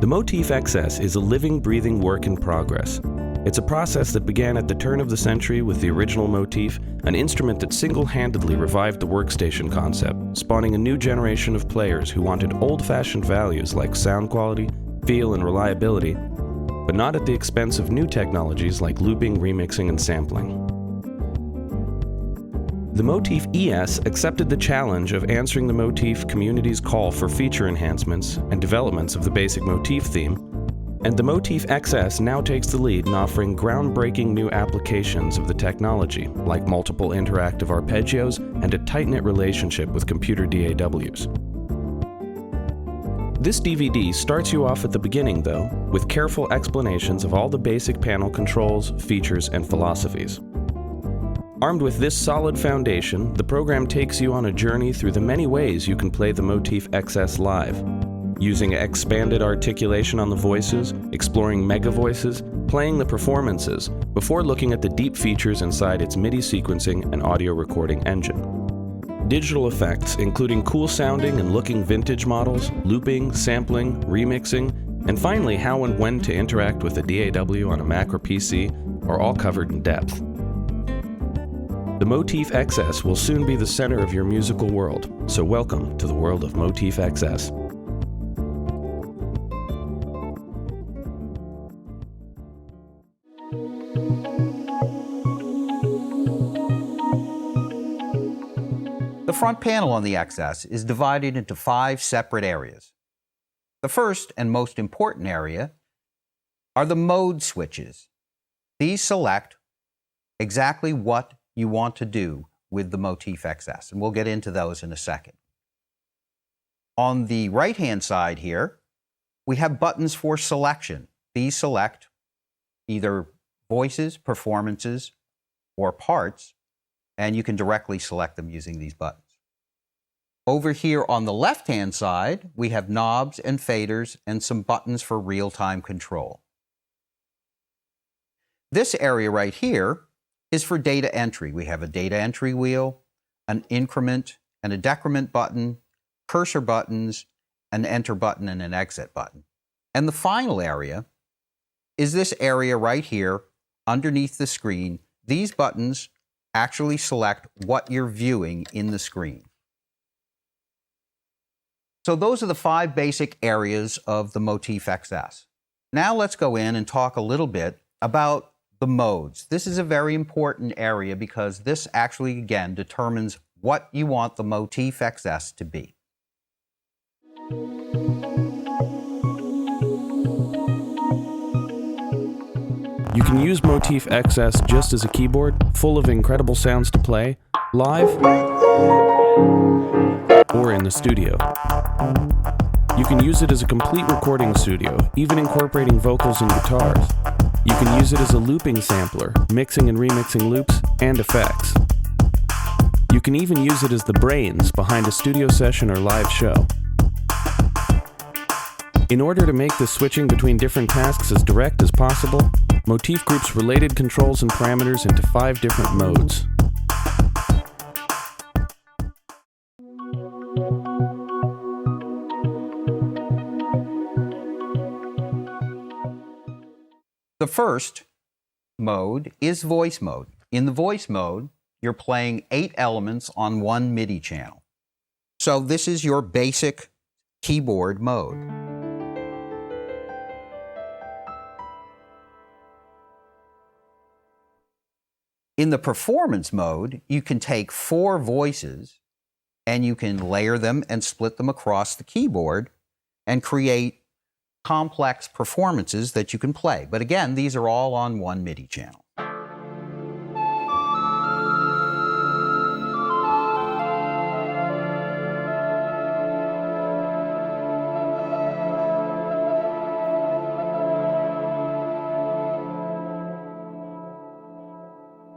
The Motif XS is a living, breathing work in progress. It's a process that began at the turn of the century with the original Motif, an instrument that single-handedly revived the workstation concept, spawning a new generation of players who wanted old-fashioned values like sound quality, feel, and reliability, but not at the expense of new technologies like looping, remixing, and sampling. The Motif ES accepted the challenge of answering the Motif community's call for feature enhancements and developments of the basic Motif theme, and the Motif XS now takes the lead in offering groundbreaking new applications of the technology, like multiple interactive arpeggios and a tight-knit relationship with computer DAWs. This DVD starts you off at the beginning, though, with careful explanations of all the basic panel controls, features, and philosophies. Armed with this solid foundation, the program takes you on a journey through the many ways you can play the Motif XS live, using expanded articulation on the voices, exploring mega voices, playing the performances, before looking at the deep features inside its MIDI sequencing and audio recording engine. Digital effects, including cool sounding and looking vintage models, looping, sampling, remixing, and finally how and when to interact with a DAW on a Mac or PC, are all covered in depth. The Motif XS will soon be the center of your musical world, so welcome to the world of Motif XS. The front panel on the XS is divided into 5 separate areas. The first and most important area are the mode switches. These select exactly what you want to do with the Motif XS, and we'll get into those in a second. On the right-hand side here, we have buttons for selection. These select either voices, performances, or parts, and you can directly select them using these buttons. Over here on the left-hand side, we have knobs and faders and some buttons for real-time control. This area right here is for data entry. We have a data entry wheel, an increment and a decrement button, cursor buttons, an enter button, and an exit button. And the final area is this area right here underneath the screen. These buttons actually select what you're viewing in the screen. So those are the 5 basic areas of the Motif XS. Now let's go in and talk a little bit about the modes. This is a very important area because this actually, again, determines what you want the Motif XS to be. You can use Motif XS just as a keyboard, full of incredible sounds to play, live, or in the studio. You can use it as a complete recording studio, even incorporating vocals and guitars. You can use it as a looping sampler, mixing and remixing loops and effects. You can even use it as the brains behind a studio session or live show. In order to make the switching between different tasks as direct as possible, Motif groups related controls and parameters into 5 different modes. The first mode is voice mode. In the voice mode, you're playing 8 elements on 1 MIDI channel. So this is your basic keyboard mode. In the performance mode, you can take 4 voices and you can layer them and split them across the keyboard and create complex performances that you can play. But again, these are all on 1 MIDI channel.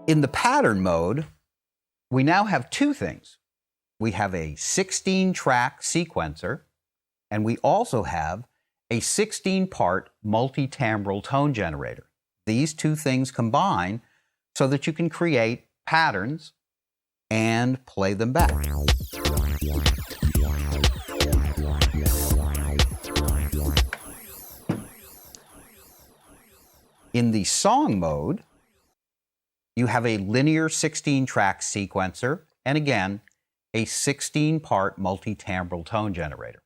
In the pattern mode, we now have 2 things. We have a 16-track sequencer, and we also have a 16-part multi-timbral tone generator. These 2 things combine so that you can create patterns and play them back. In the song mode, you have a linear 16-track sequencer, and again, a 16-part multi-timbral tone generator.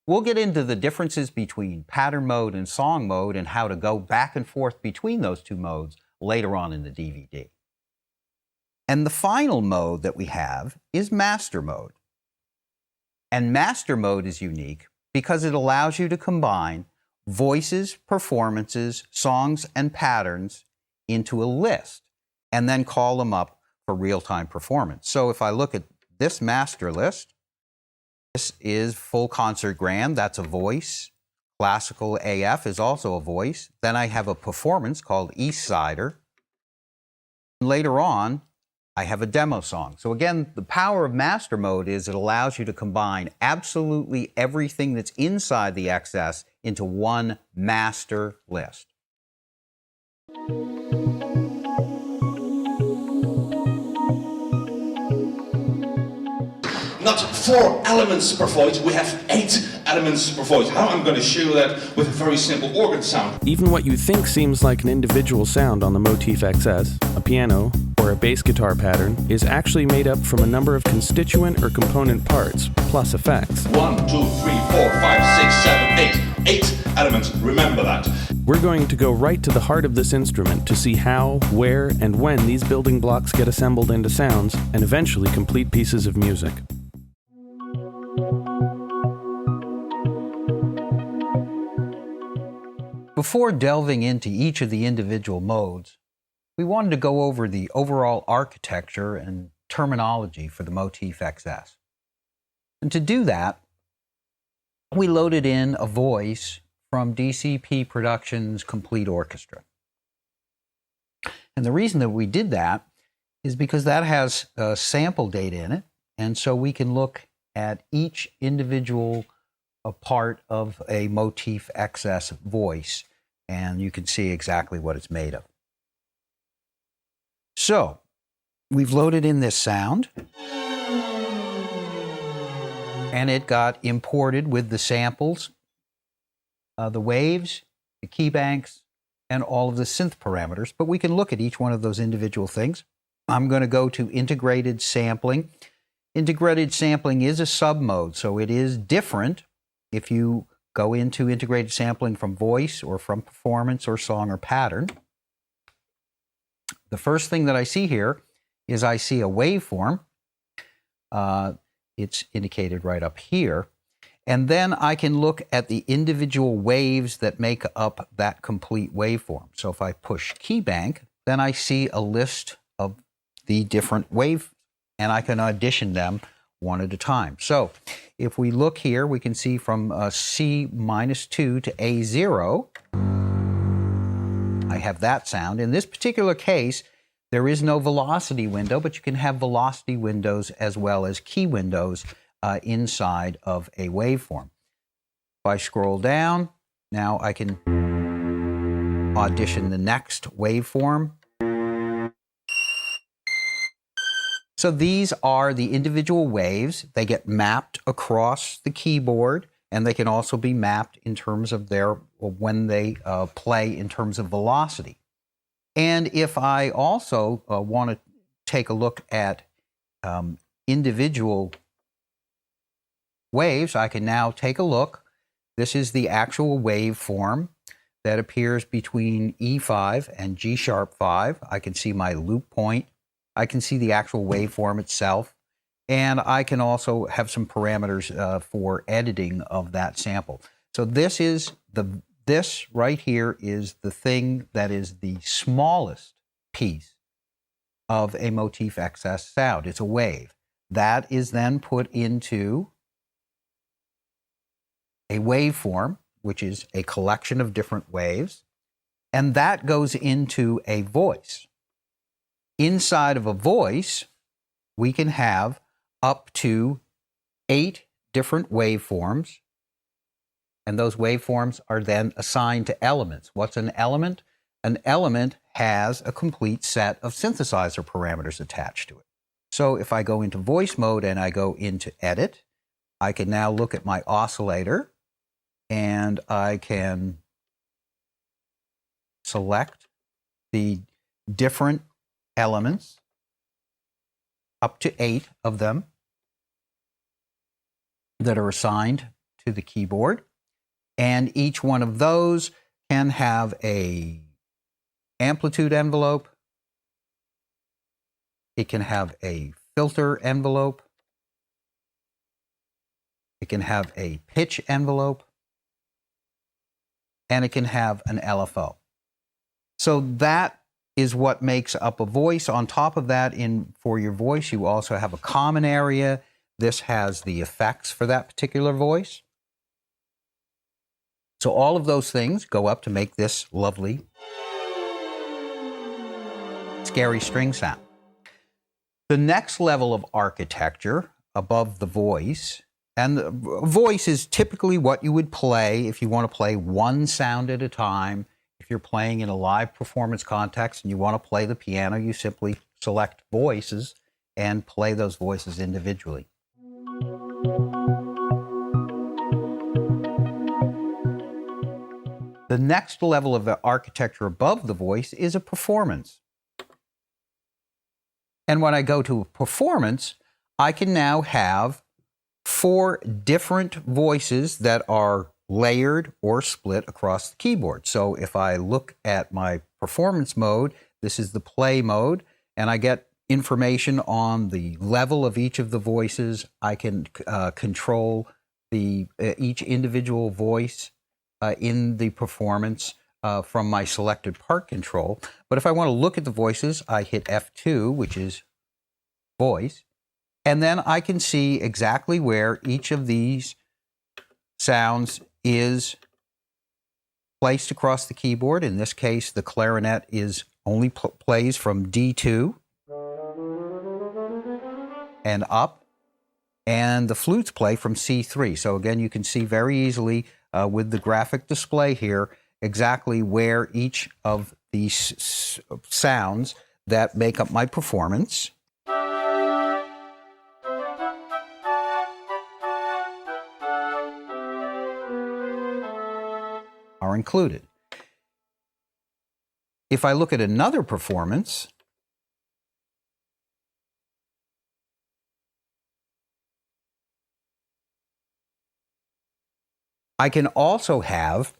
We'll get into the differences between pattern mode and song mode and how to go back and forth between those two modes later on in the DVD. And the final mode that we have is master mode. And master mode is unique because it allows you to combine voices, performances, songs, and patterns into a list and then call them up for real-time performance. So if I look at this master list, this is full concert grand, that's a voice. Classical AF is also a voice. Then I have a performance called East Sider. Later on, I have a demo song. So again, the power of master mode is it allows you to combine absolutely everything that's inside the XS into one master list. Not 4 elements per voice, we have 8 elements per voice. How I'm going to show that with a very simple organ sound. Even what you think seems like an individual sound on the Motif XS, a piano, or a bass guitar pattern, is actually made up from a number of constituent or component parts, plus effects. 1, 2, 3, 4, 5, 6, 7, 8. 8 elements, remember that. We're going to go right to the heart of this instrument to see how, where, and when these building blocks get assembled into sounds and eventually complete pieces of music. Before delving into each of the individual modes, we wanted to go over the overall architecture and terminology for the Motif XS. And to do that, we loaded in a voice from DCP Productions' Complete Orchestra. And the reason that we did that is because that has sample data in it, and so we can look at each individual part of a Motif XS voice, and you can see exactly what it's made of. So, we've loaded in this sound, and it got imported with the samples, the waves, the key banks, and all of the synth parameters, but we can look at each one of those individual things. I'm going to go to integrated sampling. Integrated sampling is a sub-mode, so it is different if you go into integrated sampling from voice or from performance or song or pattern. The first thing that I see here is I see a waveform. It's indicated right up here. And then I can look at the individual waves that make up that complete waveform. So if I push key bank, then I see a list of the different waves, and I can audition them one at a time. So if we look here, we can see from C-2 to A0, I have that sound. In this particular case, there is no velocity window, but you can have velocity windows as well as key windows inside of a waveform. If I scroll down, now I can audition the next waveform. So these are the individual waves. They get mapped across the keyboard, and they can also be mapped in terms of their, when they play in terms of velocity. And if I also want to take a look at individual waves, I can now take a look. This is the actual waveform that appears between E5 and G#5. I can see my loop point. I can see the actual waveform itself. And I can also have some parameters for editing of that sample. So this is this right here is the thing that is the smallest piece of a Motif XS sound. It's a wave. That is then put into a waveform, which is a collection of different waves, and that goes into a voice. Inside of a voice, we can have up to 8 different waveforms, and those waveforms are then assigned to elements. What's an element? An element has a complete set of synthesizer parameters attached to it. So if I go into voice mode and I go into edit, I can now look at my oscillator, and I can select the different elements, up to 8 of them, that are assigned to the keyboard. And each one of those can have a amplitude envelope. It can have a filter envelope. It can have a pitch envelope. And it can have an LFO. So that is what makes up a voice. On top of that, for your voice, you also have a common area. This has the effects for that particular voice. So all of those things go up to make this lovely, scary string sound. The next level of architecture above the voice, and the voice is typically what you would play if you want to play one sound at a time. If you're playing in a live performance context and you want to play the piano, you simply select voices and play those voices individually. The next level of the architecture above the voice is a performance. And when I go to a performance, I can now have 4 different voices that are layered or split across the keyboard. So if I look at my performance mode, this is the play mode, and I get information on the level of each of the voices. I can control each individual voice in the performance from my selected part control. But if I want to look at the voices, I hit F2, which is voice, and then I can see exactly where each of these sounds is placed across the keyboard. In this case, the clarinet only plays from D2 and up, and the flutes play from C3. So again, you can see very easily with the graphic display here exactly where each of these sounds that make up my performance are included. If I look at another performance, I can also have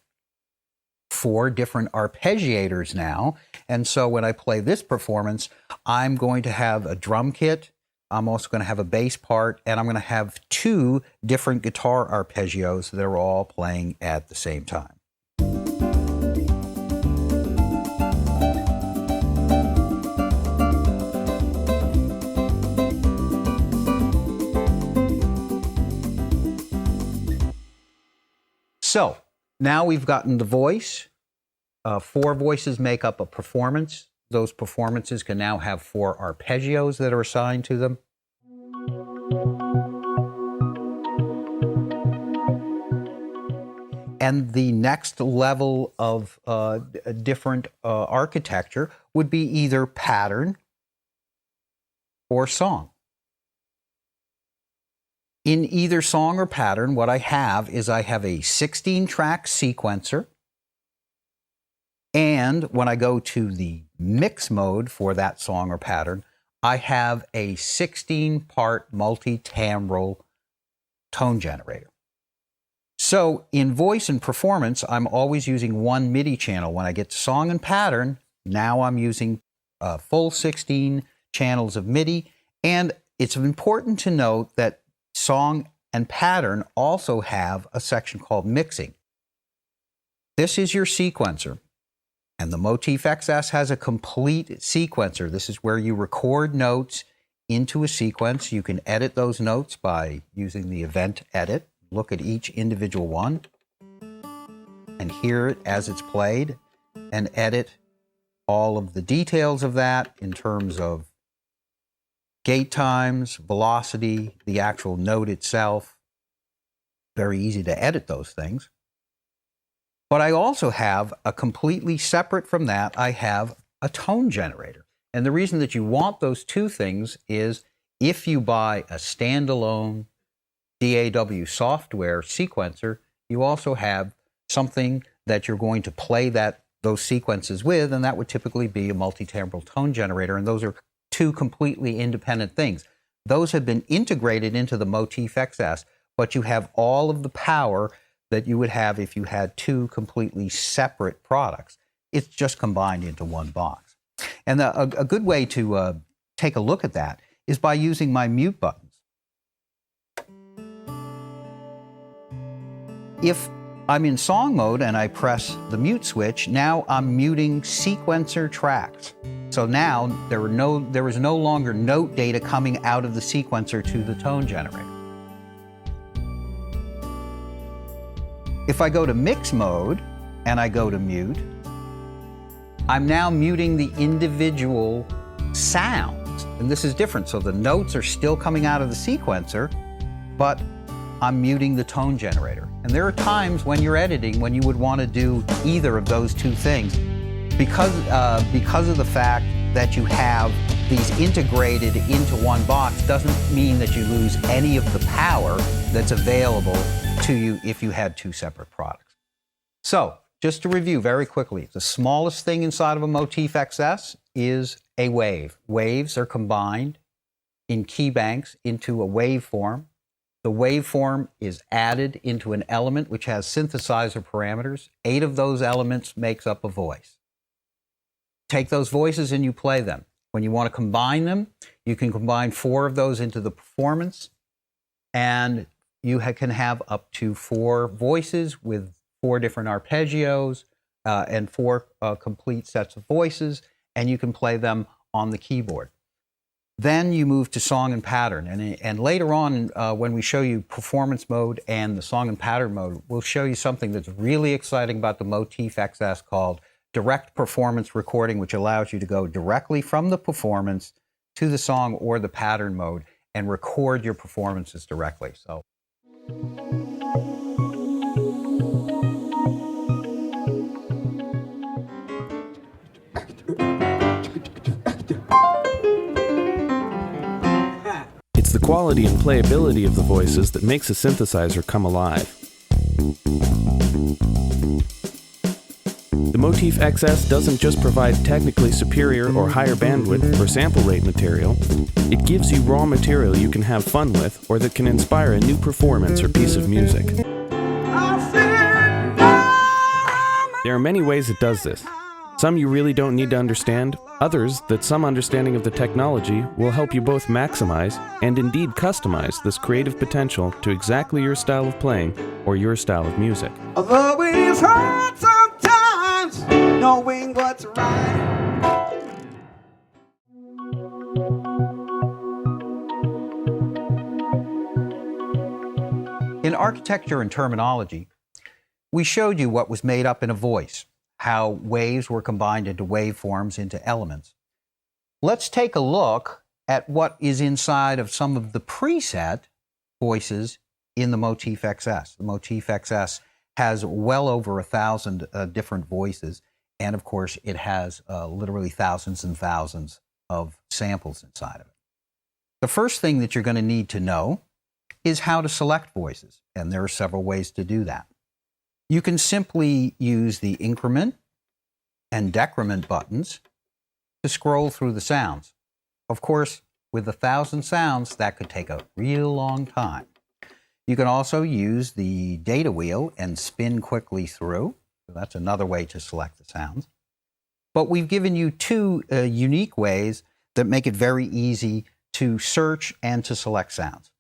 4 different arpeggiators now. And so when I play this performance, I'm going to have a drum kit, I'm also going to have a bass part, and I'm going to have 2 different guitar arpeggios that are all playing at the same time. So now we've gotten the voice. 4 voices make up a performance. Those performances can now have 4 arpeggios that are assigned to them. And the next level of different architecture would be either pattern or song. In either song or pattern, what I have is I have a 16-track sequencer. And when I go to the mix mode for that song or pattern, I have a 16-part multi-timbral tone generator. So in voice and performance, I'm always using 1 MIDI channel. When I get to song and pattern, now I'm using full 16 channels of MIDI. And it's important to note that song and pattern also have a section called mixing. This is your sequencer. And the Motif XS has a complete sequencer. This is where you record notes into a sequence. You can edit those notes by using the event edit. Look at each individual one and hear it as it's played and edit all of the details of that in terms of gate times, velocity, the actual note itself. Very easy to edit those things. But I also have a completely separate from that, I have a tone generator. And the reason that you want those 2 things is if you buy a standalone DAW software sequencer, you also have something that you're going to play that those sequences with, and that would typically be a multi-timbral tone generator, and those are two completely independent things. Those have been integrated into the Motif XS, but you have all of the power that you would have if you had two completely separate products. It's just combined into one box. And a good way to take a look at that is by using my mute buttons. If I'm in song mode and I press the mute switch, now I'm muting sequencer tracks. So now there is no longer note data coming out of the sequencer to the tone generator. If I go to mix mode and I go to mute, I'm now muting the individual sounds. And this is different. So the notes are still coming out of the sequencer, but I'm muting the tone generator. And there are times when you're editing when you would want to do either of those two things. Because of the fact that you have these integrated into one box doesn't mean that you lose any of the power that's available to you if you had two separate products. So, just to review very quickly, the smallest thing inside of a Motif XS is a wave. Waves are combined in key banks into a waveform. The waveform is added into an element which has synthesizer parameters. 8 of those elements makes up a voice. Take those voices and you play them. When you want to combine them, you can combine 4 of those into the performance, and you can have up to 4 voices with 4 different arpeggios and 4 complete sets of voices, and you can play them on the keyboard. Then you move to song and pattern, and later on when we show you performance mode and the song and pattern mode, we'll show you something that's really exciting about the Motif XS called direct performance recording, which allows you to go directly from the performance to the song or the pattern mode and record your performances directly. So. It's the quality and playability of the voices that makes a synthesizer come alive. The Motif XS doesn't just provide technically superior or higher bandwidth or sample rate material, it gives you raw material you can have fun with or that can inspire a new performance or piece of music. There are many ways it does this. Some you really don't need to understand, others that some understanding of the technology will help you both maximize and indeed customize this creative potential to exactly your style of playing or your style of music. Although it is hard sometimes knowing what's right. In architecture and terminology, we showed you what was made up in a voice, how waves were combined into waveforms, into elements. Let's take a look at what is inside of some of the preset voices in the Motif XS. The Motif XS has well over 1,000 different voices, and of course it has literally thousands and thousands of samples inside of it. The first thing that you're going to need to know is how to select voices, and there are several ways to do that. You can simply use the increment and decrement buttons to scroll through the sounds. Of course, with 1,000 sounds, that could take a real long time. You can also use the data wheel and spin quickly through. So that's another way to select the sounds. But we've given you 2 unique ways that make it very easy to search and to select sounds.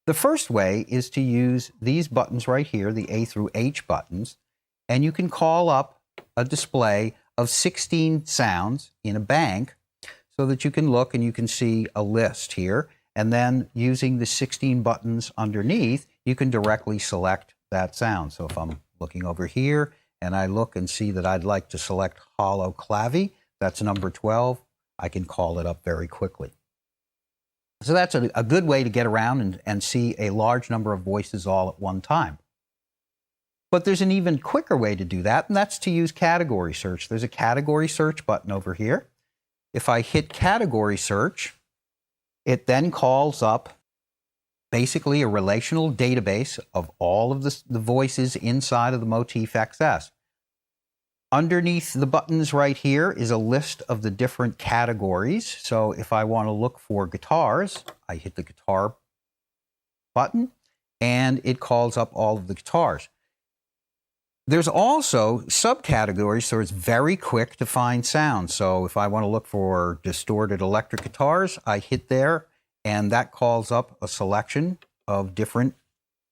The first way is to use these buttons right here, the A through H buttons, and you can call up a display of 16 sounds in a bank so that you can look and you can see a list here. And then using the 16 buttons underneath, you can directly select that sound. So if I'm looking over here and I look and see that I'd like to select hollow clavy, that's number 12, I can call it up very quickly. So that's a good way to get around and see a large number of voices all at one time. But there's an even quicker way to do that, and that's to use category search. There's a category search button over here. If I hit category search, it then calls up basically a relational database of all of the voices inside of the Motif XS. Underneath the buttons right here is a list of the different categories. So if I want to look for guitars, I hit the guitar button and it calls up all of the guitars. There's also subcategories, so it's very quick to find sounds. So if I want to look for distorted electric guitars, I hit there and that calls up a selection of different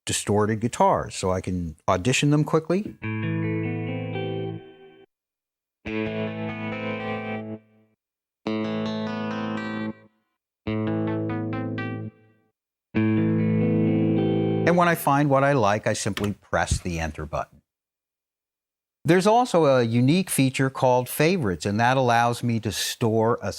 distorted guitars. So I can audition them quickly. And when I find what I like, I simply press the enter button. There's also a unique feature called favorites, and that allows me to store a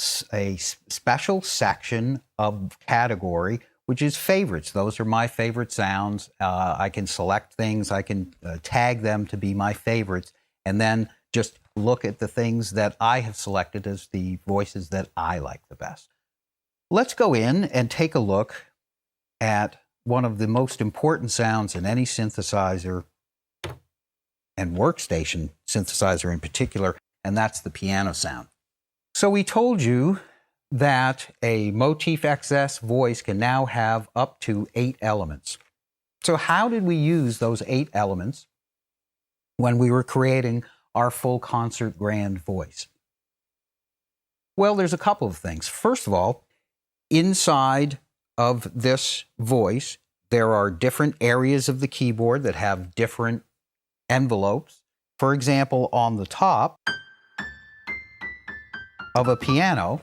special section of category, which is favorites. Those are my favorite sounds. I can select things, I can tag them to be my favorites, and then just look at the things that I have selected as the voices that I like the best. Let's go in and take a look at one of the most important sounds in any synthesizer, and workstation synthesizer in particular, and that's the piano sound. So we told you that a Motif XS voice can now have up to 8 elements. So how did we use those 8 elements when we were creating our full concert grand voice? Well, there's a couple of things. First of all, inside of this voice, there are different areas of the keyboard that have different envelopes. For example, on the top of a piano,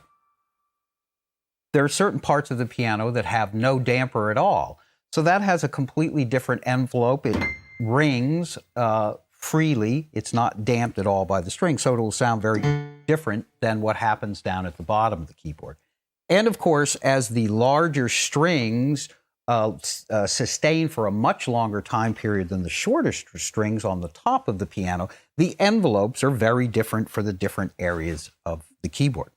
there are certain parts of the piano that have no damper at all. So that has a completely different envelope. It rings freely. It's not damped at all by the string, so it will sound very different than what happens down at the bottom of the keyboard. And of course, as the larger strings sustain for a much longer time period than the shorter strings on the top of the piano, the envelopes are very different for the different areas of the keyboard.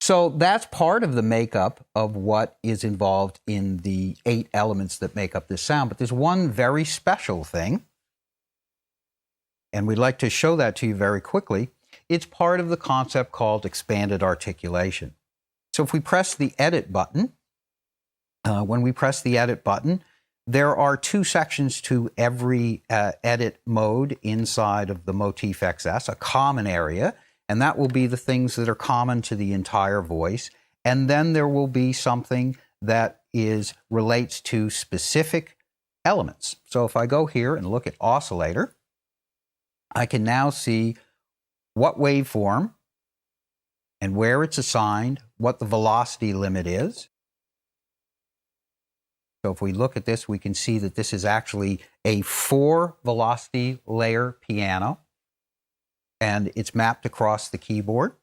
So that's part of the makeup of what is involved in the 8 elements that make up this sound. But there's one very special thing, and we'd like to show that to you very quickly. It's part of the concept called expanded articulation. So if we press the edit button, when we press the edit button, there are 2 sections to every edit mode inside of the Motif XS, a common area, and that will be the things that are common to the entire voice. And then there will be something that relates to specific elements. So if I go here and look at oscillator, I can now see what waveform and where it's assigned, what the velocity limit is. So if we look at this, we can see that this is actually a 4 velocity layer piano, and it's mapped across the keyboard.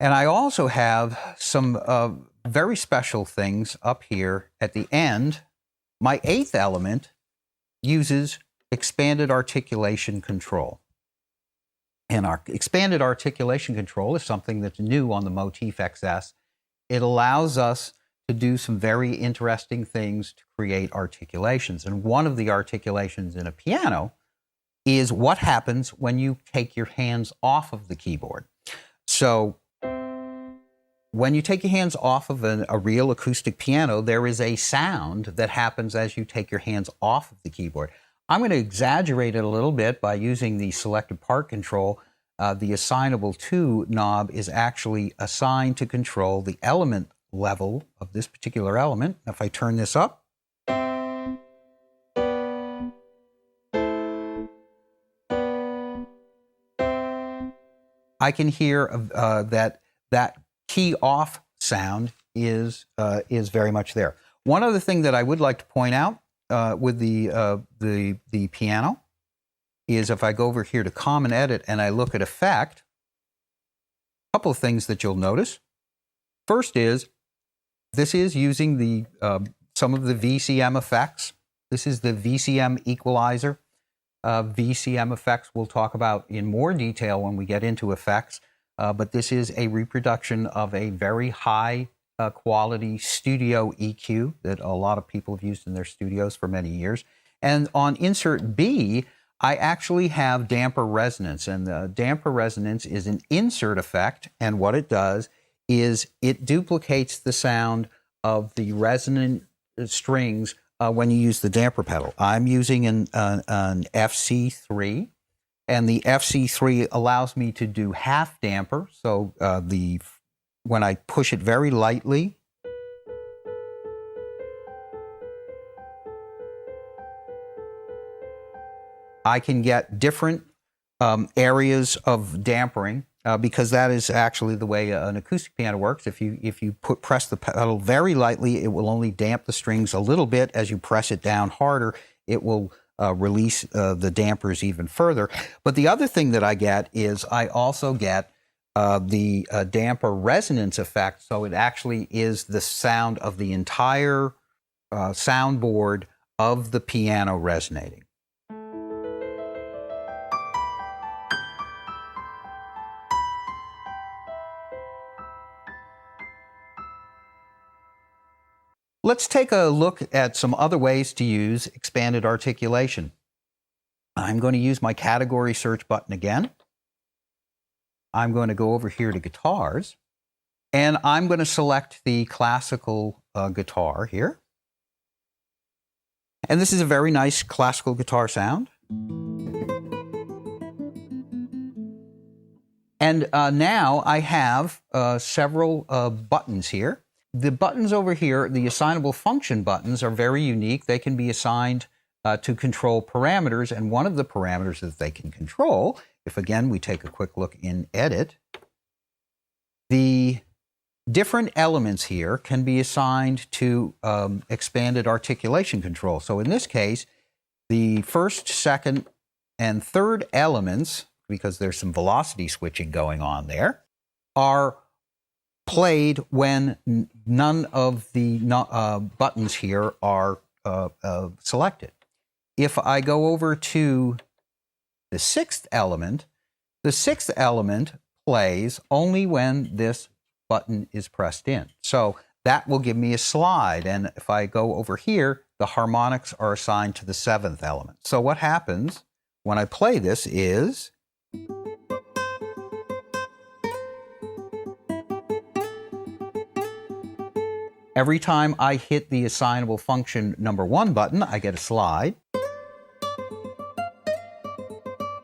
And I also have some very special things up here at the end. My 8th element uses expanded articulation control. And our expanded articulation control is something that's new on the Motif XS. It allows us to do some very interesting things to create articulations. And one of the articulations in a piano is what happens when you take your hands off of the keyboard. So when you take your hands off of a real acoustic piano, there is a sound that happens as you take your hands off of the keyboard. I'm going to exaggerate it a little bit by using the selected part control. The assignable to knob is actually assigned to control the element level of this particular element. If I turn this up, I can hear that key off sound is very much there. One other thing that I would like to point out with the piano is if I go over here to Common Edit and I look at Effect, a couple of things that you'll notice. First is this is using some of the VCM effects. This is the VCM equalizer. VCM effects we'll talk about in more detail when we get into effects, but this is a reproduction of a very high quality studio EQ that a lot of people have used in their studios for many years. And on insert B, I actually have damper resonance, and the damper resonance is an insert effect, and what it does is it duplicates the sound of the resonant strings when you use the damper pedal. I'm using an FC3, and the FC3 allows me to do half damper, so when I push it very lightly, I can get different areas of dampering because that is actually the way an acoustic piano works. If you press the pedal very lightly, it will only damp the strings a little bit. As you press it down harder, it will release the dampers even further. But the other thing that I get is I also get the damper resonance effect. So it actually is the sound of the entire soundboard of the piano resonating. Let's take a look at some other ways to use expanded articulation. I'm going to use my category search button again. I'm going to go over here to guitars, and I'm going to select the classical guitar here. And this is a very nice classical guitar sound. And now I have several buttons here. The buttons over here, the assignable function buttons, are very unique. They can be assigned to control parameters, and one of the parameters that they can control, if again we take a quick look in Edit, the different elements here can be assigned to expanded articulation control. So in this case, the first, second, and third elements, because there's some velocity switching going on there, are played when none of the buttons here are selected. If I go over to the sixth element plays only when this button is pressed in. So that will give me a slide, and if I go over here, the harmonics are assigned to the seventh element. So what happens when I play this is every time I hit the assignable function number 1 button, I get a slide.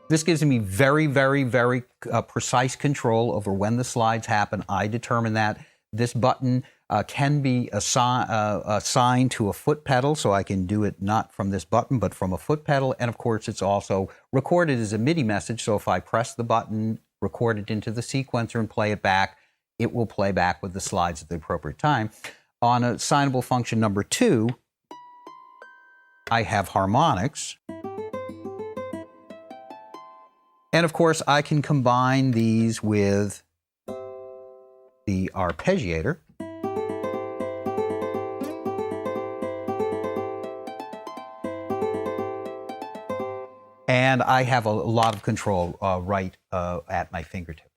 This gives me very, very, very precise control over when the slides happen. I determine that. This button can be assigned to a foot pedal, so I can do it not from this button, but from a foot pedal. And of course, it's also recorded as a MIDI message, so if I press the button, record it into the sequencer, and play it back, it will play back with the slides at the appropriate time. On assignable function number 2, I have harmonics. And of course, I can combine these with the arpeggiator. And I have a lot of control right at my fingertips.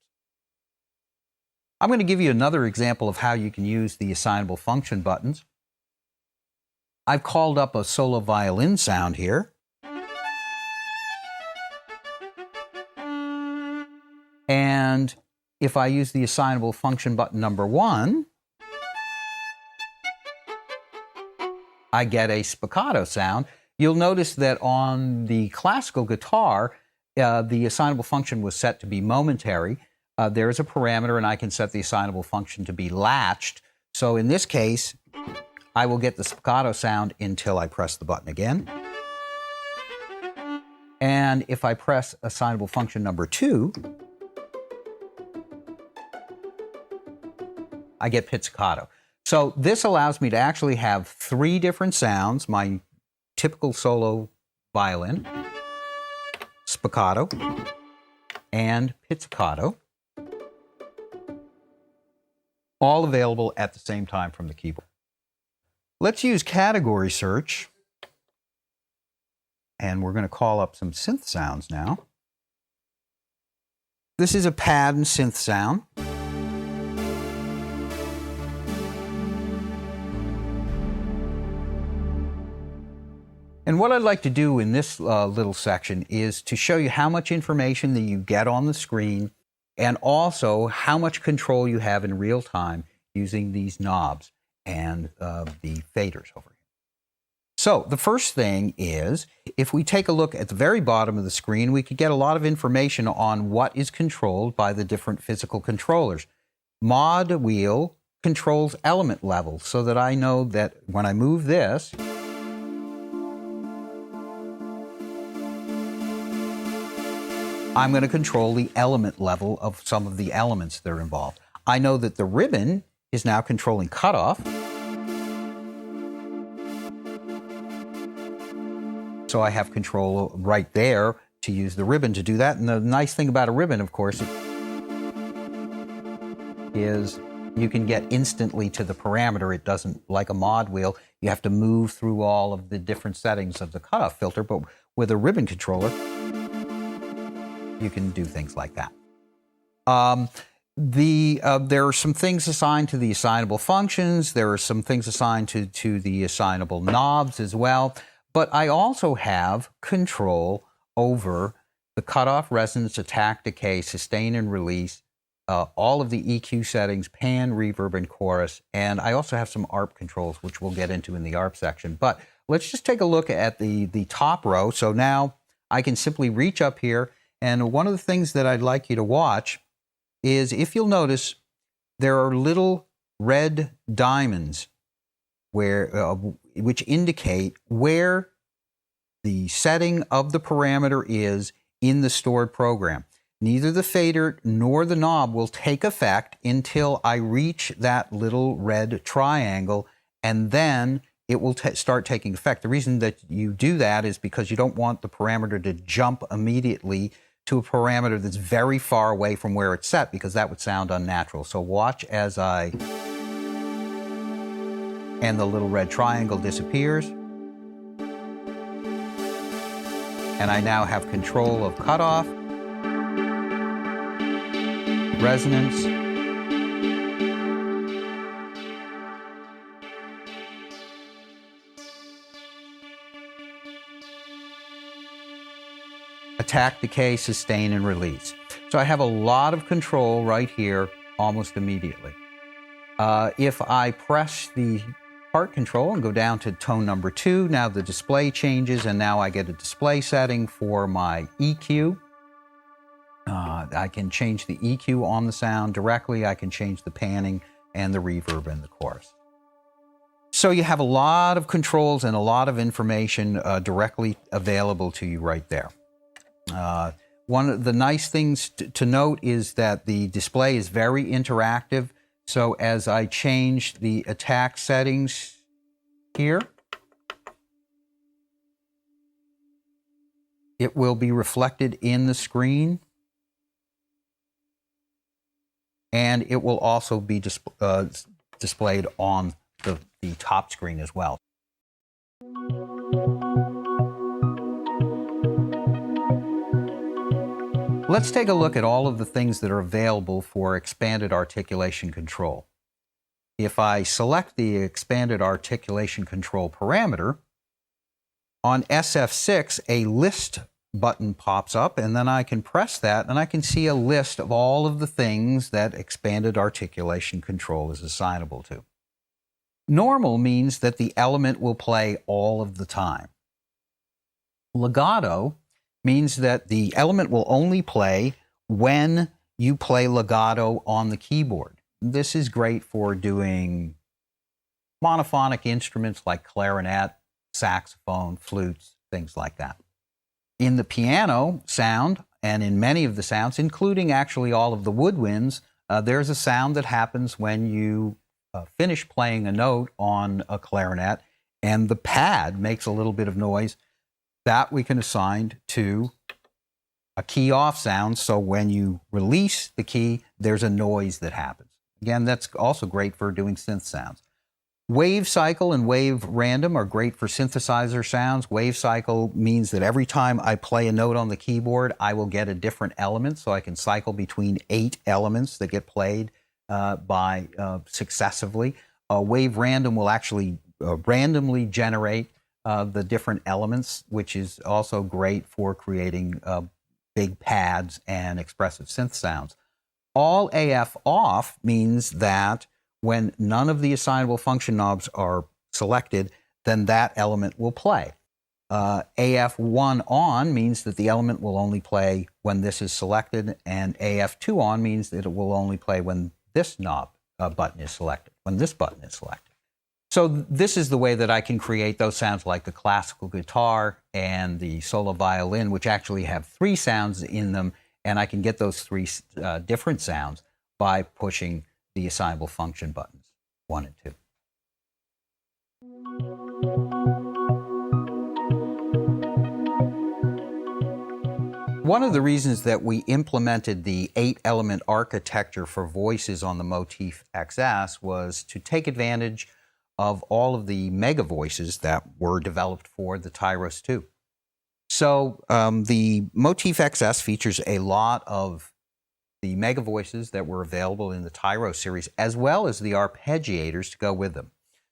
I'm going to give you another example of how you can use the assignable function buttons. I've called up a solo violin sound here. And if I use the assignable function button number 1, I get a spiccato sound. You'll notice that on the classical guitar, the assignable function was set to be momentary. There is a parameter, and I can set the assignable function to be latched. So in this case, I will get the spiccato sound until I press the button again. And if I press assignable function number 2, I get pizzicato. So this allows me to actually have 3 different sounds: my typical solo violin, spiccato, and pizzicato, all available at the same time from the keyboard. Let's use category search, and we're going to call up some synth sounds now. This is a pad and synth sound. And what I'd like to do in this little section is to show you how much information that you get on the screen and also how much control you have in real time using these knobs and the faders over here. So the first thing is, if we take a look at the very bottom of the screen, we could get a lot of information on what is controlled by the different physical controllers. Mod wheel controls element level, so that I know that when I move this, I'm going to control the element level of some of the elements that are involved. I know that the ribbon is now controlling cutoff. So I have control right there to use the ribbon to do that. And the nice thing about a ribbon, of course, is you can get instantly to the parameter. It doesn't, like a mod wheel, you have to move through all of the different settings of the cutoff filter. But with a ribbon controller, you can do things like that. There are some things assigned to the assignable functions. There are some things assigned to the assignable knobs as well. But I also have control over the cutoff, resonance, attack, decay, sustain, and release, all of the EQ settings, pan, reverb, and chorus. And I also have some ARP controls, which we'll get into in the ARP section. But let's just take a look at the top row. So now I can simply reach up here. And one of the things that I'd like you to watch is, if you'll notice, there are little red diamonds which indicate where the setting of the parameter is in the stored program. Neither the fader nor the knob will take effect until I reach that little red triangle, and then it will start taking effect. The reason that you do that is because you don't want the parameter to jump immediately to a parameter that's very far away from where it's set, because that would sound unnatural. So watch as and the little red triangle disappears. And I now have control of cutoff, resonance, attack, decay, sustain, and release. So I have a lot of control right here almost immediately. If I press the part control and go down to tone number 2, now the display changes, and now I get a display setting for my EQ. I can change the EQ on the sound directly. I can change the panning and the reverb and the chorus. So you have a lot of controls and a lot of information directly available to you right there. One of the nice things to note is that the display is very interactive. So as I change the attack settings here, it will be reflected in the screen, and it will also be displayed on the top screen as well. Let's take a look at all of the things that are available for expanded articulation control. If I select the expanded articulation control parameter, on SF6, a list button pops up, and then I can press that, and I can see a list of all of the things that expanded articulation control is assignable to. Normal means that the element will play all of the time. Legato means that the element will only play when you play legato on the keyboard. This is great for doing monophonic instruments like clarinet, saxophone, flutes, things like that. In the piano sound, and in many of the sounds, including actually all of the woodwinds, there's a sound that happens when you finish playing a note on a clarinet, and the pad makes a little bit of noise. That we can assign to a key off sound, so when you release the key, there's a noise that happens. Again, that's also great for doing synth sounds. Wave cycle and wave random are great for synthesizer sounds. Wave cycle means that every time I play a note on the keyboard, I will get a different element, so I can cycle between 8 elements that get played successively. Wave random will actually randomly generate the different elements, which is also great for creating big pads and expressive synth sounds. All AF off means that when none of the assignable function knobs are selected, then that element will play. AF1 on means that the element will only play when this is selected, and AF2 on means that it will only play when this knob button is selected, when this button is selected. So this is the way that I can create those sounds like the classical guitar and the solo violin, which actually have 3 sounds in them, and I can get those 3 different sounds by pushing the assignable function buttons 1 and 2. One of the reasons that we implemented the 8-element architecture for voices on the Motif XS was to take advantage of all of the mega voices that were developed for the Tyros 2. So the Motif XS features a lot of the mega voices that were available in the Tyros series, as well as the arpeggiators to go with them.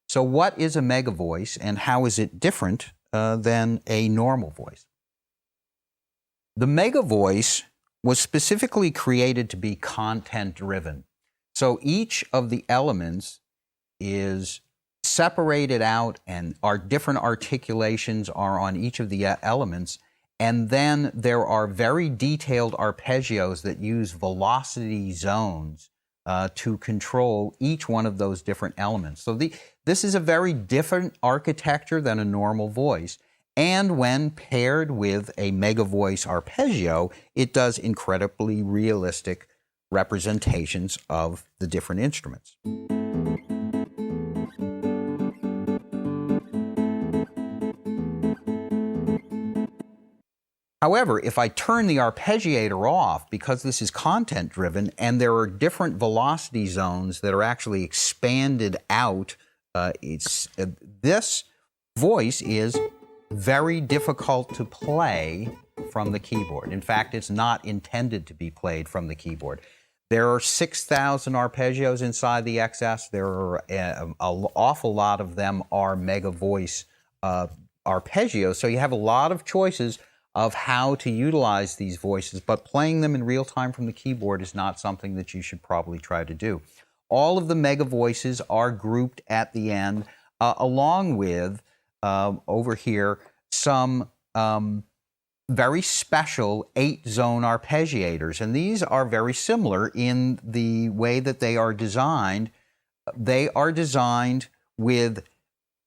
So what is a mega voice, and how is it different than a normal voice? The mega voice was specifically created to be content-driven. So each of the elements is separated out, and our different articulations are on each of the elements, and then there are very detailed arpeggios that use velocity zones to control each one of those different elements. So this is a very different architecture than a normal voice. And when paired with a mega voice arpeggio, it does incredibly realistic representations of the different instruments. However, if I turn the arpeggiator off, because this is content-driven and there are different velocity zones that are actually expanded out, this voice is very difficult to play from the keyboard. In fact, it's not intended to be played from the keyboard. There are 6,000 arpeggios inside the XS. There are an awful lot of them are mega voice arpeggios, so you have a lot of choices of how to utilize these voices, but playing them in real time from the keyboard is not something that you should probably try to do. All of the mega voices are grouped at the end, along with over here some very special 8-zone arpeggiators, and these are very similar in the way that they are designed. They are designed with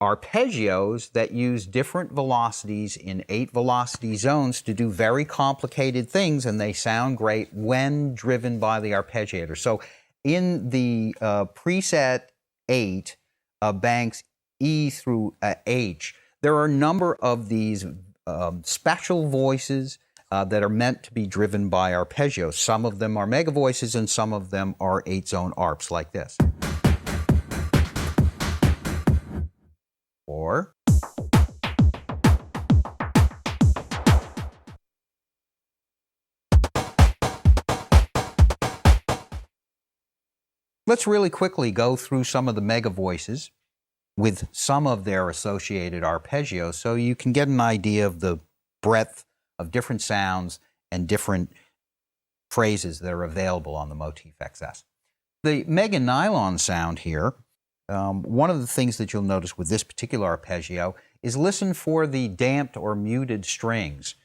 arpeggios that use different velocities in 8 velocity zones to do very complicated things, and they sound great when driven by the arpeggiator. So in the preset 8 banks E through H, there are a number of these special voices that are meant to be driven by arpeggios. Some of them are mega voices and some of them are 8-zone arps like this. Or let's really quickly go through some of the mega voices with some of their associated arpeggios so you can get an idea of the breadth of different sounds and different phrases that are available on the Motif XS. The mega nylon sound here, one of the things that you'll notice with this particular arpeggio is listen for the damped or muted strings.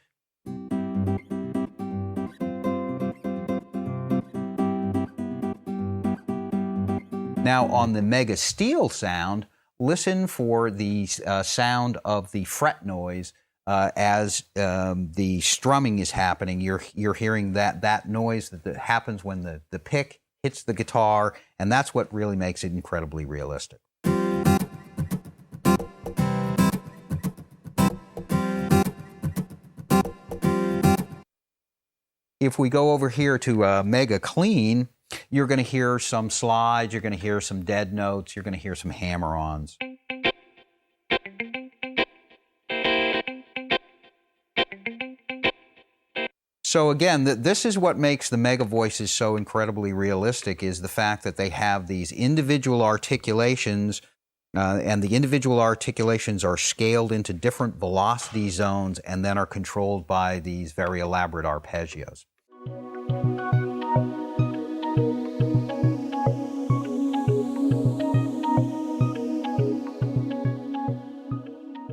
Now on the mega steel sound, listen for the sound of the fret noise as the strumming is happening. You're hearing that noise that happens when the pick hits the guitar, and that's what really makes it incredibly realistic. If we go over here to mega clean, you're going to hear some slides, you're going to hear some dead notes, you're going to hear some hammer-ons. So again, this is what makes the mega voices so incredibly realistic, is the fact that they have these individual articulations And the individual articulations are scaled into different velocity zones and then are controlled by these very elaborate arpeggios.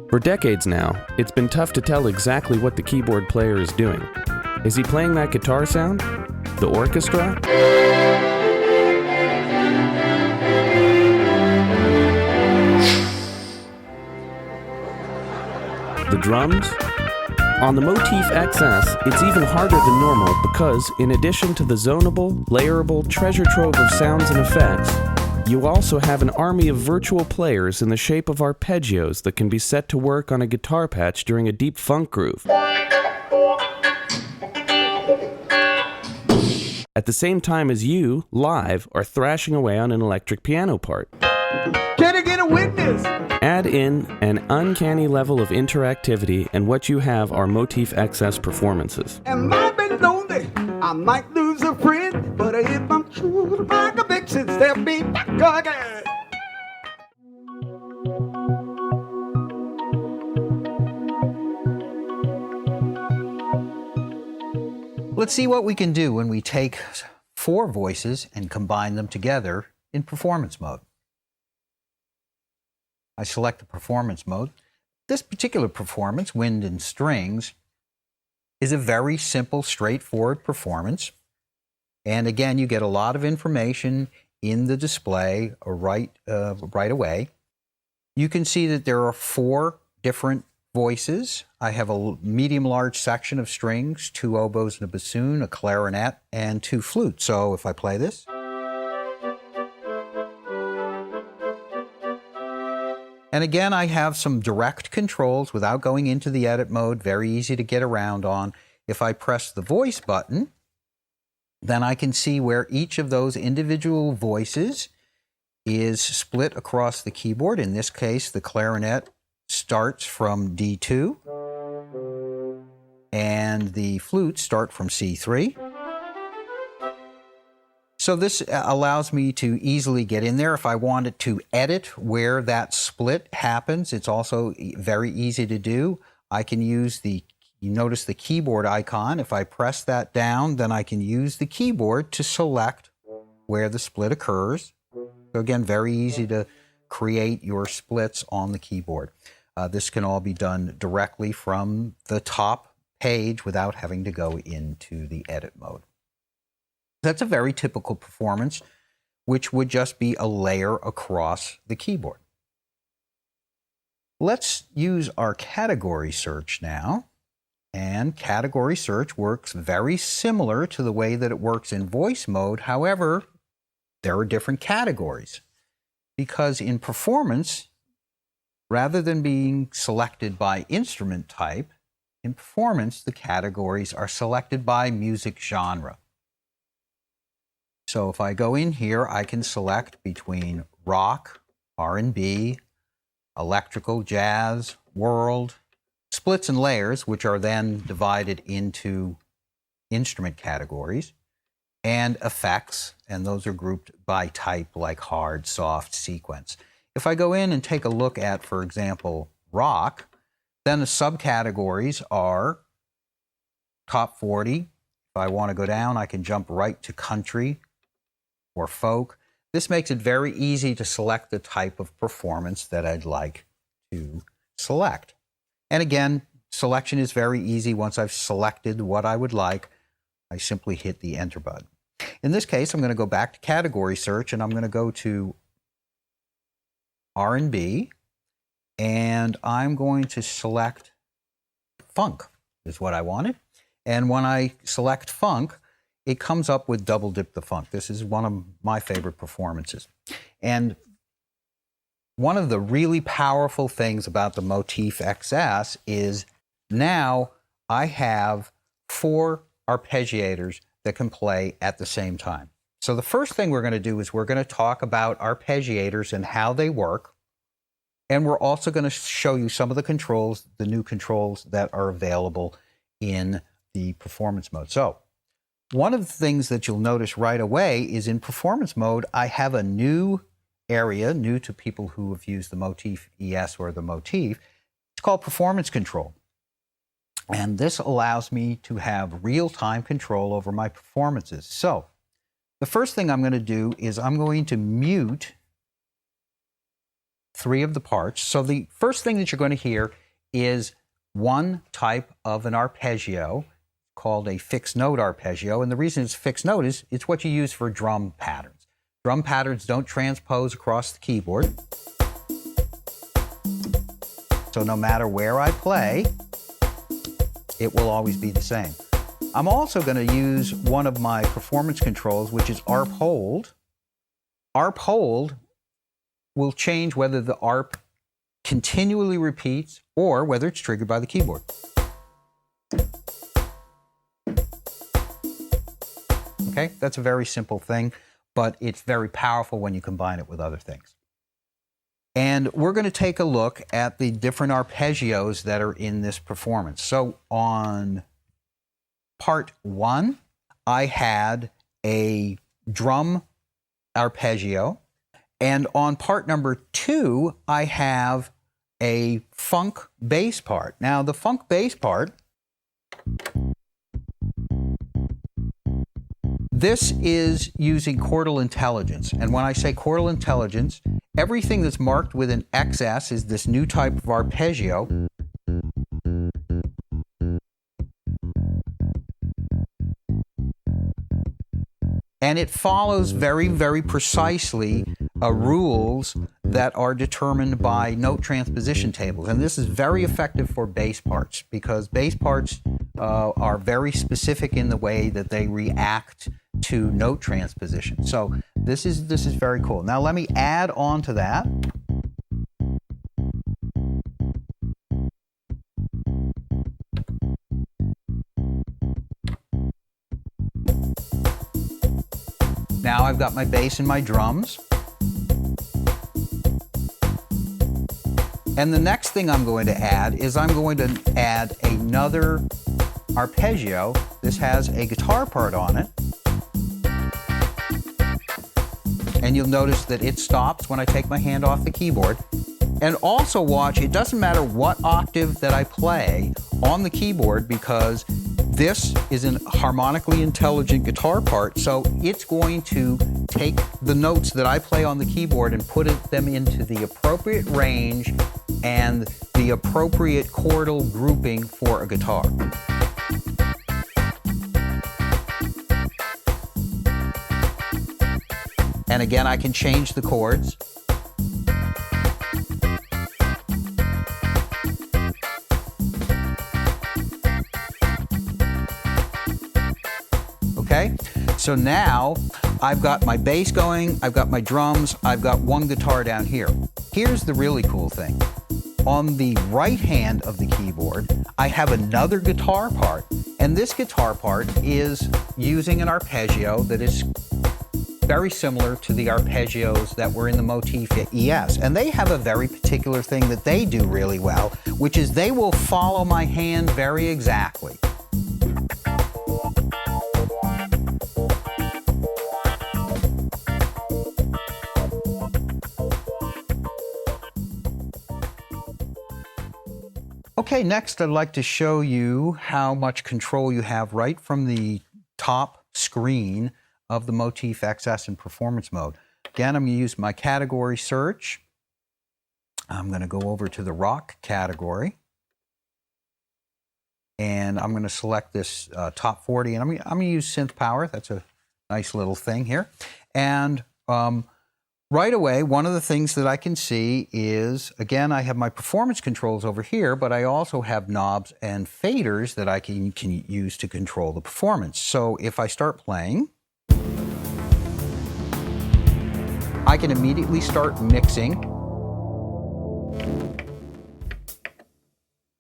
For decades now, it's been tough to tell exactly what the keyboard player is doing. Is he playing that guitar sound? The orchestra? The drums? On the Motif XS, it's even harder than normal because, in addition to the zonable, layerable treasure trove of sounds and effects, you also have an army of virtual players in the shape of arpeggios that can be set to work on a guitar patch during a deep funk groove. At the same time as you, live, are thrashing away on an electric piano part. Can I get a witness? Add in an uncanny level of interactivity, and what you have are Motif XS performances. Am I been lonely? I might lose a friend, but if I'm true to my convictions, they'll be back again. Let's see what we can do when we take 4 voices and combine them together in performance mode. I select the performance mode. This particular performance, Wind and Strings, is a very simple, straightforward performance. And again, you get a lot of information in the display right away. You can see that there are 4 different voices. I have a medium-large section of strings, 2 oboes and a bassoon, a clarinet, and 2 flutes. So if I play this, and again, I have some direct controls without going into the edit mode, very easy to get around on. If I press the voice button, then I can see where each of those individual voices is split across the keyboard. In this case, the clarinet starts from D2, and the flutes start from C3. So this allows me to easily get in there. If I wanted to edit where that split happens, it's also very easy to do. I can use you notice the keyboard icon. If I press that down, then I can use the keyboard to select where the split occurs. So again, very easy to create your splits on the keyboard. This can all be done directly from the top page without having to go into the edit mode. That's a very typical performance, which would just be a layer across the keyboard. Let's use our category search now. And category search works very similar to the way that it works in voice mode. However, there are different categories. Because in performance, rather than being selected by instrument type, in performance, the categories are selected by music genre. So if I go in here, I can select between rock, R&B, electrical, jazz, world, splits and layers, which are then divided into instrument categories, and effects, and those are grouped by type like hard, soft, sequence. If I go in and take a look at, for example, rock, then the subcategories are top 40. If I want to go down, I can jump right to country or folk. This makes it very easy to select the type of performance that I'd like to select. And again, selection is very easy. Once I've selected what I would like, I simply hit the enter button. In this case, I'm going to go back to category search, and I'm going to go to R&B, and I'm going to select funk is what I wanted. And when I select funk, it comes up with Double Dip the Funk. This is one of my favorite performances. And one of the really powerful things about the Motif XS is now I have 4 arpeggiators that can play at the same time. So the first thing we're going to do is we're going to talk about arpeggiators and how they work. And we're also going to show you some of the controls, the new controls that are available in the performance mode. So one of the things that you'll notice right away is in performance mode, I have a new area, new to people who have used the Motif ES or the Motif. It's called performance control. And this allows me to have real-time control over my performances. So the first thing I'm going to do is I'm going to mute 3 of the parts. So the first thing that you're going to hear is one type of an arpeggio called a fixed note arpeggio. And the reason it's fixed note is it's what you use for drum patterns. Drum patterns don't transpose across the keyboard. So no matter where I play, it will always be the same. I'm also going to use one of my performance controls, which is ARP hold. ARP hold will change whether the ARP continually repeats or whether it's triggered by the keyboard. Okay, that's a very simple thing, but it's very powerful when you combine it with other things. And we're going to take a look at the different arpeggios that are in this performance. So on part 1, I had a drum arpeggio. And on part number 2, I have a funk bass part. Now, the funk bass part, this is using chordal intelligence. And when I say chordal intelligence, everything that's marked with an XS is this new type of arpeggio. And it follows very, very precisely rules that are determined by note transposition tables. And this is very effective for bass parts because bass parts are very specific in the way that they react to note transposition. So this is very cool. Now let me add on to that. Now I've got my bass and my drums. And the next thing I'm going to add is I'm going to add another arpeggio. This has a guitar part on it. And you'll notice that it stops when I take my hand off the keyboard. And also watch, it doesn't matter what octave that I play on the keyboard because this is a harmonically intelligent guitar part, so it's going to take the notes that I play on the keyboard and put them into the appropriate range and the appropriate chordal grouping for a guitar. And again, I can change the chords. Okay, so now I've got my bass going, I've got my drums, I've got one guitar down here. Here's the really cool thing. On the right hand of the keyboard, I have another guitar part, and this guitar part is using an arpeggio that is very similar to the arpeggios that were in the Motif ES. And they have a very particular thing that they do really well, which is they will follow my hand very exactly. Okay, next I'd like to show you how much control you have right from the top screen of the Motif XS in performance mode. Again, I'm going to use my category search. I'm going to go over to the rock category. And I'm going to select this top 40. And I'm going to use synth power. That's a nice little thing here. And right away, one of the things that I can see is, again, I have my performance controls over here, but I also have knobs and faders that I can use to control the performance. So if I start playing, I can immediately start mixing,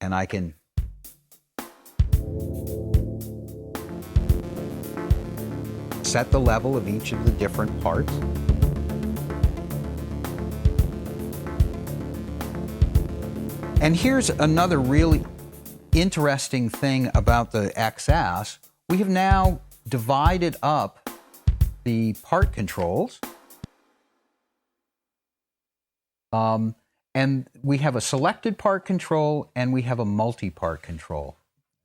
and I can set the level of each of the different parts. And here's another really interesting thing about the XS. We have now divided up the part controls And we have a selected part control and we have a multi-part control.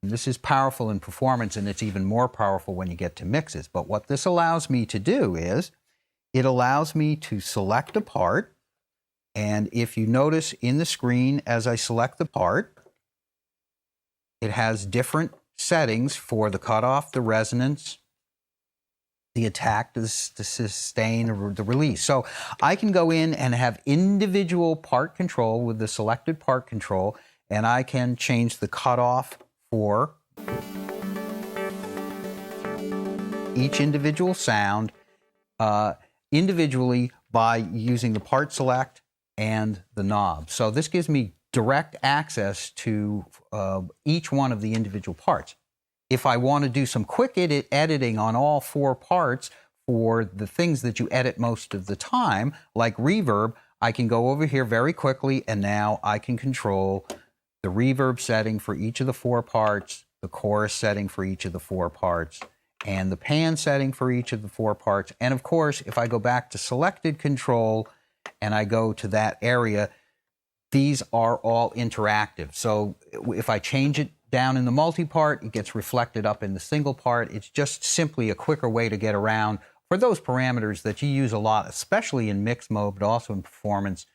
And this is powerful in performance, and it's even more powerful when you get to mixes. But what this allows me to do is, it allows me to select a part, and if you notice in the screen as I select the part, it has different settings for the cutoff, the resonance, the attack, the sustain, or the release. So I can go in and have individual part control with the selected part control, and I can change the cutoff for each individual sound individually by using the part select and the knob. So this gives me direct access to each one of the individual parts. If I want to do some quick editing on all 4 parts for the things that you edit most of the time, like reverb, I can go over here very quickly, and now I can control the reverb setting for each of the 4 parts, the chorus setting for each of the 4 parts, and the pan setting for each of the 4 parts. And of course, if I go back to selected control and I go to that area, these are all interactive. So if I change it down in the multi-part, it gets reflected up in the single part. It's just simply a quicker way to get around for those parameters that you use a lot, especially in mix mode, but also in performance.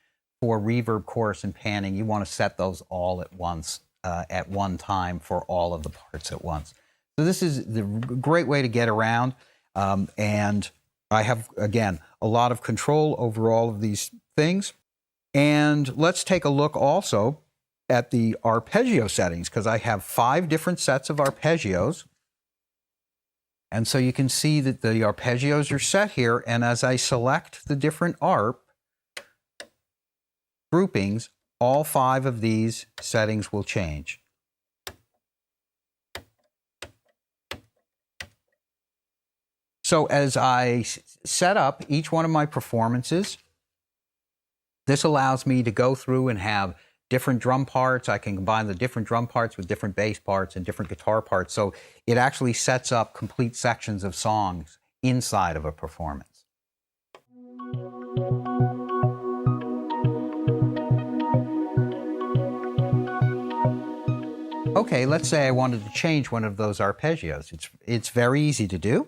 For reverb, chorus, and panning, you want to set those all at once, at one time for all of the parts at once. So this is the great way to get around, and I have, again, a lot of control over all of these things. And let's take a look also at the arpeggio settings, because I have 5 different sets of arpeggios. And so you can see that the arpeggios are set here, and as I select the different arp groupings, all 5 of these settings will change. So as I set up each one of my performances, this allows me to go through and have different drum parts. I can combine the different drum parts with different bass parts and different guitar parts. So it actually sets up complete sections of songs inside of a performance. Okay, let's say I wanted to change one of those arpeggios. It's very easy to do.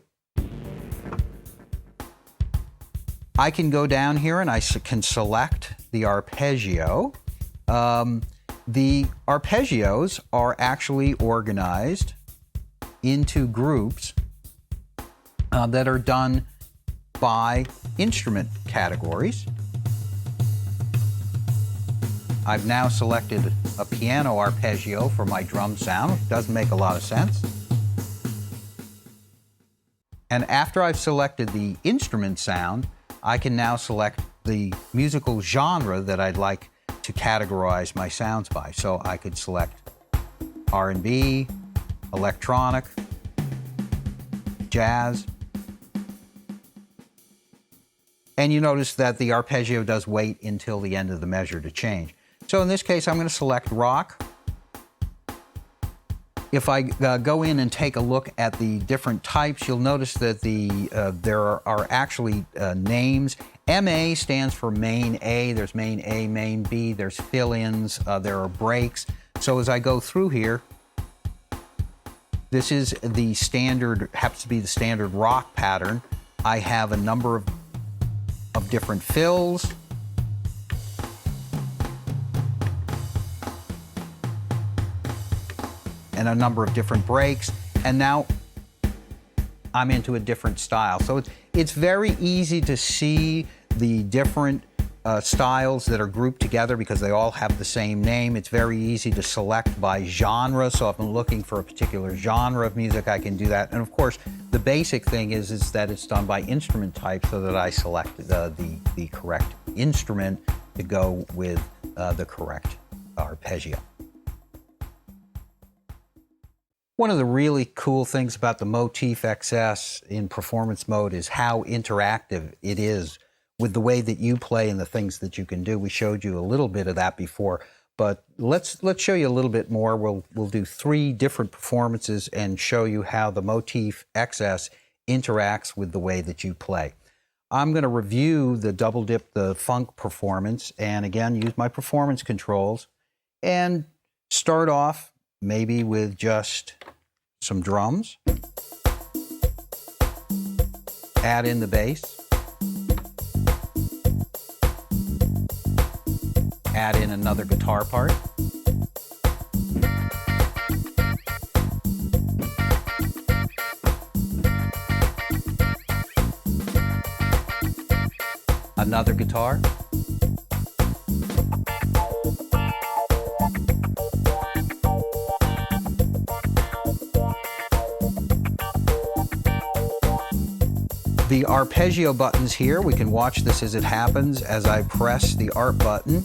I can go down here and I can select the arpeggio. The arpeggios are actually organized into groups that are done by instrument categories. I've now selected a piano arpeggio for my drum sound. It doesn't make a lot of sense. And after I've selected the instrument sound, I can now select the musical genre that I'd like to categorize my sounds by. So I could select R&B, electronic, jazz. And you notice that the arpeggio does wait until the end of the measure to change. So in this case, I'm going to select rock. If I go in and take a look at the different types, you'll notice that there are actually names. MA stands for main A. There's main A, main B. There's fill-ins. There are breaks. So as I go through here, this is the standard, happens to be the standard rock pattern. I have a number of different fills. And a number of different breaks, and now I'm into a different style. So it's very easy to see the different styles that are grouped together because they all have the same name. It's very easy to select by genre, so if I'm looking for a particular genre of music, I can do that. And of course, the basic thing is that it's done by instrument type, so that I select the correct instrument to go with the correct arpeggio. One of the really cool things about the Motif XS in performance mode is how interactive it is with the way that you play and the things that you can do. We showed you a little bit of that before, but let's show you a little bit more. We'll do 3 different performances and show you how the Motif XS interacts with the way that you play. I'm going to review the Double Dip the Funk performance, and again, use my performance controls, and start off maybe with just some drums. Add in the bass. Add in another guitar part. Another guitar. The arpeggio buttons here, we can watch this as it happens as I press the ARP button.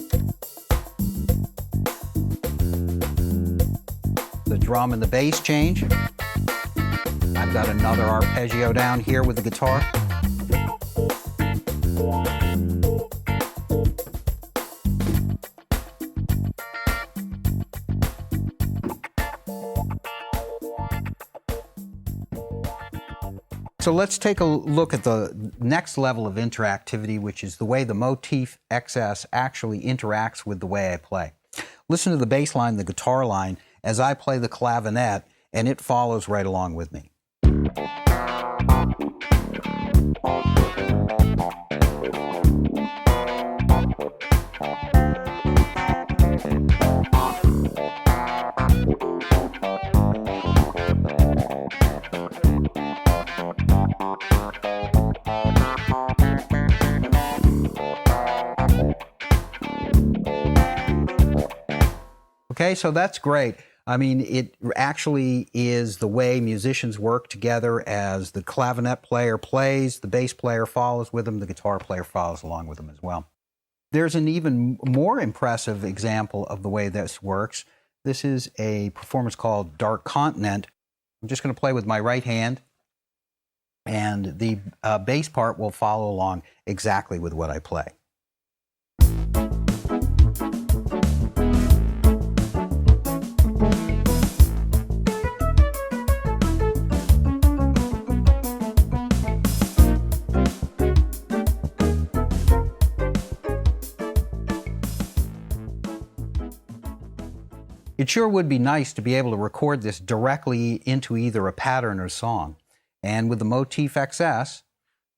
The drum and the bass change. I've got another arpeggio down here with the guitar. So let's take a look at the next level of interactivity, which is the way the Motif XS actually interacts with the way I play. Listen to the bass line, the guitar line, as I play the clavinet, and it follows right along with me. Okay, so that's great. I mean, it actually is the way musicians work together as the clavinet player plays, the bass player follows with them, the guitar player follows along with them as well. There's an even more impressive example of the way this works. This is a performance called Dark Continent. I'm just going to play with my right hand, and the bass part will follow along exactly with what I play. It sure would be nice to be able to record this directly into either a pattern or song. And with the Motif XS,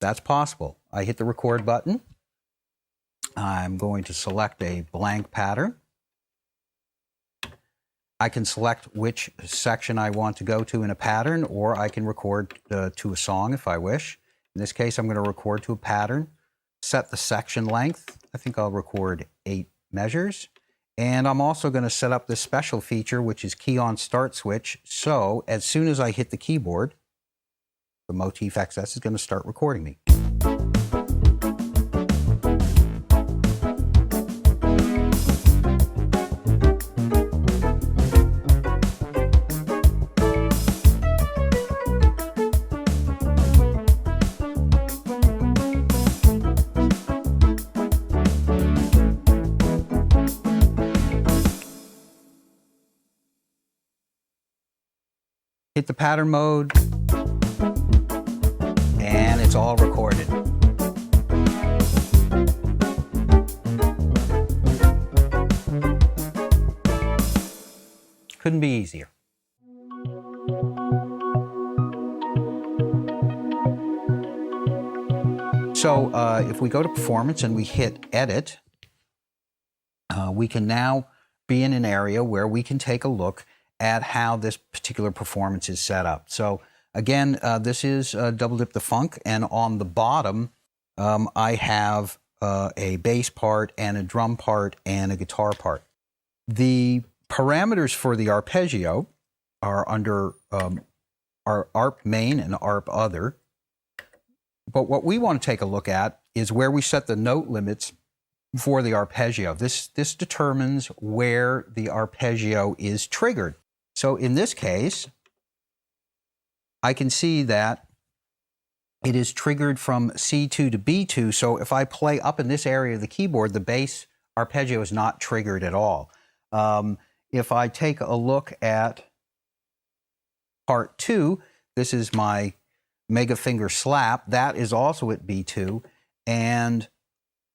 that's possible. I hit the record button. I'm going to select a blank pattern. I can select which section I want to go to in a pattern, or I can record to a song if I wish. In this case, I'm going to record to a pattern, set the section length. I think I'll record 8 measures. And I'm also going to set up this special feature, which is key on start switch. So as soon as I hit the keyboard, the Motif XS is going to start recording me. Hit the pattern mode, and it's all recorded. Couldn't be easier. So if we go to Performance and we hit Edit, we can now be in an area where we can take a look at how this particular performance is set up. So again, this is Double Dip the Funk, and on the bottom I have a bass part and a drum part and a guitar part. The parameters for the arpeggio are under our ARP main and ARP other, but what we want to take a look at is where we set the note limits for the arpeggio. This determines where the arpeggio is triggered. So in this case, I can see that it is triggered from C2 to B2. So if I play up in this area of the keyboard, the bass arpeggio is not triggered at all. If I take a look at part 2, this is my mega finger slap. That is also at B2. and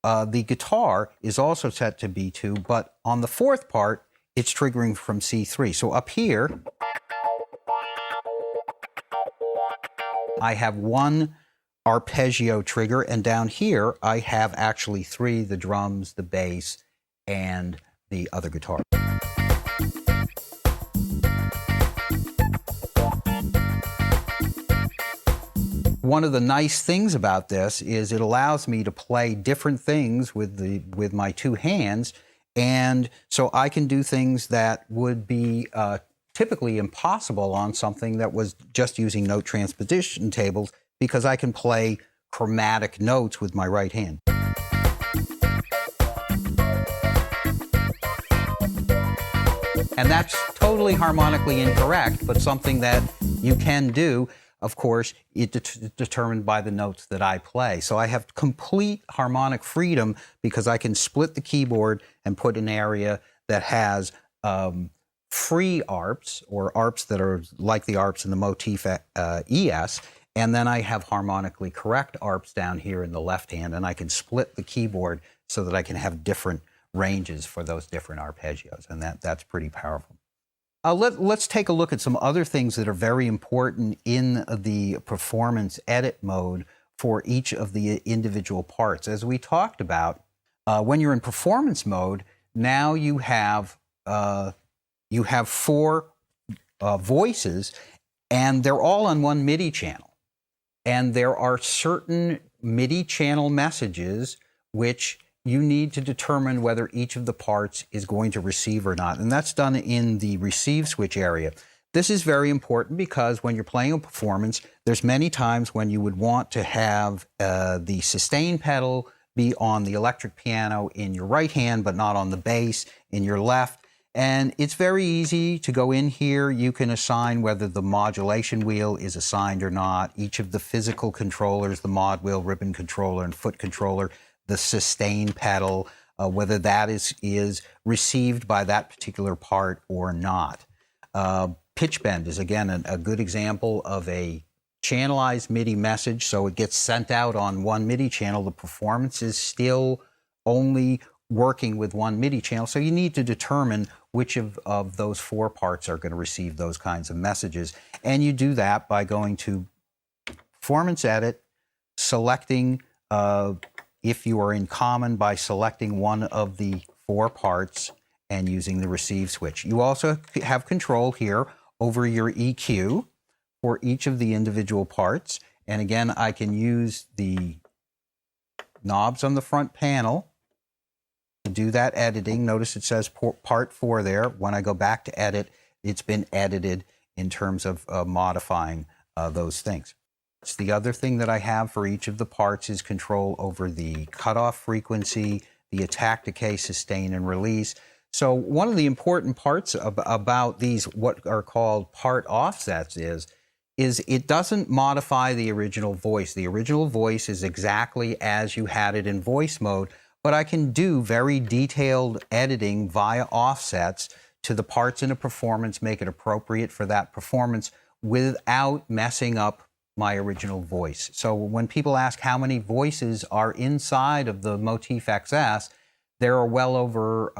the guitar is also set to B2, but on the fourth part, it's triggering from C3. So up here, I have one arpeggio trigger, and down here, I have actually three: the drums, the bass, and the other guitar. One of the nice things about this is it allows me to play different things with my two hands, and so I can do things that would be typically impossible on something that was just using note transposition tables, because I can play chromatic notes with my right hand. And that's totally harmonically incorrect, but something that you can do. Of course, it's determined by the notes that I play. So I have complete harmonic freedom because I can split the keyboard and put an area that has free arps, or arps that are like the arps in the Motif ES, and then I have harmonically correct arps down here in the left hand, and I can split the keyboard so that I can have different ranges for those different arpeggios, and that's pretty powerful. Let's take a look at some other things that are very important in the performance edit mode for each of the individual parts. As we talked about, when you're in performance mode, now you have four voices, and they're all on one MIDI channel. And there are certain MIDI channel messages which you need to determine whether each of the parts is going to receive or not. And that's done in the receive switch area. This is very important because when you're playing a performance, there's many times when you would want to have the sustain pedal be on the electric piano in your right hand, but not on the bass in your left. And it's very easy to go in here. You can assign whether the modulation wheel is assigned or not. Each of the physical controllers, the mod wheel, ribbon controller, and foot controller, the sustain pedal, whether that is received by that particular part or not. Pitch bend is, again, a good example of a channelized MIDI message, so it gets sent out on one MIDI channel. The performance is still only working with one MIDI channel, so you need to determine which of those four parts are going to receive those kinds of messages. And you do that by going to Performance Edit, selecting, if you are in common, by selecting one of the four parts and using the receive switch. You also have control here over your EQ for each of the individual parts. And again, I can use the knobs on the front panel to do that editing. Notice it says part 4 there. When I go back to edit, it's been edited in terms of modifying those things. The other thing that I have for each of the parts is control over the cutoff frequency, the attack, decay, sustain, and release. So one of the important parts about these, what are called part offsets, is it doesn't modify the original voice. The original voice is exactly as you had it in voice mode, but I can do very detailed editing via offsets to the parts in a performance, make it appropriate for that performance without messing up my original voice. So when people ask how many voices are inside of the Motif XS, there are well over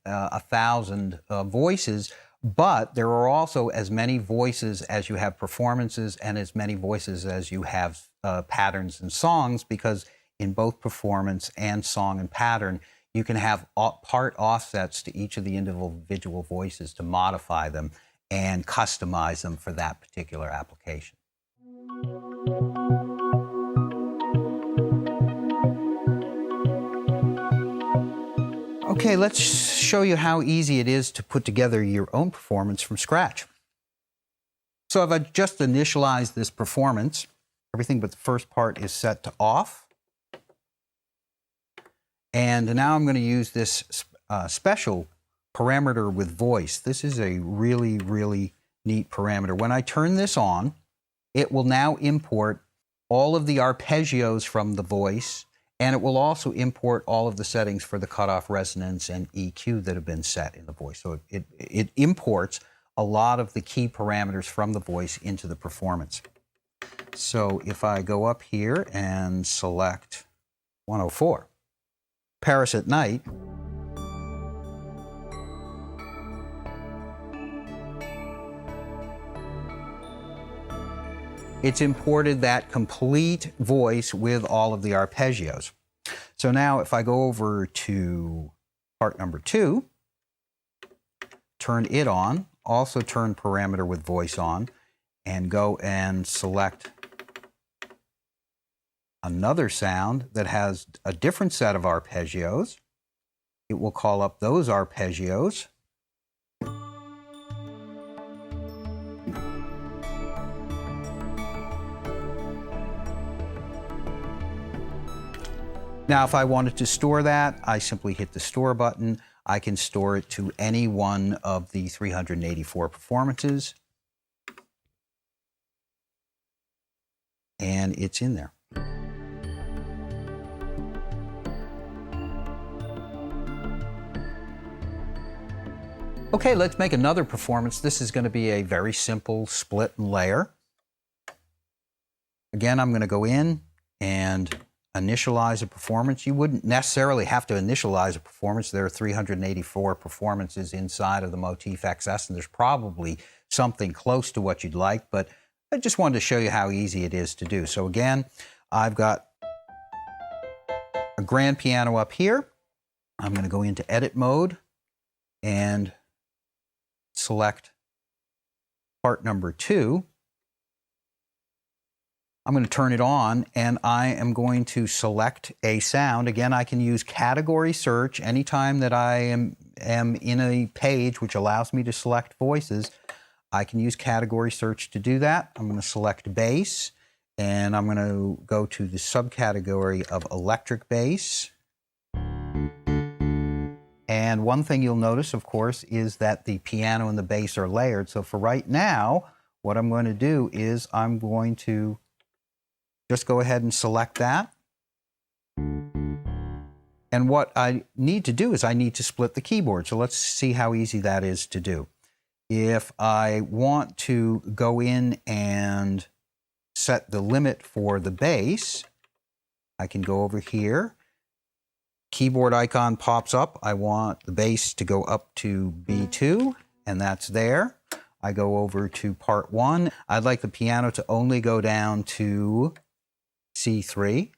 1,000 voices, but there are also as many voices as you have performances and as many voices as you have patterns and songs, because in both performance and song and pattern, you can have part offsets to each of the individual voices to modify them and customize them for that particular application. Okay, let's show you how easy it is to put together your own performance from scratch. So I've just initialized this performance. Everything but the first part is set to off. And now I'm going to use this special parameter with voice. This is a really, really neat parameter. When I turn this on, it will now import all of the arpeggios from the voice, and it will also import all of the settings for the cutoff, resonance, and EQ that have been set in the voice. So it imports a lot of the key parameters from the voice into the performance. So if I go up here and select 104. Paris at Night. It's imported that complete voice with all of the arpeggios. So now if I go over to part number 2, turn it on, also turn parameter with voice on, and go and select another sound that has a different set of arpeggios. It will call up those arpeggios. Now, if I wanted to store that, I simply hit the Store button. I can store it to any one of the 384 performances. And it's in there. Okay, let's make another performance. This is going to be a very simple split and layer. Again, I'm going to go in and initialize a performance. You wouldn't necessarily have to initialize a performance. There are 384 performances inside of the Motif XS, and there's probably something close to what you'd like, but I just wanted to show you how easy it is to do. So again, I've got a grand piano up here. I'm going to go into edit mode and select part number 2. I'm going to turn it on, and I am going to select a sound. Again, I can use category search anytime that I am in a page which allows me to select voices. I can use category search to do that. I'm going to select bass, and I'm going to go to the subcategory of electric bass. And one thing you'll notice, of course, is that the piano and the bass are layered. So for right now, what I'm going to do is I'm going to just go ahead and select that. And what I need to do is I need to split the keyboard. So let's see how easy that is to do. If I want to go in and set the limit for the bass, I can go over here. Keyboard icon pops up. I want the bass to go up to B2, and that's there. I go over to part 1. I'd like the piano to only go down to C3.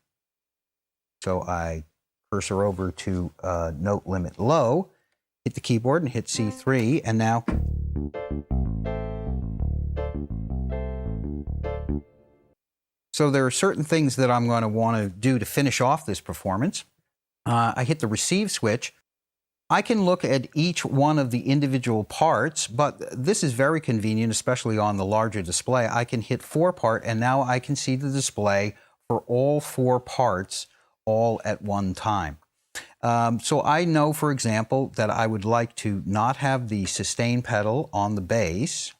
So I cursor over to note limit low, hit the keyboard and hit C3, and now so there are certain things that I'm going to want to do to finish off this performance. I hit the receive switch. I can look at each one of the individual parts, but this is very convenient, especially on the larger display. I can hit 4 part, and now I can see the display for all 4 parts all at one time. So I know, for example, that I would like to not have the sustain pedal on the bass,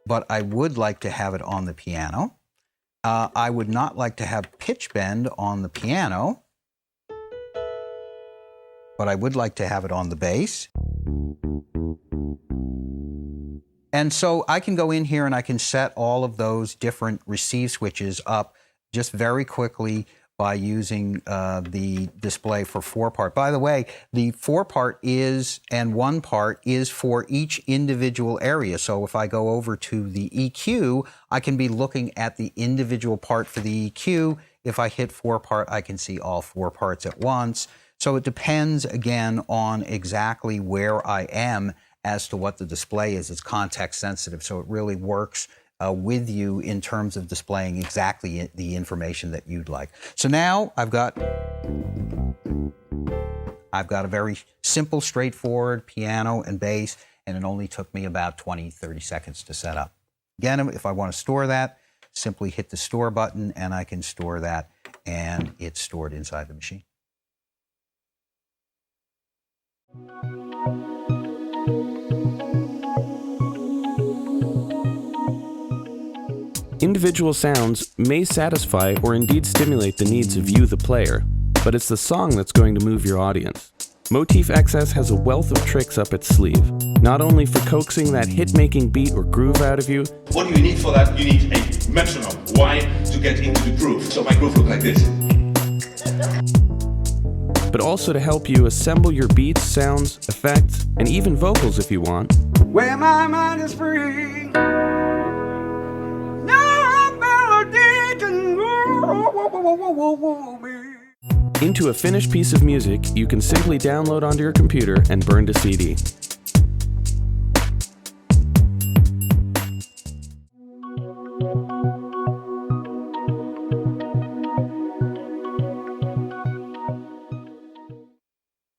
but I would like to have it on the piano. I would not like to have pitch bend on the piano, but I would like to have it on the bass. And so I can go in here and I can set all of those different receive switches up just very quickly by using the display for 4 part. By the way, the 4 part is, and 1 part is for each individual area. So if I go over to the EQ, I can be looking at the individual part for the EQ. If I hit 4 part, I can see all 4 parts at once. So it depends, again, on exactly where I am as to what the display is. It's context sensitive, so it really works with you in terms of displaying exactly the information that you'd like. So now I've got a very simple, straightforward piano and bass, and it only took me about 20-30 seconds to set up. Again, if I want to store that, simply hit the Store button, and I can store that, and it's stored inside the machine. Individual sounds may satisfy or indeed stimulate the needs of you, the player, but it's the song that's going to move your audience. Motif XS has a wealth of tricks up its sleeve, not only for coaxing that hit-making beat or groove out of you. What do you need for that? You need a metronome. Why? To get into the groove. So my groove looks like this. But also to help you assemble your beats, sounds, effects, and even vocals if you want. Where my mind is free. No melody can move me. Into a finished piece of music you can simply download onto your computer and burn to CD.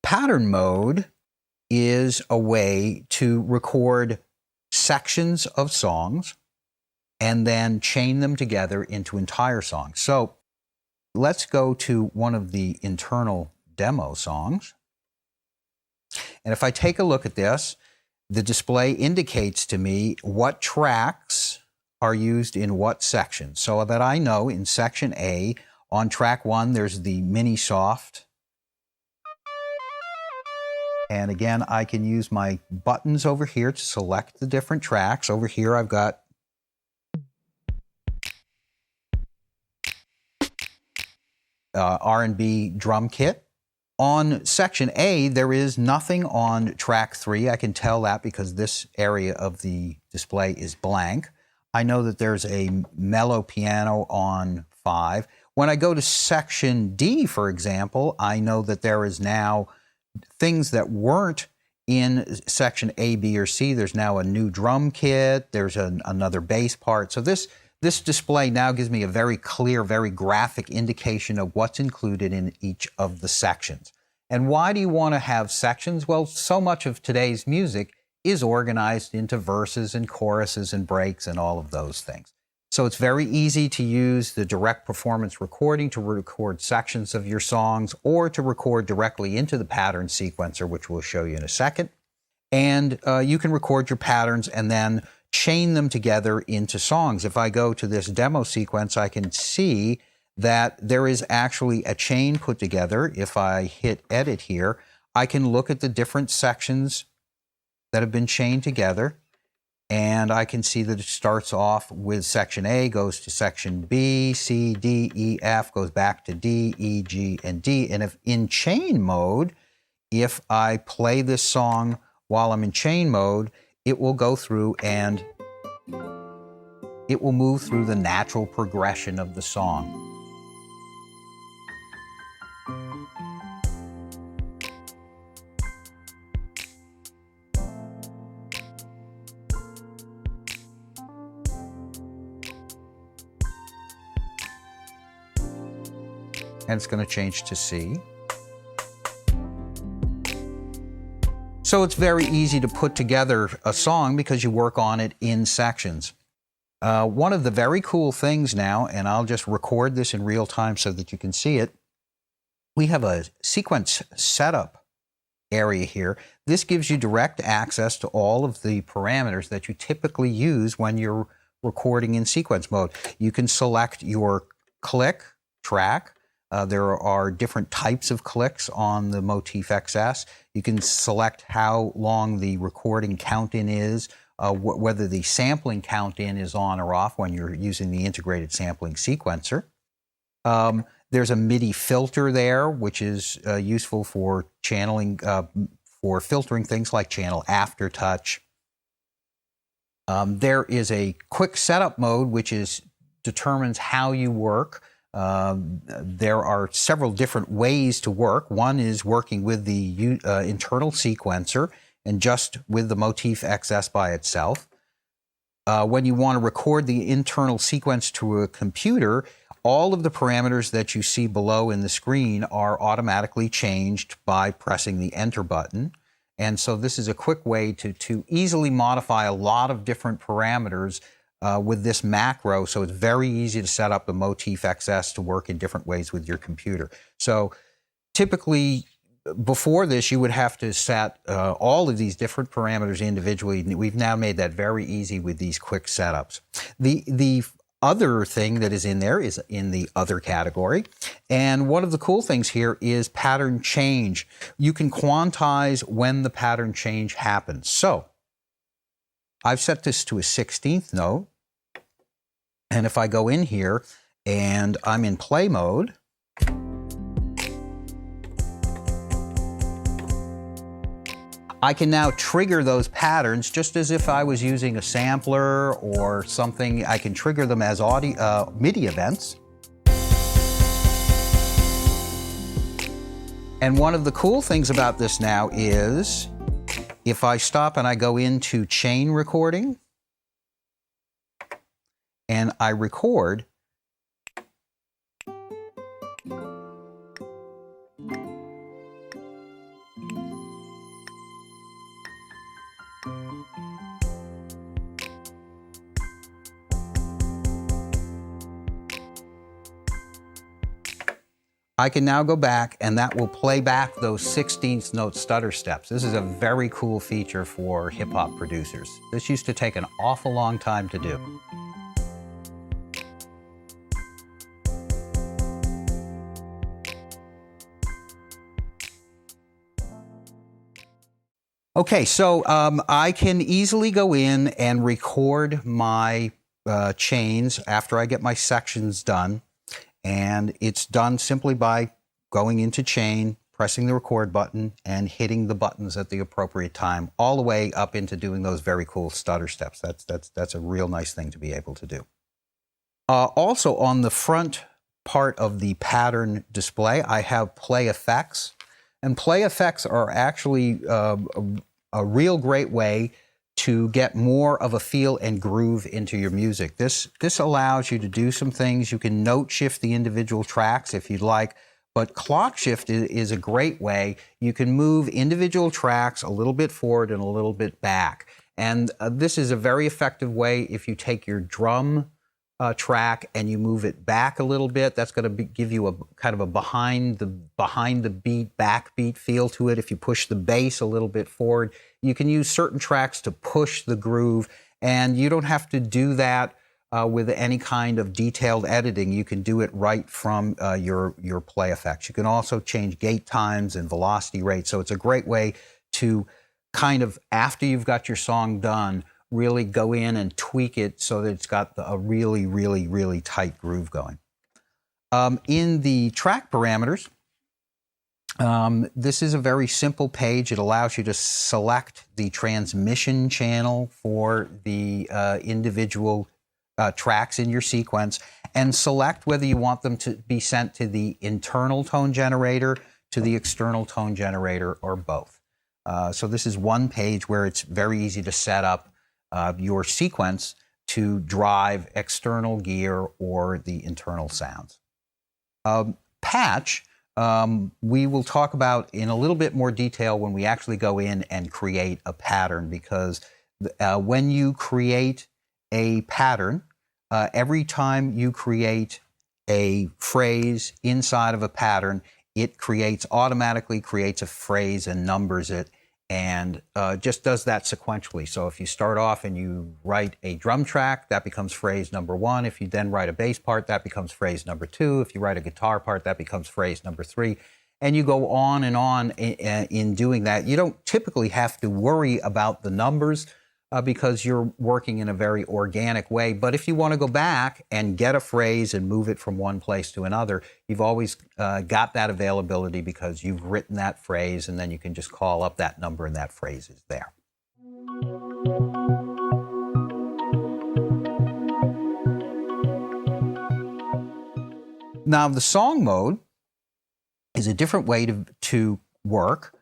Pattern mode is a way to record sections of songs and then chain them together into entire songs. So let's go to one of the internal demo songs. And if I take a look at this, the display indicates to me what tracks are used in what section. So that I know in section A, on track 1, there's the mini soft. And again, I can use my buttons over here to select the different tracks. Over here, I've got R&B drum kit. On section A, there is nothing on track 3. I can tell that because this area of the display is blank. I know that there's a mellow piano on 5. When I go to section D, for example, I know that there is now things that weren't in section A, B, or C. There's now a new drum kit. There's another bass part. So this display now gives me a very clear, very graphic indication of what's included in each of the sections. And why do you want to have sections? Well, so much of today's music is organized into verses and choruses and breaks and all of those things. So it's very easy to use the direct performance recording to record sections of your songs or to record directly into the pattern sequencer, which we'll show you in a second. And you can record your patterns and then chain them together into songs. If I go to this demo sequence, I can see that there is actually a chain put together. If I hit edit here, I can look at the different sections that have been chained together. And I can see that it starts off with section A, goes to section B, C, D, E, F, goes back to D, E, G, and D. And if in chain mode, if I play this song while I'm in chain mode, it will go through and it will move through the natural progression of the song. And it's going to change to C. So it's very easy to put together a song because you work on it in sections. One of the very cool things now, and I'll just record this in real time so that you can see it, we have a sequence setup area here. This gives you direct access to all of the parameters that you typically use when you're recording in sequence mode. You can select your click track. There are different types of clicks on the Motif XS. You can select how long the recording count-in is, whether the sampling count-in is on or off when you're using the integrated sampling sequencer. There's a MIDI filter there, which is useful for channeling, for filtering things like channel aftertouch. There is a quick setup mode, which determines how you work. There are several different ways to work. One is working with the internal sequencer and just with the Motif XS by itself. When you want to record the internal sequence to a computer, all of the parameters that you see below in the screen are automatically changed by pressing the Enter button. And so this is a quick way to easily modify a lot of different parameters with this macro, so it's very easy to set up the Motif XS to work in different ways with your computer. So typically, before this, you would have to set all of these different parameters individually. We've now made that very easy with these quick setups. The other thing that is in there is in the other category. And one of the cool things here is pattern change. You can quantize when the pattern change happens. So I've set this to a 16th note. And if I go in here and I'm in play mode, I can now trigger those patterns just as if I was using a sampler or something. I can trigger them as audio, MIDI events. And one of the cool things about this now is if I stop and I go into chain recording and I record, I can now go back and that will play back those 16th note stutter steps. This is a very cool feature for hip hop producers. This used to take an awful long time to do. Okay, so I can easily go in and record my chains after I get my sections done. And it's done simply by going into chain, pressing the record button, and hitting the buttons at the appropriate time, all the way up into doing those very cool stutter steps. That's a real nice thing to be able to do. Also, on the front part of the pattern display, I have play effects. And play effects are actually a real great way to get more of a feel and groove into your music. This allows you to do some things. You can note shift the individual tracks if you'd like, but clock shift is a great way. You can move individual tracks a little bit forward and a little bit back. And this is a very effective way if you take your drum track and you move it back a little bit. That's going to give you a kind of a behind the beat, backbeat feel to it. If you push the bass a little bit forward, you can use certain tracks to push the groove, and you don't have to do that with any kind of detailed editing. You can do it right from your play effects. You can also change gate times and velocity rates. So it's a great way to kind of, after you've got your song done, really go in and tweak it so that it's got a really, really, really tight groove going. In the track parameters, this is a very simple page. It allows you to select the transmission channel for the individual tracks in your sequence and select whether you want them to be sent to the internal tone generator, to the external tone generator, or both. So this is one page where it's very easy to set up your sequence to drive external gear or the internal sounds. Patch, we will talk about in a little bit more detail when we actually go in and create a pattern, because when you create a pattern, every time you create a phrase inside of a pattern, it automatically creates a phrase and numbers it, and just does that sequentially. So if you start off and you write a drum track, that becomes phrase number 1. If you then write a bass part, that becomes phrase number 2. If you write a guitar part, that becomes phrase number 3. And you go on and on in doing that. You don't typically have to worry about the numbers because you're working in a very organic way. But if you want to go back and get a phrase and move it from one place to another, you've always got that availability because you've written that phrase, and then you can just call up that number and that phrase is there. Now, the song mode is a different way to work.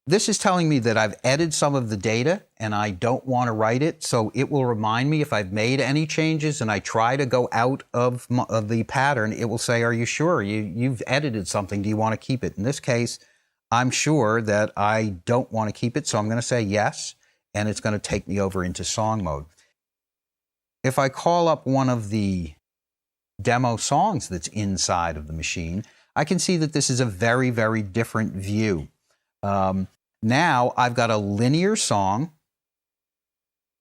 This is telling me that I've edited some of the data and I don't want to write it, so it will remind me if I've made any changes and I try to go out of the pattern. It will say, are you sure? You've edited something. Do you want to keep it? In this case, I'm sure that I don't want to keep it, so I'm going to say yes, and it's going to take me over into song mode. If I call up one of the demo songs that's inside of the machine, I can see that this is a very, very different view. Now I've got a linear song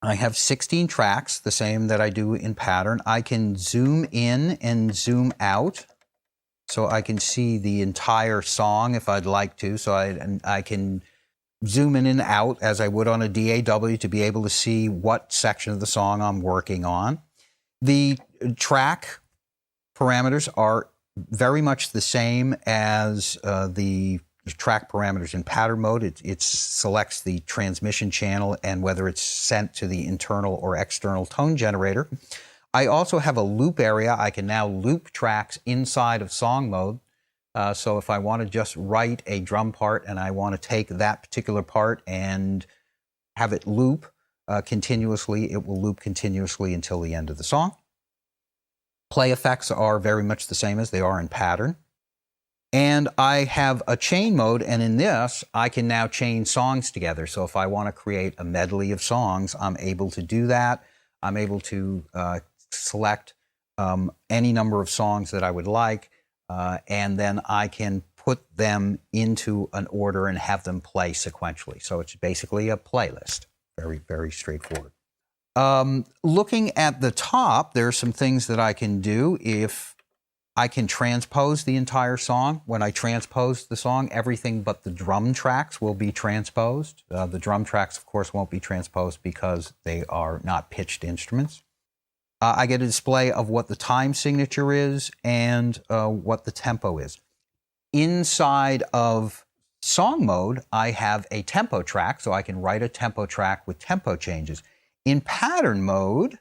I have 16 tracks, the same that I do in pattern. I can zoom in and zoom out, so I can see the entire song if I'd like to. So I can zoom in and out as I would on a DAW to be able to see what section of the song I'm working on. The track parameters are very much the same as the track parameters in pattern mode. It selects the transmission channel and whether it's sent to the internal or external tone generator. I also have a loop area. I can now loop tracks inside of song mode. So if I want to just write a drum part and I want to take that particular part and have it loop continuously, it will loop continuously until the end of the song. Play effects are very much the same as they are in pattern. And I have a chain mode, and in this, I can now chain songs together. So if I want to create a medley of songs, I'm able to do that. I'm able to select any number of songs that I would like, and then I can put them into an order and have them play sequentially. So it's basically a playlist. Very, very straightforward. Looking at the top, there are some things that I can do. If I can transpose the entire song. When I transpose the song, everything but the drum tracks will be transposed. The drum tracks, of course, won't be transposed because they are not pitched instruments. I get a display of what the time signature is and what the tempo is. Inside of song mode, I have a tempo track, so I can write a tempo track with tempo changes. In pattern mode,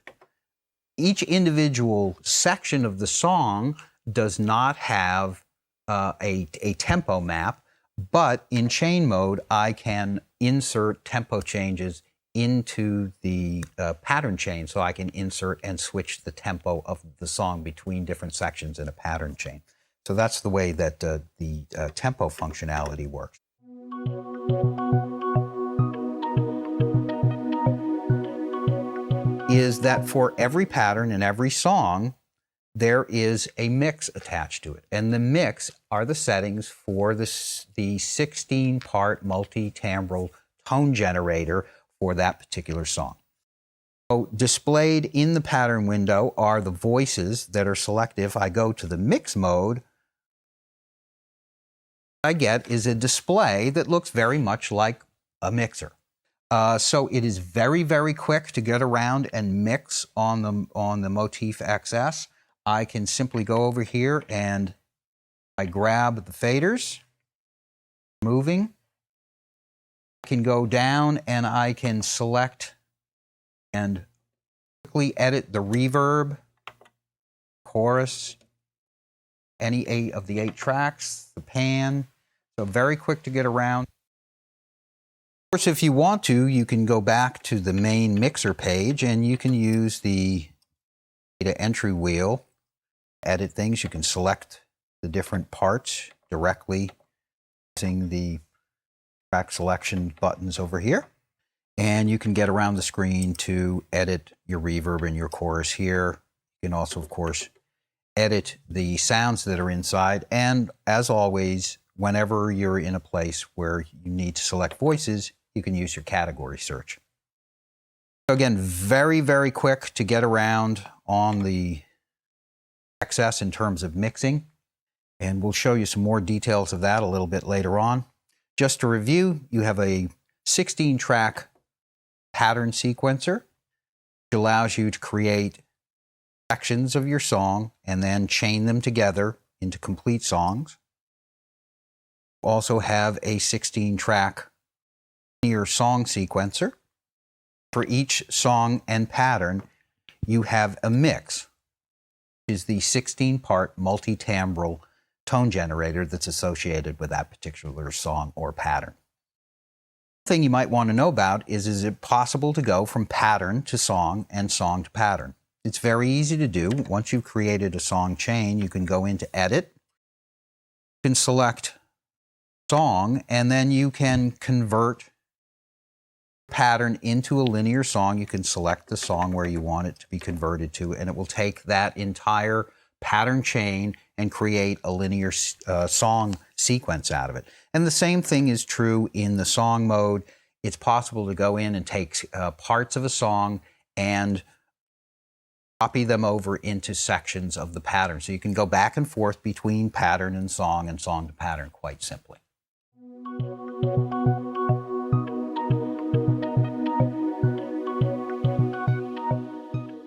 each individual section of the song does not have a tempo map, but in chain mode, I can insert tempo changes into the pattern chain, so I can insert and switch the tempo of the song between different sections in a pattern chain. So that's the way that the tempo functionality works. Is that for every pattern and every song, there is a mix attached to it. And the mix are the settings for the 16-part multi-timbral tone generator for that particular song. So displayed in the pattern window are the voices that are selected. If I go to the mix mode, what I get is a display that looks very much like a mixer. So it is very, very quick to get around and mix on the Motif XS. I can simply go over here and I grab the faders, moving. I can go down and I can select and quickly edit the reverb, chorus, any 8 of the 8 tracks, the pan. So very quick to get around. Of course, if you want to, you can go back to the main mixer page and you can use the data entry wheel, edit things. You can select the different parts directly using the track selection buttons over here. And you can get around the screen to edit your reverb and your chorus here. You can also, of course, edit the sounds that are inside. And as always, whenever you're in a place where you need to select voices, you can use your category search. So again, very, very quick to get around on the XS in terms of mixing. And we'll show you some more details of that a little bit later on. Just to review, you have a 16-track pattern sequencer, which allows you to create sections of your song and then chain them together into complete songs. You also have a 16-track linear song sequencer. For each song and pattern, you have a mix, which is the 16-part multi-timbral tone generator that's associated with that particular song or pattern. The thing you might want to know about is it possible to go from pattern to song and song to pattern? It's very easy to do. Once you've created a song chain, you can go into Edit, you can select Song, and then you can convert pattern into a linear song. You can select the song where you want it to be converted to, and it will take that entire pattern chain and create a linear song sequence out of it. And the same thing is true in the song mode. it's possible to go in and take parts of a song and copy them over into sections of the pattern. So you can go back and forth between pattern and song to pattern quite simply.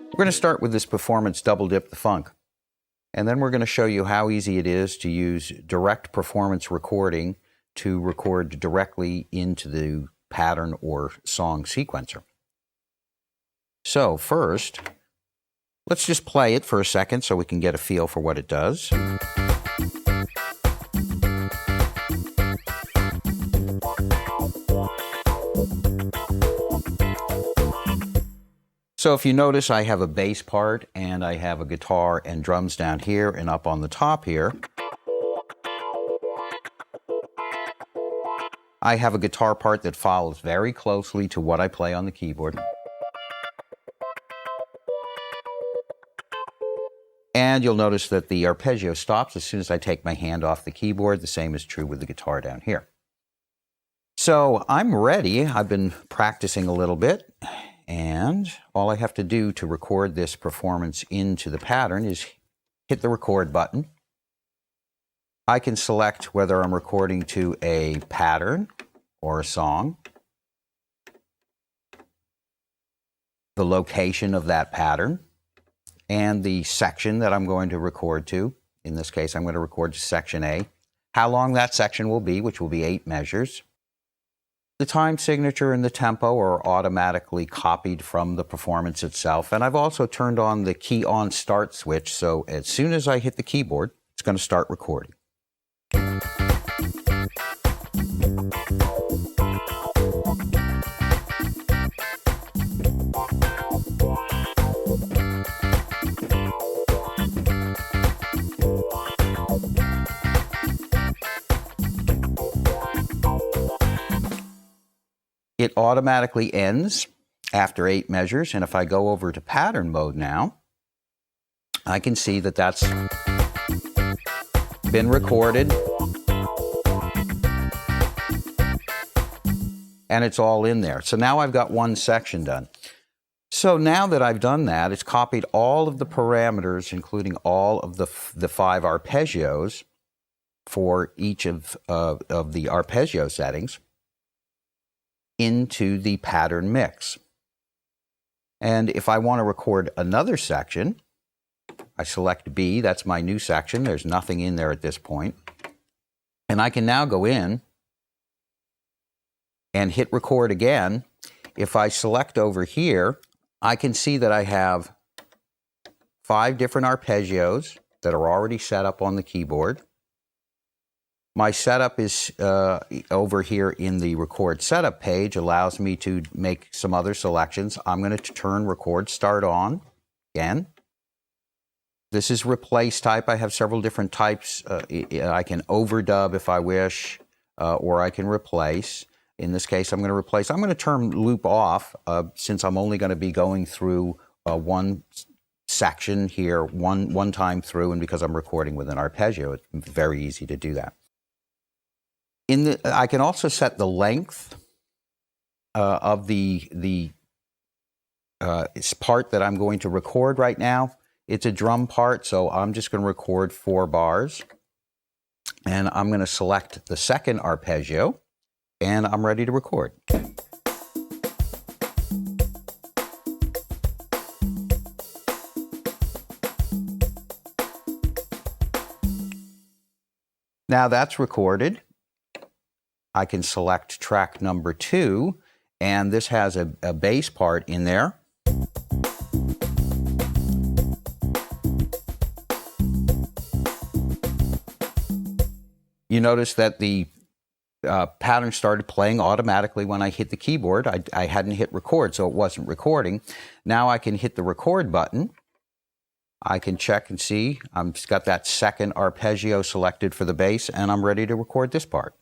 We're going to start with this performance Double Dip the Funk. And then we're going to show you how easy it is to use direct performance recording to record directly into the pattern or song sequencer. So first, let's just play it for a second so we can get a feel for what it does. So if you notice, I have a bass part and I have a guitar and drums down here and up on the top here. I have a guitar part that follows very closely to what I play on the keyboard. And you'll notice that the arpeggio stops as soon as I take my hand off the keyboard. The same is true with the guitar down here. So I'm ready. I've been practicing a little bit. And all I have to do to record this performance into the pattern is hit the record button. I can select whether I'm recording to a pattern or a song, the location of that pattern, and the section that I'm going to record to. In this case, I'm going to record to section A. How long that section will be, which will be 8 measures. The time signature and the tempo are automatically copied from the performance itself. And I've also turned on the key on start switch, so as soon as I hit the keyboard, it's going to start recording. It automatically ends after 8 measures, and if I go over to pattern mode now, I can see that that's been recorded, and it's all in there. So now I've got one section done. So now that I've done that, it's copied all of the parameters, including all of the 5 arpeggios for each of the arpeggio settings, into the pattern mix. And if I want to record another section, I select B, that's my new section. There's nothing in there at this point. And I can now go in and hit record again. If I select over here, I can see that I have 5 different arpeggios that are already set up on the keyboard. My setup is over here in the record setup page, allows me to make some other selections. I'm going to turn record start on again. This is replace type. I have several different types. I can overdub if I wish, or I can replace. In this case, I'm going to replace. I'm going to turn loop off since I'm only going to be going through one section here one time through, and because I'm recording with an arpeggio, it's very easy to do that. I can also set the length of the part that I'm going to record right now. It's a drum part, so I'm just going to record 4 bars. And I'm going to select the second arpeggio, and I'm ready to record. Now that's recorded. I can select track number 2, and this has a bass part in there. You notice that the pattern started playing automatically when I hit the keyboard. I hadn't hit record, so it wasn't recording. Now I can hit the record button. I can check and see. I've just got that second arpeggio selected for the bass, and I'm ready to record this part.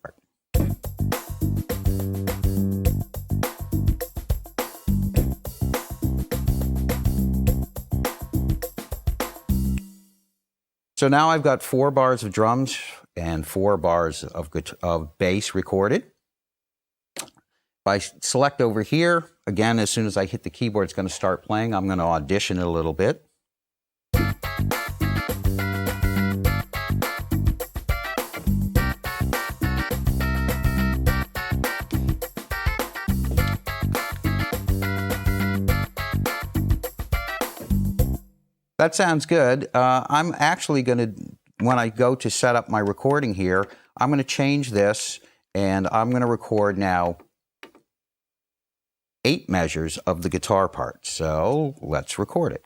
So now I've got 4 bars of drums and 4 bars of bass recorded. If I select over here, again, as soon as I hit the keyboard, it's going to start playing. I'm going to audition it a little bit. That sounds good. I'm actually going to, when I go to set up my recording here, I'm going to change this, and I'm going to record now 8 measures of the guitar part. So let's record it.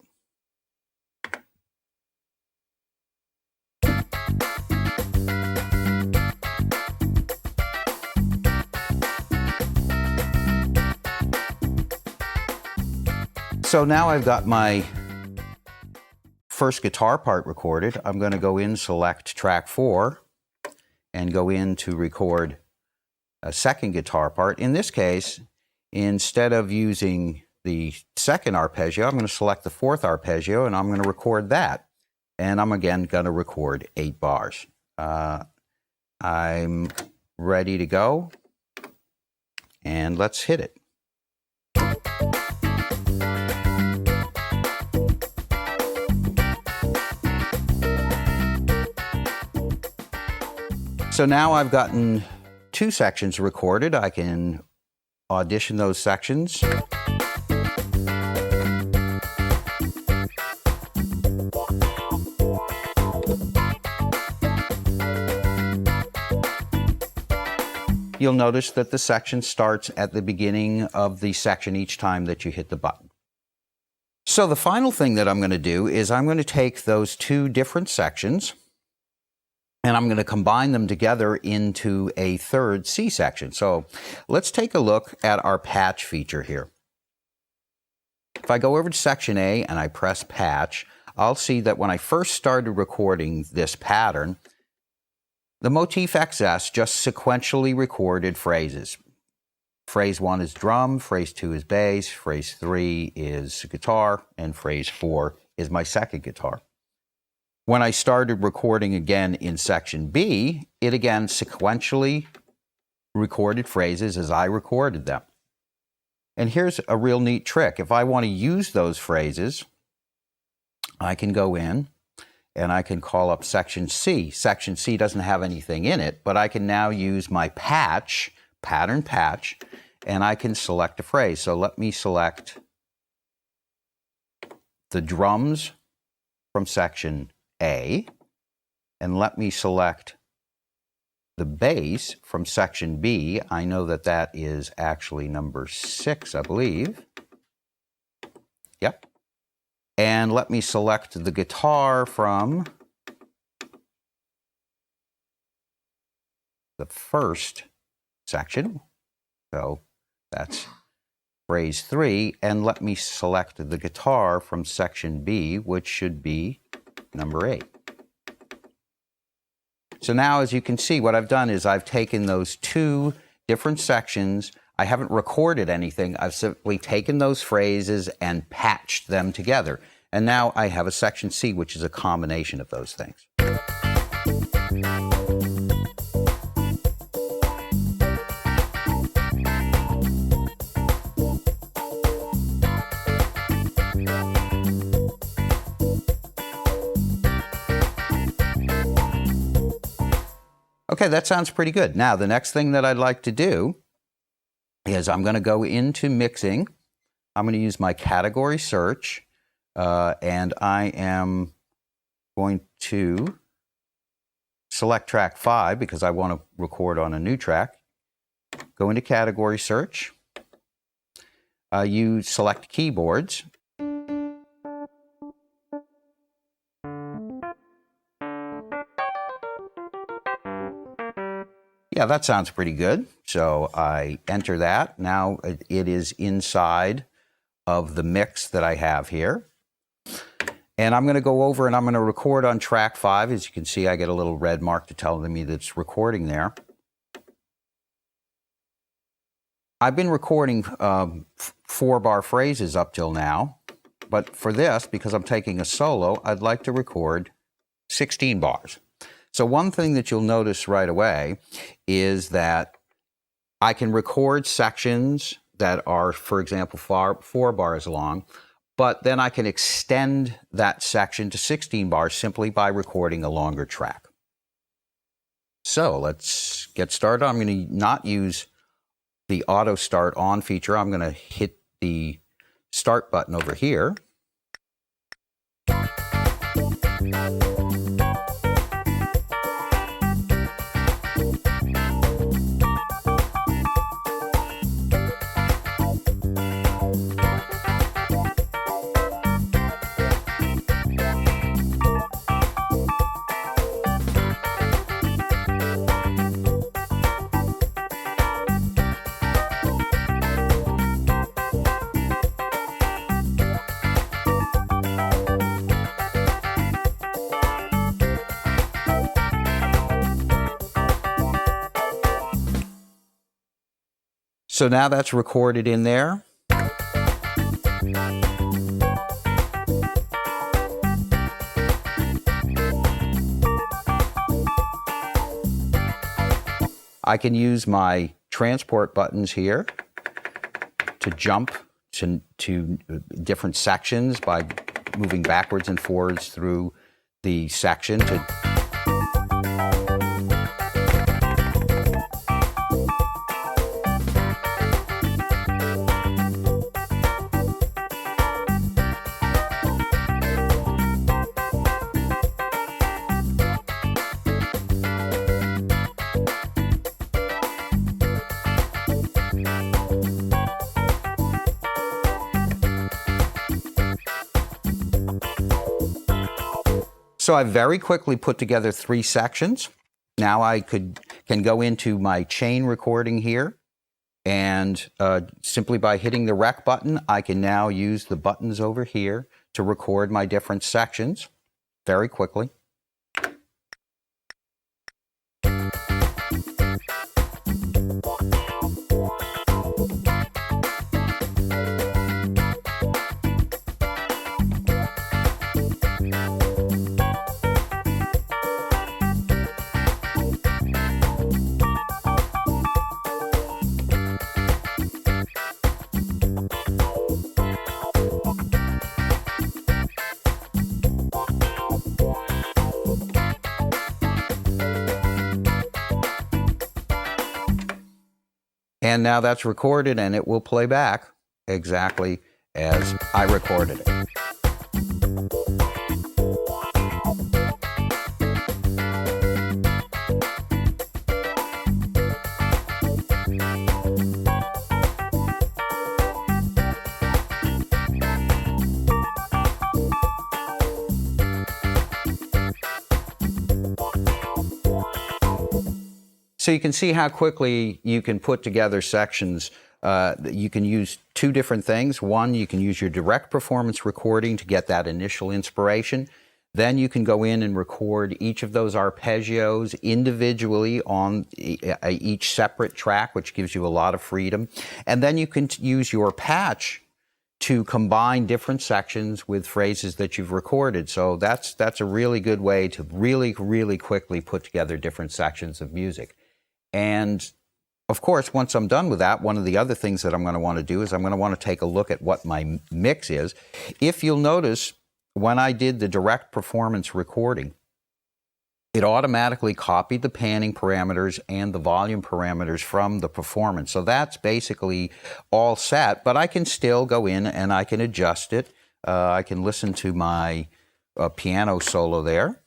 So now I've got my first guitar part recorded. I'm going to go in, select track 4, and go in to record a second guitar part. In this case, instead of using the second arpeggio, I'm going to select the 4th arpeggio, and I'm going to record that. And I'm again going to record 8 bars. I'm ready to go, and let's hit it. So now I've gotten 2 sections recorded. I can audition those sections. You'll notice that the section starts at the beginning of the section each time that you hit the button. So the final thing that I'm going to do is I'm going to take those 2 different sections, and I'm going to combine them together into a 3rd C section. So let's take a look at our patch feature here. If I go over to section A and I press patch, I'll see that when I first started recording this pattern, the Motif XS just sequentially recorded phrases. Phrase 1 is drum, phrase 2 is bass, phrase 3 is guitar, and phrase 4 is my second guitar. When I started recording again in section B, it again sequentially recorded phrases as I recorded them. And here's a real neat trick. If I want to use those phrases, I can go in and I can call up section C. Section C doesn't have anything in it, but I can now use my patch, pattern patch, and I can select a phrase. So let me select the drums from section A, and let me select the bass from section B. I know that that is actually number 6, I believe. Yep. And let me select the guitar from the 1st section. So that's phrase 3. And let me select the guitar from section B, which should be number 8. So now, as you can see, what I've done is I've taken those 2 different sections. I haven't recorded anything. I've simply taken those phrases and patched them together. And now I have a section C, which is a combination of those things. Okay, that sounds pretty good. Now, the next thing that I'd like to do is I'm going to go into mixing. I'm going to use my category search, and I am going to select track 5 because I want to record on a new track. Go into category search. You select keyboards. Yeah, that sounds pretty good. So I enter that. Now it is inside of the mix that I have here. And I'm going to go over and I'm going to record on track 5. As you can see, I get a little red mark to tell me that it's recording there. I've been recording 4-bar phrases up till now. But for this, because I'm taking a solo, I'd like to record 16 bars. So one thing that you'll notice right away is that I can record sections that are, for example, 4 bars long, but then I can extend that section to 16 bars simply by recording a longer track. So let's get started. I'm going to not use the auto start on feature. I'm going to hit the start button over here. So now that's recorded in there. I can use my transport buttons here to jump to different sections by moving backwards and forwards through the section to So I very quickly put together 3 sections. Now I can go into my chain recording here, and simply by hitting the rec button, I can now use the buttons over here to record my different sections very quickly. And now that's recorded, and it will play back exactly as I recorded it. So you can see how quickly you can put together sections. You can use 2 different things. One, you can use your direct performance recording to get that initial inspiration. Then you can go in and record each of those arpeggios individually on each separate track, which gives you a lot of freedom. And then you can use your patch to combine different sections with phrases that you've recorded. So that's a really good way to really, really quickly put together different sections of music. And of course, once I'm done with that, one of the other things that I'm going to want to do is I'm going to want to take a look at what my mix is. If you'll notice, when I did the direct performance recording, it automatically copied the panning parameters and the volume parameters from the performance. So that's basically all set, but I can still go in and I can adjust it. I can listen to my piano solo there.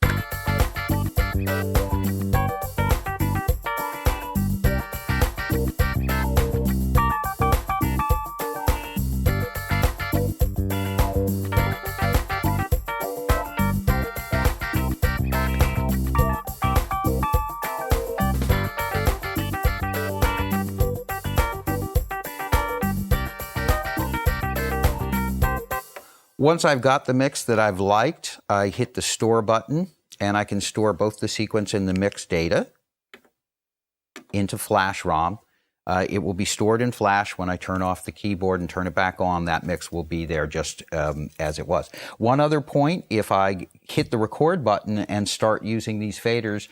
Once I've got the mix that I've liked, I hit the store button, and I can store both the sequence and the mix data into Flash ROM. It will be stored in Flash. When I turn off the keyboard and turn it back on, that mix will be there just as it was. One other point, if I hit the record button and start using these faders,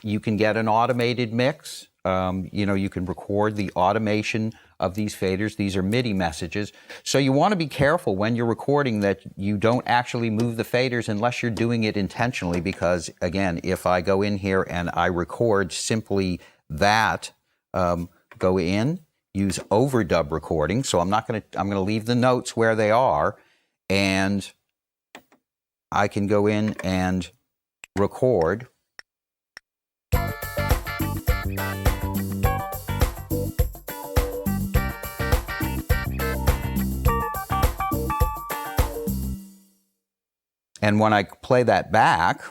you can get an automated mix You can record the automation of these faders. These are MIDI messages. So you want to be careful when you're recording that you don't actually move the faders unless you're doing it intentionally, because, again, if I go in here and I record simply that, go in, use overdub recording. So I'm going to leave the notes where they are, and I can go in and record. And when I play that back,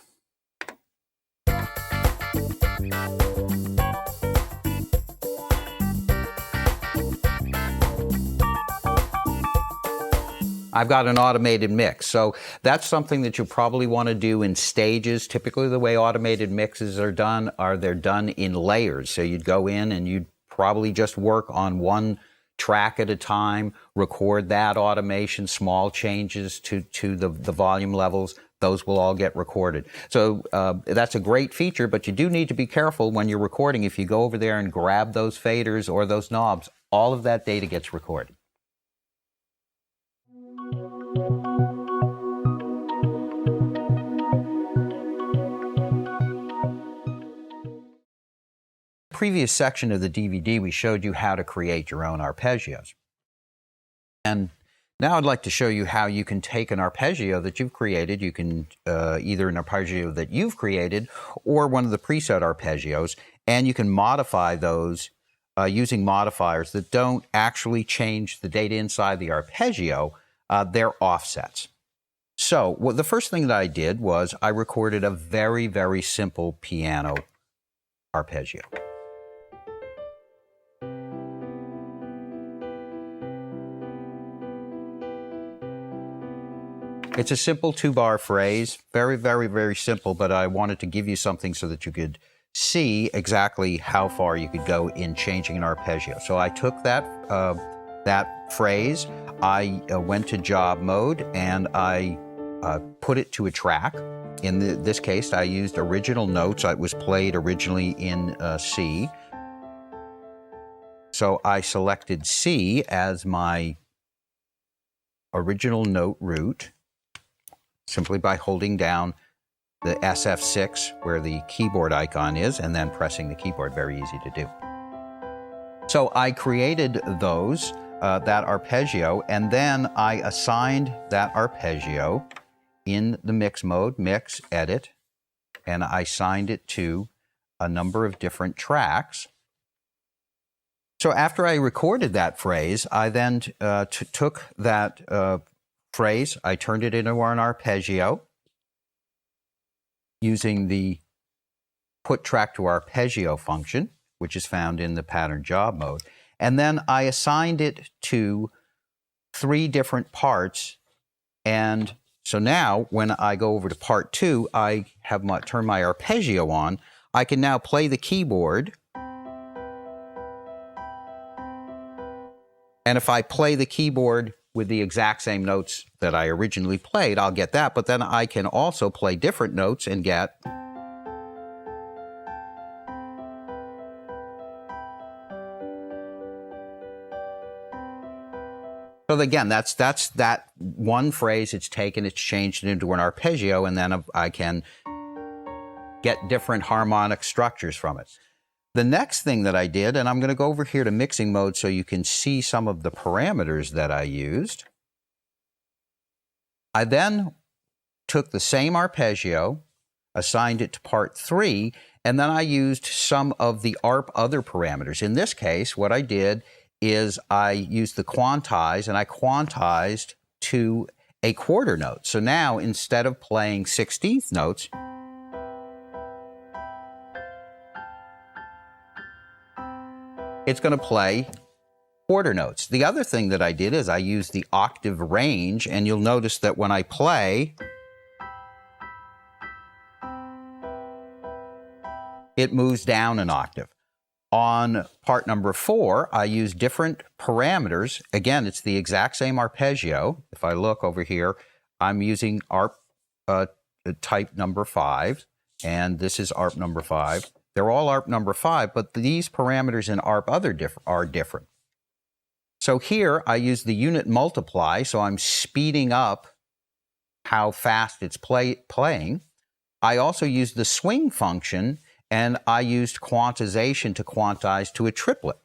I've got an automated mix. So that's something that you probably want to do in stages. Typically the way automated mixes are done they're done in layers. So you'd go in and you'd probably just work on one track at a time, record that automation, small changes to the volume levels, those will all get recorded. So that's a great feature, but you do need to be careful when you're recording. If you go over there and grab those faders or those knobs, all of that data gets recorded. Previous section of the DVD, we showed you how to create your own arpeggios. And now I'd like to show you how you can take an arpeggio that you've created. You can either an arpeggio that you've created or one of the preset arpeggios, and you can modify those using modifiers that don't actually change the data inside the arpeggio. They're offsets. So the first thing that I did was I recorded a very, very simple piano arpeggio. It's a simple 2-bar phrase, very, very, very simple, but I wanted to give you something so that you could see exactly how far you could go in changing an arpeggio. So I took that phrase, I went to job mode, and I put it to a track. In this case, I used original notes. It was played originally in C. So I selected C as my original note root, simply by holding down the SF6 where the keyboard icon is and then pressing the keyboard. Very easy to do. So I created those, that arpeggio, and then I assigned that arpeggio in the mix mode, mix, edit, and I assigned it to a number of different tracks. So after I recorded that phrase, I then took that phrase, I turned it into an arpeggio using the put track to arpeggio function, which is found in the pattern job mode. And then I assigned it to 3 different parts. And so now when I go over to part 2, I have turned my arpeggio on. I can now play the keyboard. And if I play the keyboard with the exact same notes that I originally played, I'll get that. But then I can also play different notes and get. So again, that's that one phrase. It's taken, it's changed it into an arpeggio, and then I can get different harmonic structures from it. The next thing that I did, and I'm going to go over here to mixing mode so you can see some of the parameters that I used. I then took the same arpeggio, assigned it to part 3, and then I used some of the ARP other parameters. In this case, what I did is I used the quantize, and I quantized to a quarter note. So now instead of playing 16th notes, it's going to play quarter notes. The other thing that I did is I used the octave range, and you'll notice that when I play, it moves down an octave. On part number 4, I used different parameters. Again, it's the exact same arpeggio. If I look over here, I'm using ARP type number 5, and this is ARP number 5. They're all ARP number 5, but these parameters in ARP other are different. So here I use the unit multiply, so I'm speeding up how fast it's playing. I also use the swing function, and I used quantization to quantize to a triplet.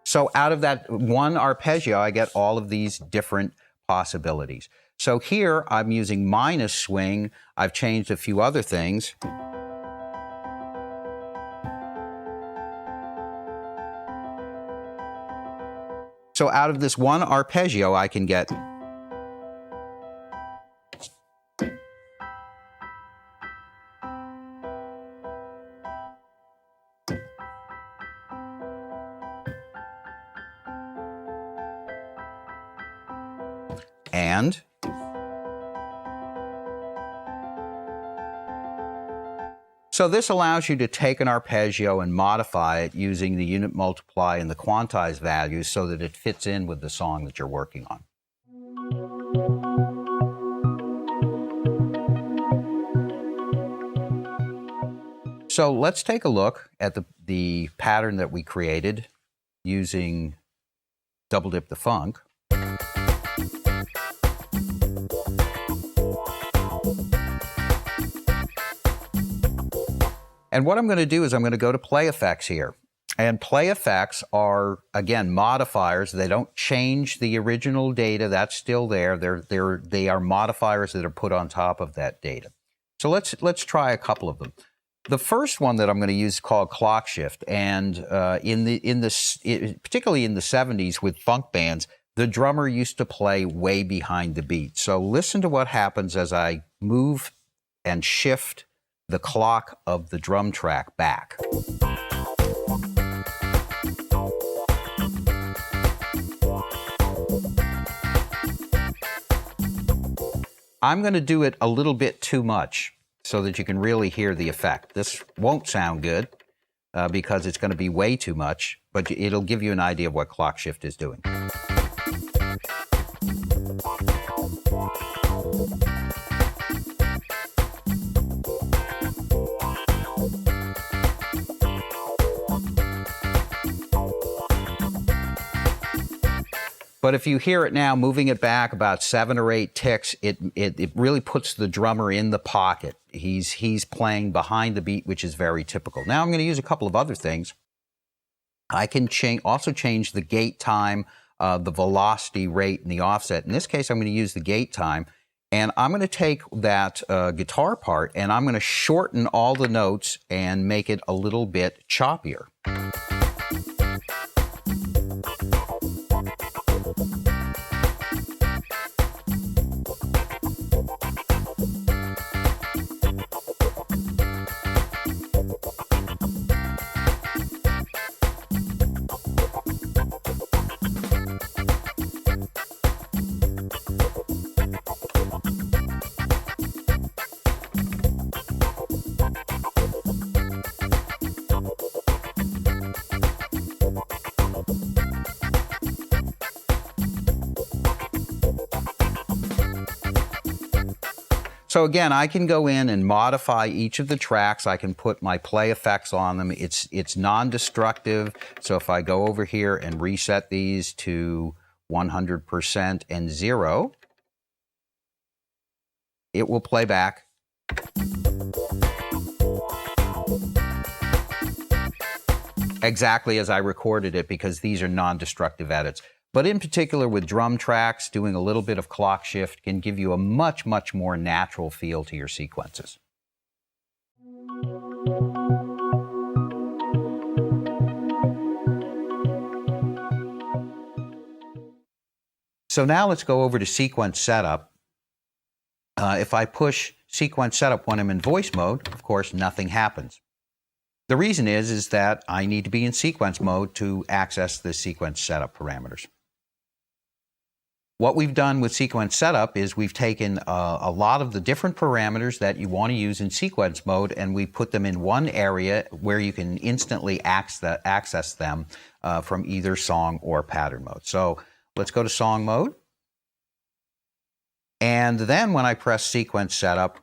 So out of that one arpeggio, I get all of these different possibilities. So here I'm using minus swing. I've changed a few other things. So out of this one arpeggio, I can get and so this allows you to take an arpeggio and modify it using the unit multiply and the quantized values so that it fits in with the song that you're working on. So let's take a look at the pattern that we created using Double Dip the Funk. And what I'm going to do is I'm going to go to play effects here. And play effects are, again, modifiers. They don't change the original data. That's still there. They are modifiers that are put on top of that data. So let's try a couple of them. The first one that I'm going to use is called clock shift. And particularly in the 70s with funk bands, the drummer used to play way behind the beat. So listen to what happens as I move and shift the clock of the drum track back. I'm going to do it a little bit too much so that you can really hear the effect. This won't sound good because it's going to be way too much, but it'll give you an idea of what clock shift is doing. But if you hear it now, moving it back about 7 or 8 ticks, it really puts the drummer in the pocket. He's playing behind the beat, which is very typical. Now I'm going to use a couple of other things. I can also change the gate time, the velocity rate, and the offset. In this case, I'm going to use the gate time. And I'm going to take that guitar part, and I'm going to shorten all the notes and make it a little bit choppier. So again, I can go in and modify each of the tracks. I can put my play effects on them. It's non-destructive. So if I go over here and reset these to 100% and 0, it will play back. Exactly as I recorded it, because these are non-destructive edits. But in particular with drum tracks, doing a little bit of clock shift can give you a much, much more natural feel to your sequences. So now let's go over to sequence setup. If I push sequence setup when I'm in voice mode, of course, nothing happens. The reason is that I need to be in sequence mode to access the sequence setup parameters. What we've done with sequence setup is we've taken a lot of the different parameters that you want to use in sequence mode, and we put them in one area where you can instantly access them from either song or pattern mode. So Let's go to song mode. And then when I press sequence setup,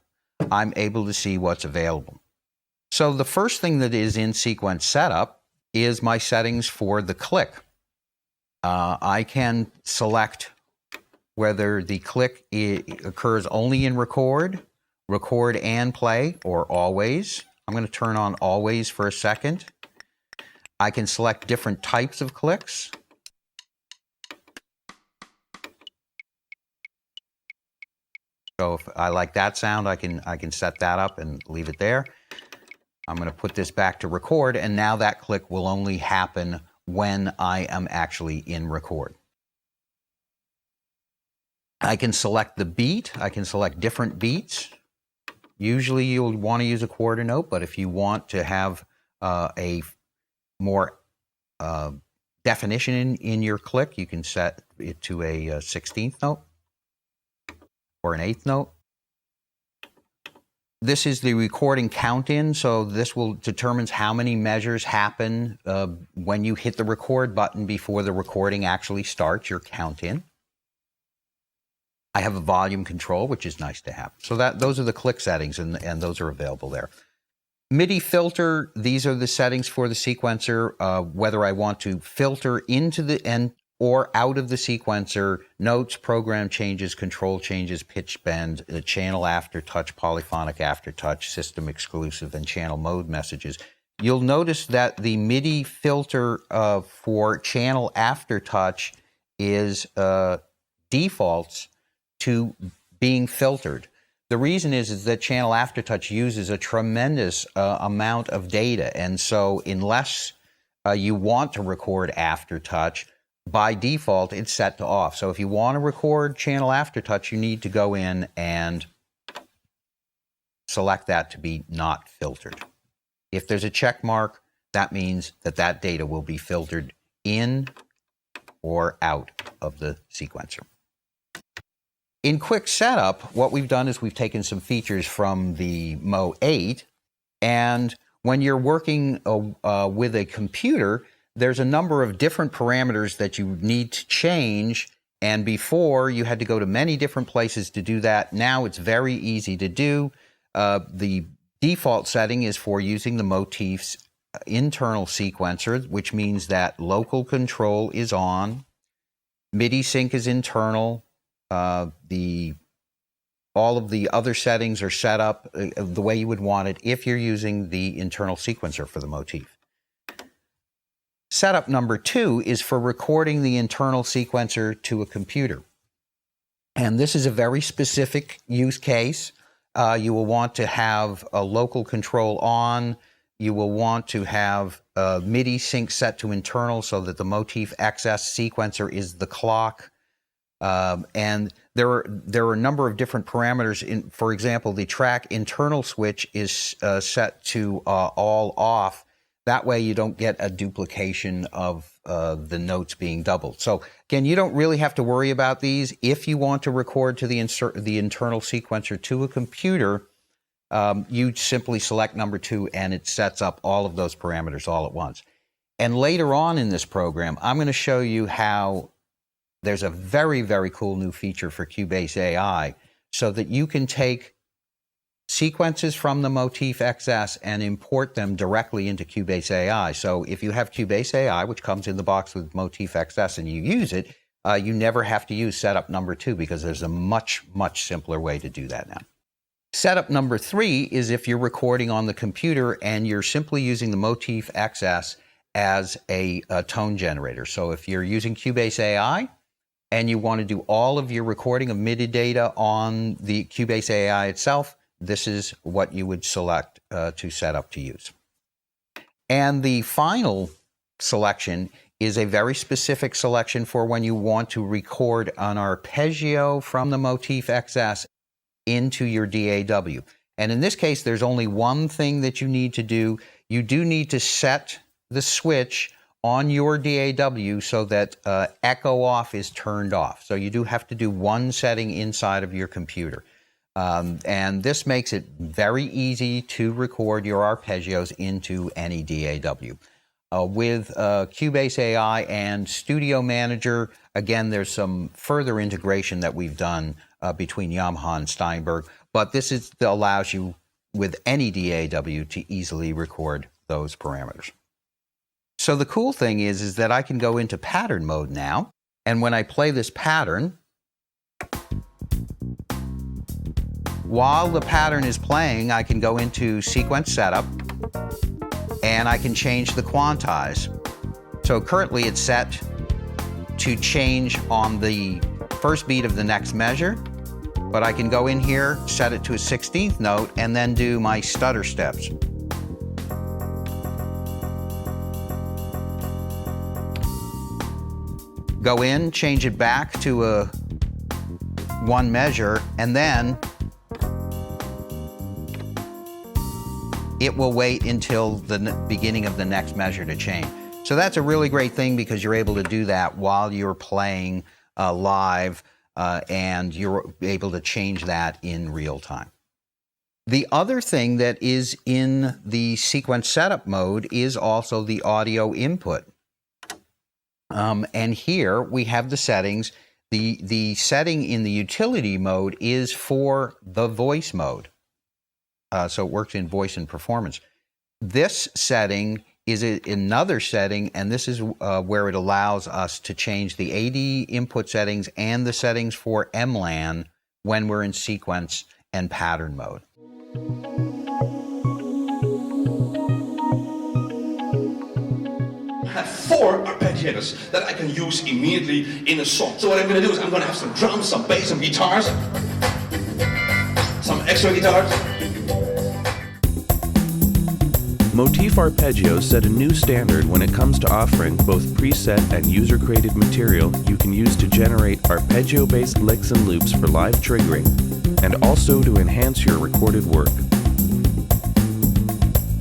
I'm able to see what's available. So the first thing that is in sequence setup is my settings for the click. I can select whether the click occurs only in record and play, or always. I'm going to turn on always for a second. I can select different types of clicks. So if I like that sound, I can set that up and leave it there. I'm going to put this back to record, and now that click will only happen when I am actually in record. I can select the beat. I can select different beats. Usually you'll want to use a quarter note, but if you want to have a more definition in your click, you can set it to a 16th note or an 8th note. This is the recording count-in, so this will determines how many measures happen when you hit the record button before the recording actually starts, your count-in. I have a volume control, which is nice to have. So those are the click settings, and those are available there. MIDI filter, these are the settings for the sequencer, whether I want to filter into the end or out of the sequencer, notes, program changes, control changes, pitch bend, channel aftertouch, polyphonic aftertouch, system exclusive, and channel mode messages. You'll notice that the MIDI filter for channel aftertouch is defaults to being filtered. The reason is that channel aftertouch uses a tremendous amount of data, and so unless you want to record aftertouch, by default it's set to off. So if you want to record channel aftertouch, you need to go in and select that to be not filtered. If there's a check mark, that means that that data will be filtered in or out of the sequencer. In quick setup, what we've done is we've taken some features from the Mo 8, and when you're working with a computer, there's a number of different parameters that you need to change, and before you had to go to many different places to do that. Now it's very easy to do. The default setting is for using the Motif's internal sequencer, which means that local control is on, MIDI sync is internal, all of the other settings are set up the way you would want it if you're using the internal sequencer for the Motif. Setup number 2 is for recording the internal sequencer to a computer. And this is a very specific use case. You will want to have a local control on. You will want to have MIDI sync set to internal so that the Motif XS sequencer is the clock. And there are a number of different parameters. For example, the track internal switch is set to all off. That way you don't get a duplication of the notes being doubled. So again, you don't really have to worry about these. If you want to record to the internal sequencer to a computer, you simply select number 2 and it sets up all of those parameters all at once. And later on in this program, I'm going to show you how there's a very, very cool new feature for Cubase AI so that you can take sequences from the Motif XS and import them directly into Cubase AI. So if you have Cubase AI, which comes in the box with Motif XS, and you use it, you never have to use setup number 2 because there's a much, much simpler way to do that now. Setup number 3 is if you're recording on the computer and you're simply using the Motif XS as a tone generator. So if you're using Cubase AI and you want to do all of your recording of MIDI data on the Cubase AI itself, this is what you would select to set up to use. And the final selection is a very specific selection for when you want to record an arpeggio from the Motif XS into your DAW. And in this case, there's only one thing that you need to do. You do need to set the switch on your DAW so that echo off is turned off. So you do have to do one setting inside of your computer. And this makes it very easy to record your arpeggios into any DAW. With Cubase AI and Studio Manager, again, there's some further integration that we've done between Yamaha and Steinberg, but this allows you with any DAW to easily record those parameters. So the cool thing is that I can go into pattern mode now, and when I play this pattern, while the pattern is playing, I can go into sequence setup, and I can change the quantize. So currently it's set to change on the first beat of the next measure, but I can go in here, set it to a 16th note, and then do my stutter steps. Go in, change it back to a one measure, and then it will wait until the beginning of the next measure to change. So that's a really great thing because you're able to do that while you're playing live, and you're able to change that in real time. The other thing that is in the sequence setup mode is also the audio input. And here we have the settings. The setting in the utility mode is for the voice mode. So it works in voice and performance. This setting is another setting, and this is where it allows us to change the AD input settings and the settings for MLAN when we're in sequence and pattern mode. I have 4 arpeggiators that I can use immediately in a song. So what I'm going to do is I'm going to have some drums, some bass, some guitars, some extra guitars. Motif arpeggios set a new standard when it comes to offering both preset and user-created material you can use to generate arpeggio-based licks and loops for live triggering, and also to enhance your recorded work.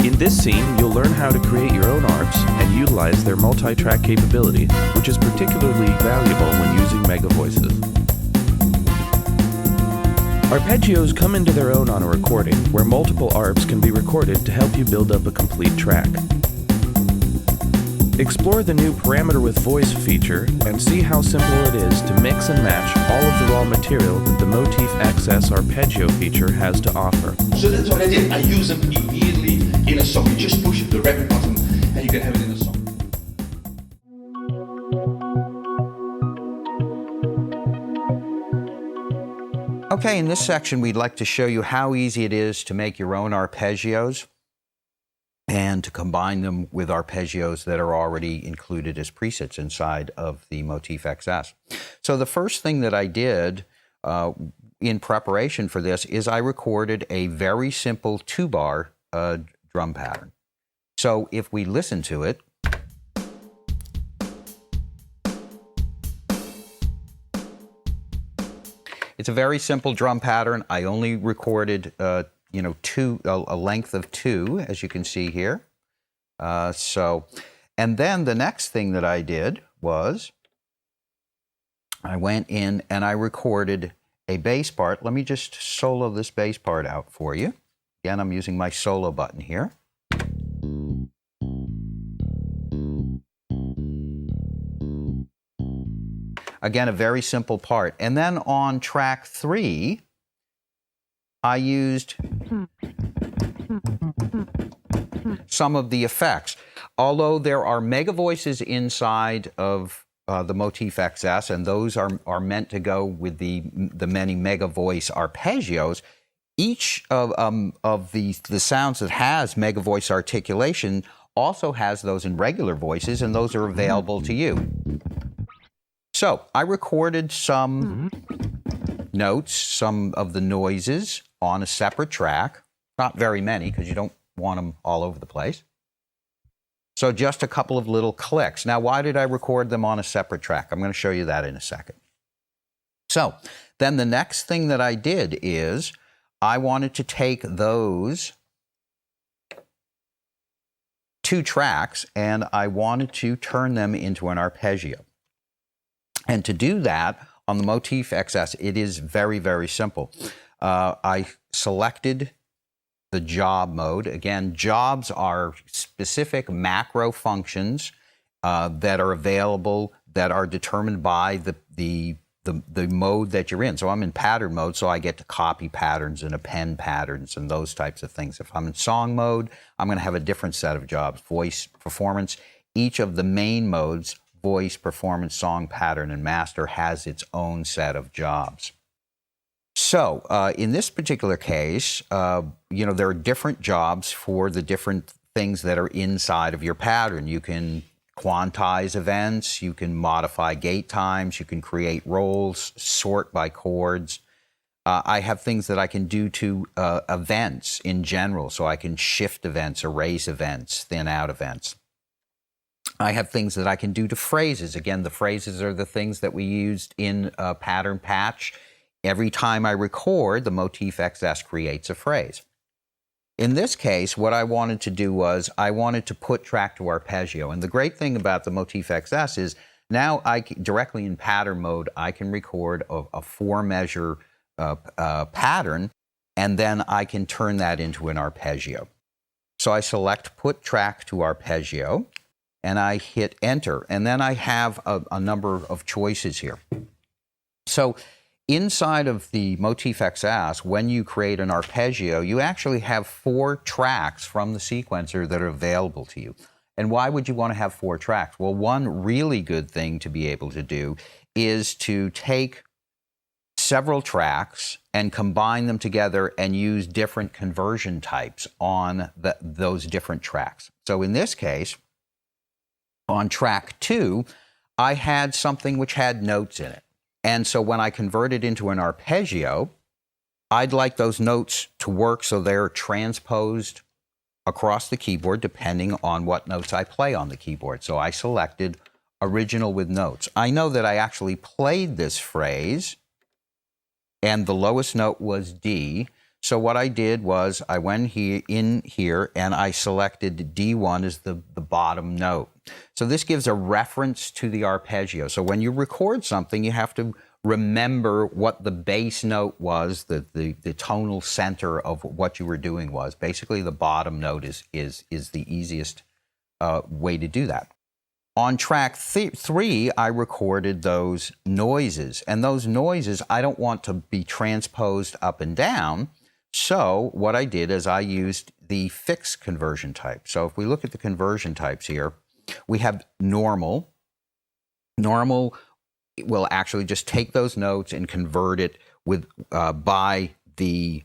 In this scene, you'll learn how to create your own arps and utilize their multi-track capability, which is particularly valuable when using mega voices. Arpeggios come into their own on a recording, where multiple arps can be recorded to help you build up a complete track. Explore the new Parameter with Voice feature and see how simple it is to mix and match all of the raw material that the Motif XS arpeggio feature has to offer. So that's what I did. I use them immediately in a song. You just push the record button and you can have it in a song. Okay, in this section, we'd like to show you how easy it is to make your own arpeggios and to combine them with arpeggios that are already included as presets inside of the Motif XS. So the first thing that I did in preparation for this is I recorded a very simple 2-bar drum pattern. So if we listen to it, it's a very simple drum pattern. I only recorded, a length of 2, as you can see here. And then the next thing that I did was I went in and I recorded a bass part. Let me just solo this bass part out for you. Again, I'm using my solo button here. Again, a very simple part. And then on track 3, I used some of the effects. Although there are mega voices inside of the Motif XS, and those are meant to go with the many mega voice arpeggios, each of the sounds that has mega voice articulation also has those in regular voices, and those are available to you. So I recorded some notes, some of the noises on a separate track. Not very many, because you don't want them all over the place. So just a couple of little clicks. Now, why did I record them on a separate track? I'm going to show you that in a second. So then the next thing that I did is I wanted to take those 2 tracks and I wanted to turn them into an arpeggio. And to do that on the Motif XS, it is very, very simple. I selected the job mode. Again, jobs are specific macro functions that are available that are determined by the mode that you're in. So I'm in pattern mode, so I get to copy patterns and append patterns and those types of things. If I'm in song mode, I'm going to have a different set of jobs: voice, performance. Each of the main modes, voice, performance, song, pattern, and master, has its own set of jobs. So in this particular case, there are different jobs for the different things that are inside of your pattern. You can quantize events, you can modify gate times, you can create roles, sort by chords. I have things that I can do to events in general, so I can shift events, erase events, thin out events. I have things that I can do to phrases. Again, the phrases are the things that we used in Pattern Patch. Every time I record, the Motif XS creates a phrase. In this case, what I wanted to do was I wanted to put track to arpeggio. And the great thing about the Motif XS is now directly in pattern mode, I can record a 4-measure pattern, and then I can turn that into an arpeggio. So I select Put Track to Arpeggio, and I hit Enter. And then I have a number of choices here. So inside of the Motif XS, when you create an arpeggio, you actually have 4 tracks from the sequencer that are available to you. And why would you want to have 4 tracks? Well, one really good thing to be able to do is to take several tracks and combine them together and use different conversion types on those different tracks. So in this case, on track 2, I had something which had notes in it. And so when I convert it into an arpeggio, I'd like those notes to work so they're transposed across the keyboard depending on what notes I play on the keyboard. So I selected Original with Notes. I know that I actually played this phrase, and the lowest note was D. So what I did was I went in here and I selected D1 as the bottom note. So this gives a reference to the arpeggio. So when you record something, you have to remember what the bass note was, the tonal center of what you were doing was. Basically, the bottom note is the easiest way to do that. On track 3, I recorded those noises. And those noises, I don't want to be transposed up and down. So what I did is I used the fixed conversion type. So if we look at the conversion types here, we have normal. Normal will actually just take those notes and convert it by the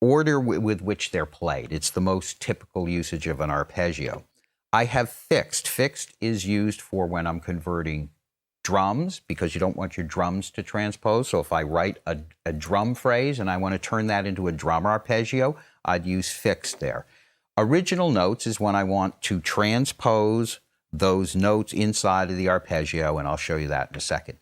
order with which they're played. It's the most typical usage of an arpeggio. I have fixed. Fixed is used for when I'm converting drums, because you don't want your drums to transpose. So if I write a drum phrase and I want to turn that into a drum arpeggio, I'd use fixed there. Original notes is when I want to transpose those notes inside of the arpeggio, and I'll show you that in a second.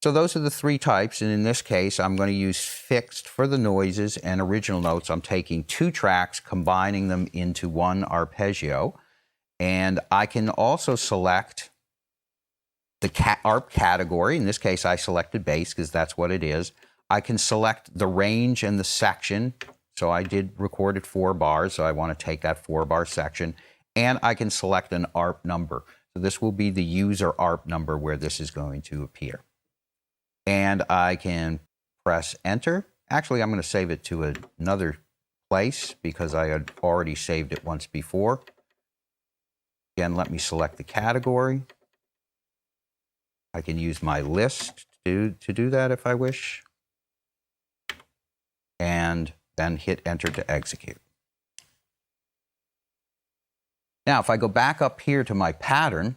So those are the 3 types, and in this case, I'm going to use fixed for the noises and original notes. I'm taking 2 tracks, combining them into one arpeggio, and I can also select the ARP category. In this case, I selected bass because that's what it is. I can select the range and the section. So I did record at 4 bars, so I want to take that 4-bar section. And I can select an ARP number. So this will be the user ARP number where this is going to appear. And I can press Enter. Actually, I'm going to save it to another place because I had already saved it once before. Again, let me select the category. I can use my list to do that if I wish. And then hit Enter to execute. Now, if I go back up here to my pattern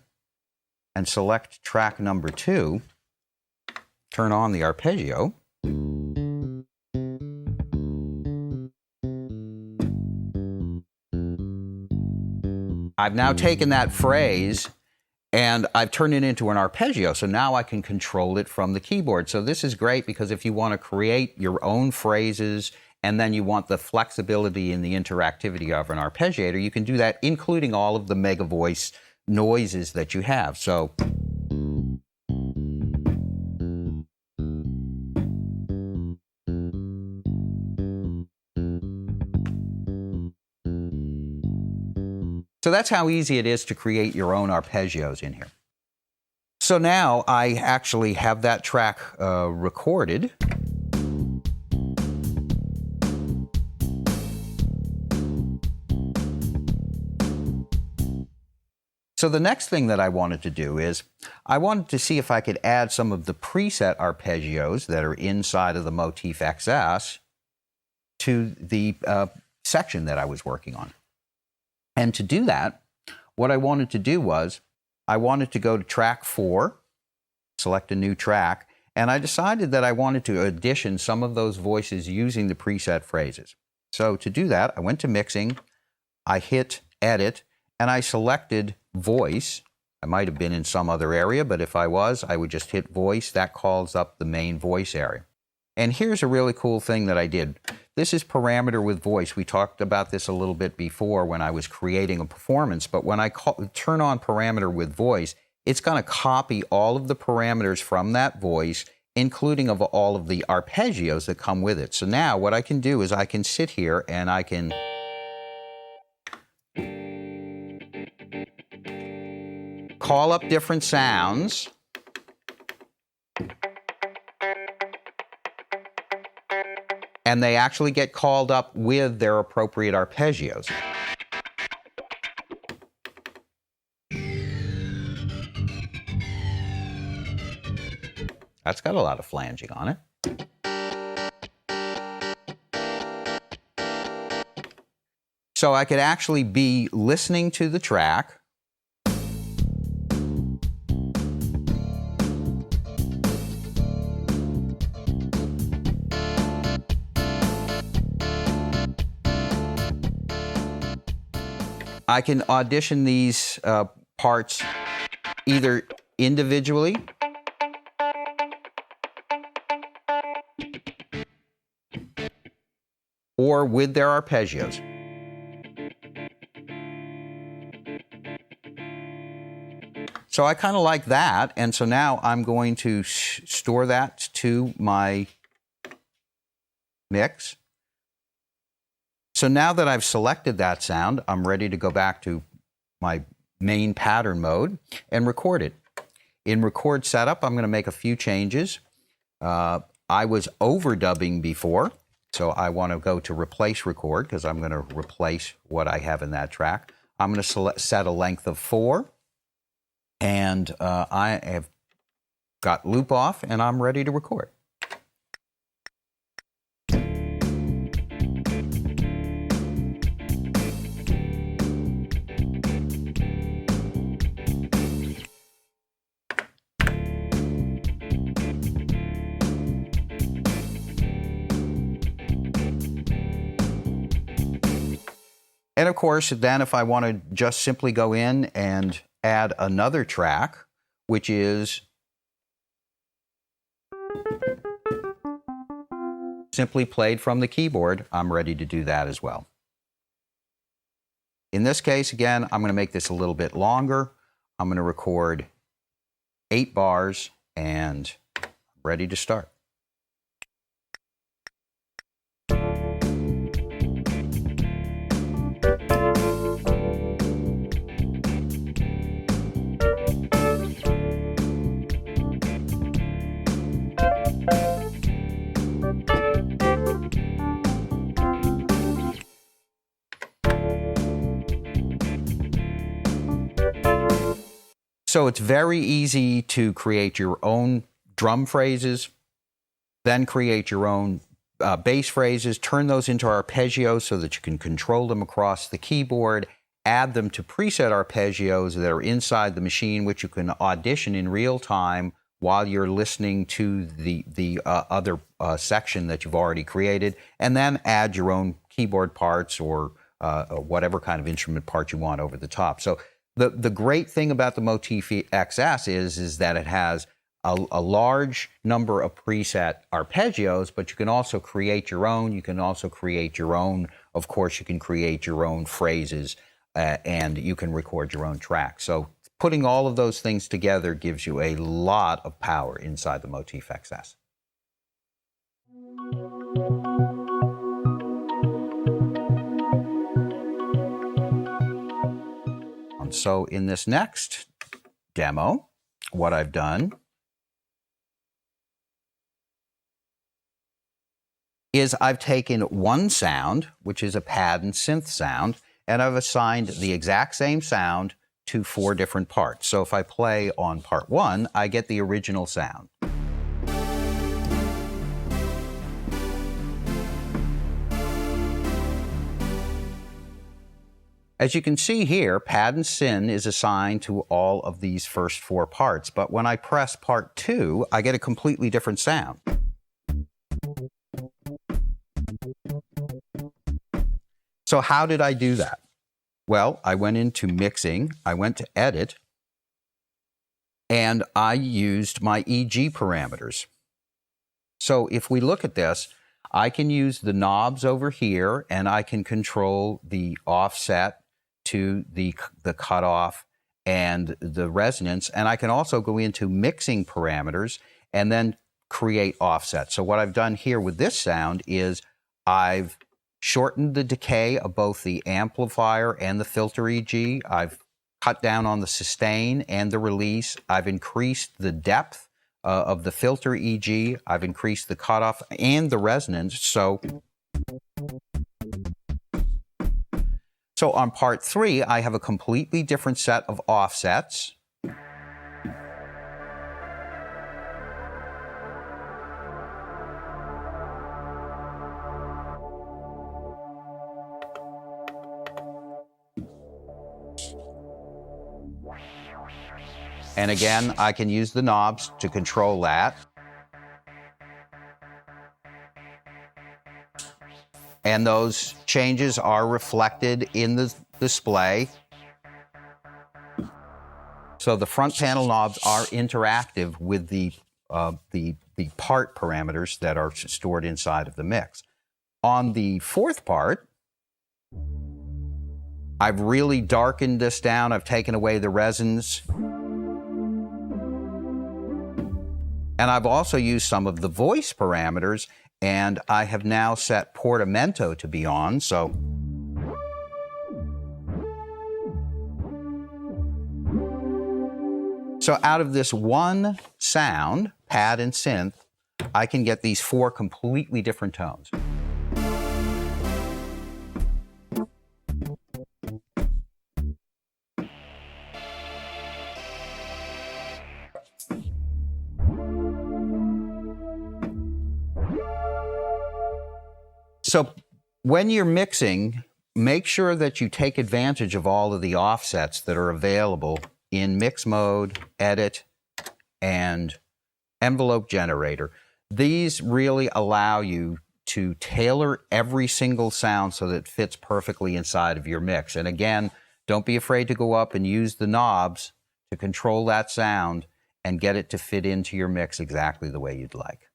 and select track number 2, turn on the arpeggio, I've now taken that phrase and I've turned it into an arpeggio, so now I can control it from the keyboard. So this is great because if you want to create your own phrases and then you want the flexibility and the interactivity of an arpeggiator, you can do that, including all of the mega voice noises that you have. So So that's how easy it is to create your own arpeggios in here. So now I actually have that track recorded. So the next thing that I wanted to do is I wanted to see if I could add some of the preset arpeggios that are inside of the Motif XS to the section that I was working on. And to do that, what I wanted to do was I wanted to go to track 4, select a new track, and I decided that I wanted to audition some of those voices using the preset phrases. So to do that, I went to mixing, I hit edit, and I selected voice. I might have been in some other area, but if I was, I would just hit voice. That calls up the main voice area. And here's a really cool thing that I did. This is parameter with voice. We talked about this a little bit before when I was creating a performance, but when I turn on parameter with voice, it's going to copy all of the parameters from that voice, including of all of the arpeggios that come with it. So now what I can do is I can sit here and I can call up different sounds. And they actually get called up with their appropriate arpeggios. That's got a lot of flanging on it. So I could actually be listening to the track, I can audition these parts either individually or with their arpeggios. So I kind of like that, and so now I'm going to store that to my mix. So now that I've selected that sound, I'm ready to go back to my main pattern mode and record it. In record setup, I'm going to make a few changes. I was overdubbing before, so I want to go to replace record because I'm going to replace what I have in that track. I'm going to set a length of 4, and I have got loop off, and I'm ready to record. And of course, then if I want to just simply go in and add another track, which is simply played from the keyboard, I'm ready to do that as well. In this case, again, I'm going to make this a little bit longer. I'm going to record 8 bars and I'm ready to start. So it's very easy to create your own drum phrases, then create your own bass phrases, turn those into arpeggios so that you can control them across the keyboard, add them to preset arpeggios that are inside the machine, which you can audition in real time while you're listening to the other section that you've already created, and then add your own keyboard parts or whatever kind of instrument part you want over the top. So the great thing about the Motif XS is that it has a large number of preset arpeggios, but you can also create your own. You can also create your own, of course, you can create your own phrases, and you can record your own tracks. So putting all of those things together gives you a lot of power inside the Motif XS. So in this next demo, what I've done is I've taken one sound, which is a pad and synth sound, and I've assigned the exact same sound to 4 different parts. So if I play on part 1, I get the original sound. As you can see here, pad and syn is assigned to all of these first 4 parts, but when I press part 2, I get a completely different sound. So how did I do that? Well, I went into mixing, I went to edit, and I used my EG parameters. So if we look at this, I can use the knobs over here, and I can control the offset to the cutoff and the resonance, and I can also go into mixing parameters and then create offset. So what I've done here with this sound is I've shortened the decay of both the amplifier and the filter EG. I've cut down on the sustain and the release. I've increased the depth of the filter EG. I've increased the cutoff and the resonance. So on part 3, I have a completely different set of offsets. And again, I can use the knobs to control that. And those changes are reflected in the display. So the front panel knobs are interactive with the part parameters that are stored inside of the mix. On the 4th part, I've really darkened this down. I've taken away the resonance. And I've also used some of the voice parameters, and I have now set portamento to be on. So out of this one sound, pad and synth, I can get these 4 completely different tones. So when you're mixing, make sure that you take advantage of all of the offsets that are available in mix mode, edit, and envelope generator. These really allow you to tailor every single sound so that it fits perfectly inside of your mix. And again, don't be afraid to go up and use the knobs to control that sound and get it to fit into your mix exactly the way you'd like.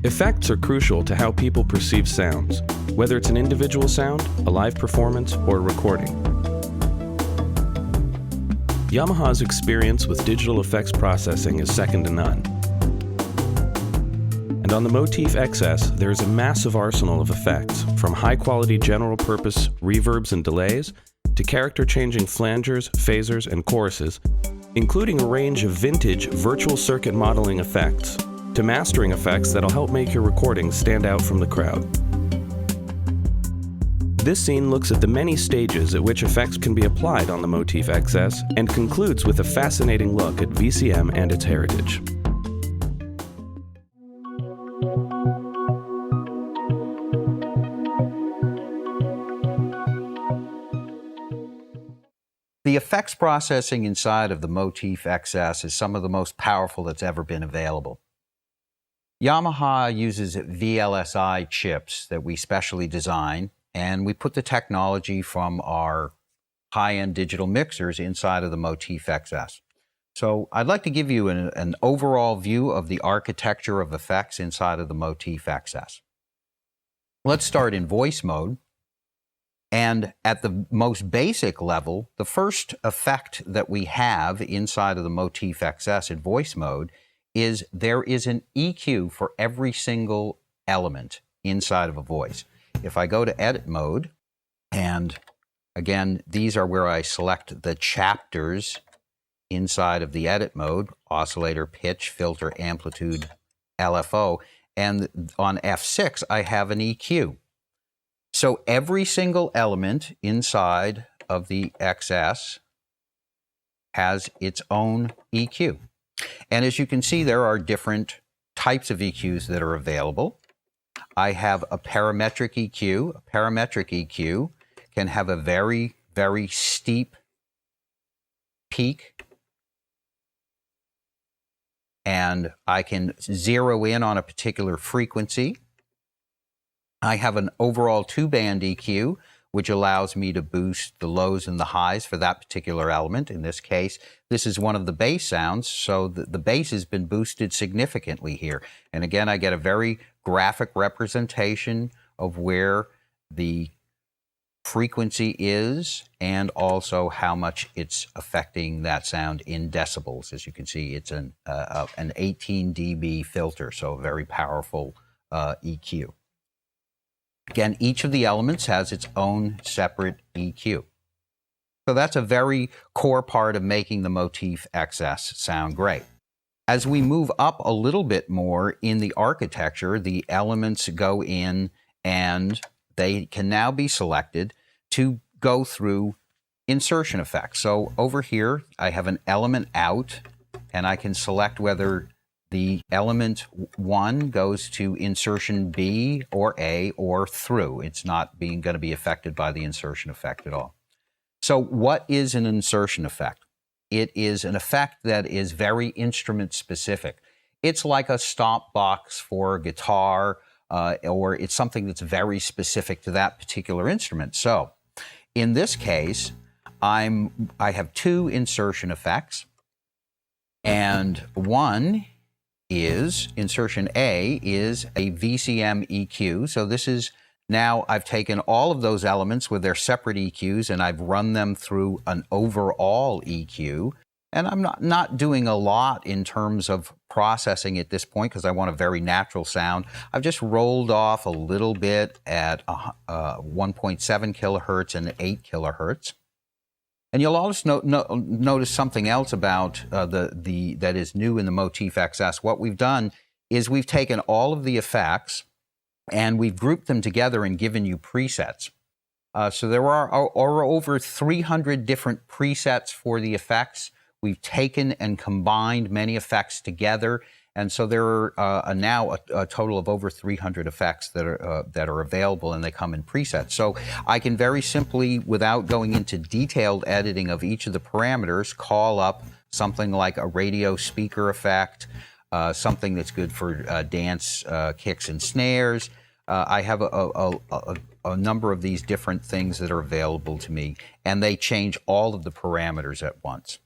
Effects are crucial to how people perceive sounds, whether it's an individual sound, a live performance, or a recording. Yamaha's experience with digital effects processing is second to none. And on the Motif XS, there is a massive arsenal of effects, from high-quality general-purpose reverbs and delays, to character-changing flangers, phasers, and choruses, including a range of vintage virtual circuit modeling effects, to mastering effects that'll help make your recordings stand out from the crowd. This scene looks at the many stages at which effects can be applied on the Motif XS and concludes with a fascinating look at VCM and its heritage. The effects processing inside of the Motif XS is some of the most powerful that's ever been available. Yamaha uses VLSI chips that we specially design, and we put the technology from our high-end digital mixers inside of the Motif XS. So I'd like to give you an overall view of the architecture of effects inside of the Motif XS. Let's start in voice mode. And at the most basic level, the first effect that we have inside of the Motif XS in voice mode is there is an EQ for every single element inside of a voice. If I go to edit mode, and again, these are where I select the chapters inside of the edit mode: oscillator, pitch, filter, amplitude, LFO. And on F6, I have an EQ. So every single element inside of the XS has its own EQ. And as you can see, there are different types of EQs that are available. I have a parametric EQ. A parametric EQ can have a very, very steep peak, and I can zero in on a particular frequency. I have an overall 2-band EQ, which allows me to boost the lows and the highs for that particular element. In this case, this is one of the bass sounds, so the bass has been boosted significantly here. And again, I get a very graphic representation of where the frequency is and also how much it's affecting that sound in decibels. As you can see, it's an 18 dB filter, so a very powerful EQ. Again, each of the elements has its own separate EQ. So that's a very core part of making the Motif XS sound great. As we move up a little bit more in the architecture, the elements go in and they can now be selected to go through insertion effects. So over here, I have an element out, and I can select whether the element 1 goes to insertion B or A or through. It's not going to be affected by the insertion effect at all. So what is an insertion effect? It is an effect that is very instrument specific. It's like a stop box for a guitar, or it's something that's very specific to that particular instrument. So in this case, I have 2 insertion effects, and one is insertion A is a VCM EQ. So this is now I've taken all of those elements with their separate EQs and I've run them through an overall EQ. And I'm not doing a lot in terms of processing at this point because I want a very natural sound. I've just rolled off a little bit at 1.7 kilohertz and 8 kilohertz. And you'll also notice something else about that is new in the Motif XS. What we've done is we've taken all of the effects and we've grouped them together and given you presets. So there are over 300 different presets for the effects. We've taken and combined many effects together, and so there are now a total of over 300 effects that are available, and they come in presets. So I can very simply, without going into detailed editing of each of the parameters, call up something like a radio speaker effect, something that's good for dance kicks and snares. I have a number of these different things that are available to me, and they change all of the parameters at once.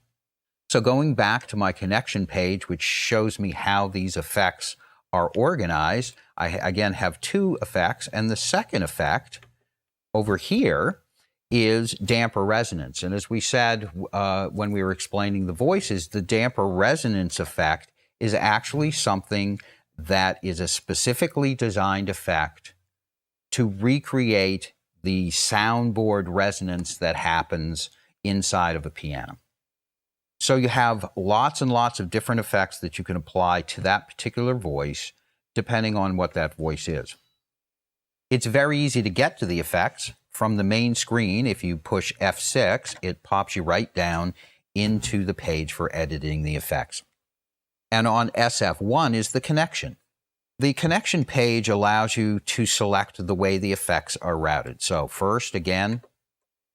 So going back to my connection page, which shows me how these effects are organized, I again have 2 effects, and the second effect over here is damper resonance. And as we said when we were explaining the voices, the damper resonance effect is actually something that is a specifically designed effect to recreate the soundboard resonance that happens inside of a piano. So you have lots and lots of different effects that you can apply to that particular voice, depending on what that voice is. It's very easy to get to the effects from the main screen. If you push F6, it pops you right down into the page for editing the effects. And on SF1 is the connection. The connection page allows you to select the way the effects are routed. So first, again,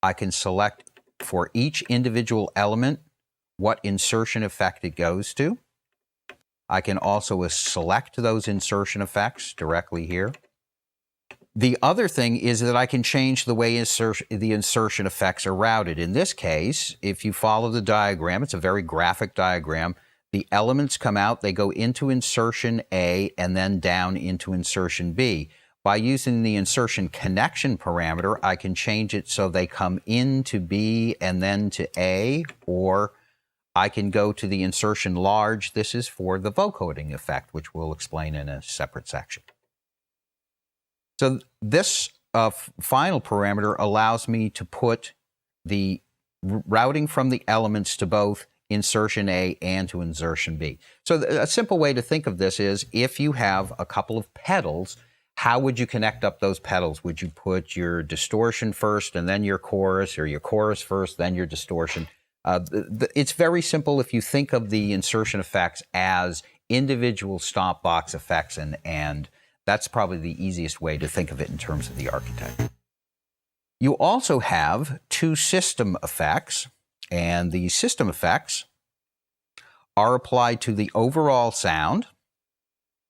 I can select for each individual element what insertion effect it goes to. I can also select those insertion effects directly here. The other thing is that I can change the way the insertion effects are routed. In this case, if you follow the diagram, it's a very graphic diagram. The elements come out, they go into insertion A and then down into insertion B. By using the insertion connection parameter, I can change it so they come into B and then to A, or I can go to the insertion large. This is for the vocoding effect, which we'll explain in a separate section. So this final parameter allows me to put the routing from the elements to both insertion A and to insertion B. So a simple way to think of this is if you have a couple of pedals, how would you connect up those pedals? Would you put your distortion first and then your chorus, or your chorus first, then your distortion? It's very simple if you think of the insertion effects as individual stop box effects, and that's probably the easiest way to think of it in terms of the architecture. You also have two system effects, and the system effects are applied to the overall sound,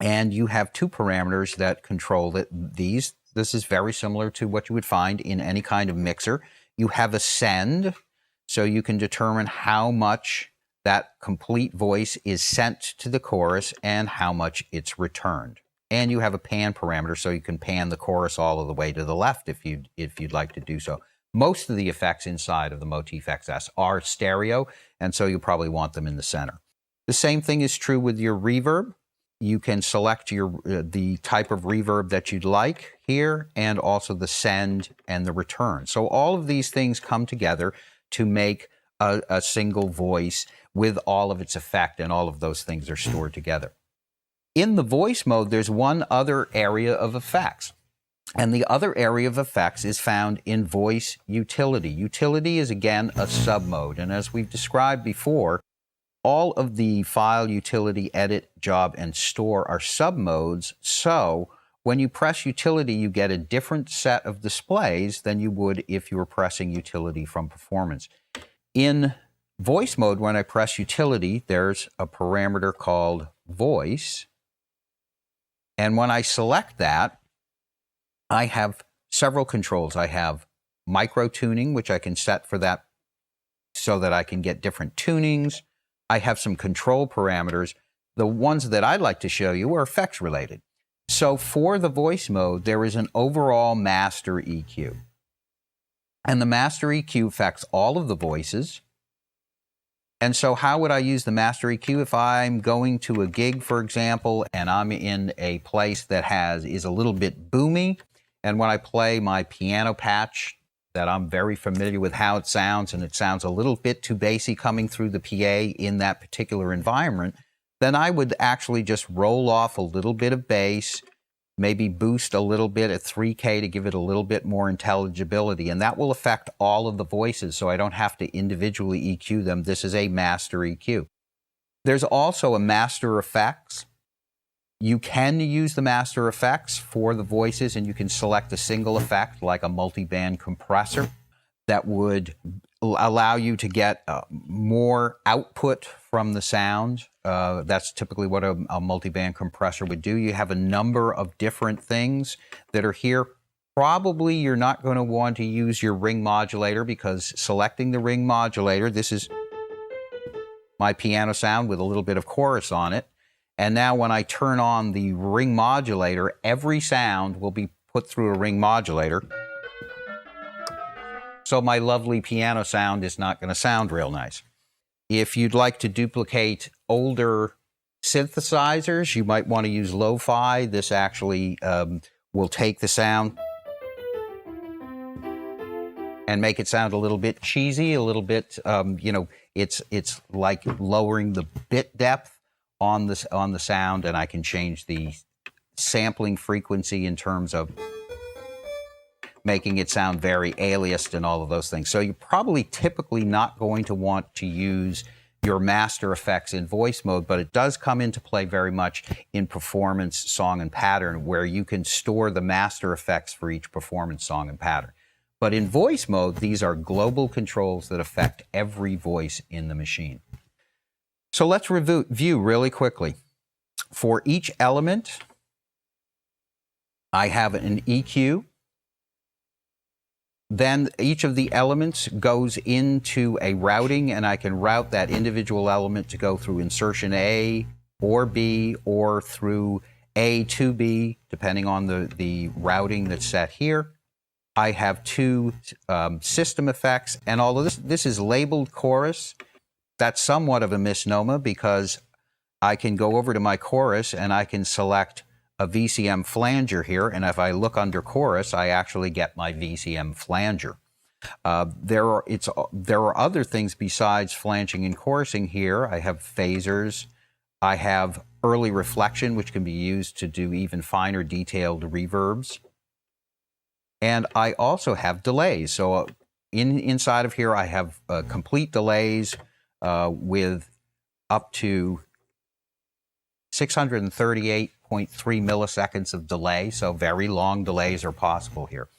and you have two parameters that control these. This is very similar to what you would find in any kind of mixer. You have a send, so you can determine how much that complete voice is sent to the chorus and how much it's returned. And you have a pan parameter, so you can pan the chorus all of the way to the left if you'd like to do so. Most of the effects inside of the Motif XS are stereo, and so you probably want them in the center. The same thing is true with your reverb. You can select the type of reverb that you'd like here, and also the send and the return. So all of these things come together to make a single voice with all of its effect, and all of those things are stored together. In the voice mode, there's one other area of effects, and the other area of effects is found in voice utility. Utility is, again, a submode, and as we've described before, all of the file, utility, edit, job, and store are submodes, so when you press utility, you get a different set of displays than you would if you were pressing utility from performance. In voice mode, when I press utility, there's a parameter called voice, and when I select that, I have several controls. I have micro tuning, which I can set for that so that I can get different tunings. I have some control parameters. The ones that I'd like to show you are effects related. So for the voice mode, there is an overall master EQ. And the master EQ affects all of the voices. And so how would I use the master EQ if I'm going to a gig, for example, and I'm in a place that is a little bit boomy, and when I play my piano patch, that I'm very familiar with how it sounds, and it sounds a little bit too bassy coming through the PA in that particular environment, then I would actually just roll off a little bit of bass, maybe boost a little bit at 3K to give it a little bit more intelligibility, and that will affect all of the voices, so I don't have to individually EQ them. This is a master EQ. There's also a master effects. You can use the master effects for the voices, and you can select a single effect like a multi-band compressor that would allow you to get more output from the sound. That's typically what a multi-band compressor would do. You have a number of different things that are here. Probably you're not going to want to use your ring modulator, because selecting the ring modulator, this is my piano sound with a little bit of chorus on it. And now when I turn on the ring modulator, every sound will be put through a ring modulator. So my lovely piano sound is not going to sound real nice. If you'd like to duplicate older synthesizers, you might want to use lo-fi. This actually will take the sound and make it sound a little bit cheesy, a little bit, it's like lowering the bit depth on the sound, and I can change the sampling frequency in terms of making it sound very aliased and all of those things. So you're probably typically not going to want to use your master effects in voice mode, but it does come into play very much in performance, song, and pattern, where you can store the master effects for each performance, song, and pattern. But in voice mode, these are global controls that affect every voice in the machine. So let's review really quickly. For each element, I have an EQ. Then each of the elements goes into a routing, and I can route that individual element to go through insertion A or B or through A to B, depending on the routing that's set here. I have two system effects, and all of this is labeled chorus. That's somewhat of a misnomer because I can go over to my chorus and I can select a VCM flanger here, and if I look under chorus, I actually get my VCM flanger. There are other things besides flanging and chorusing here. I have phasers. I have early reflection, which can be used to do even finer detailed reverbs. And I also have delays. So inside of here, I have complete delays with up to 638.3 milliseconds of delay. So very long delays are possible here.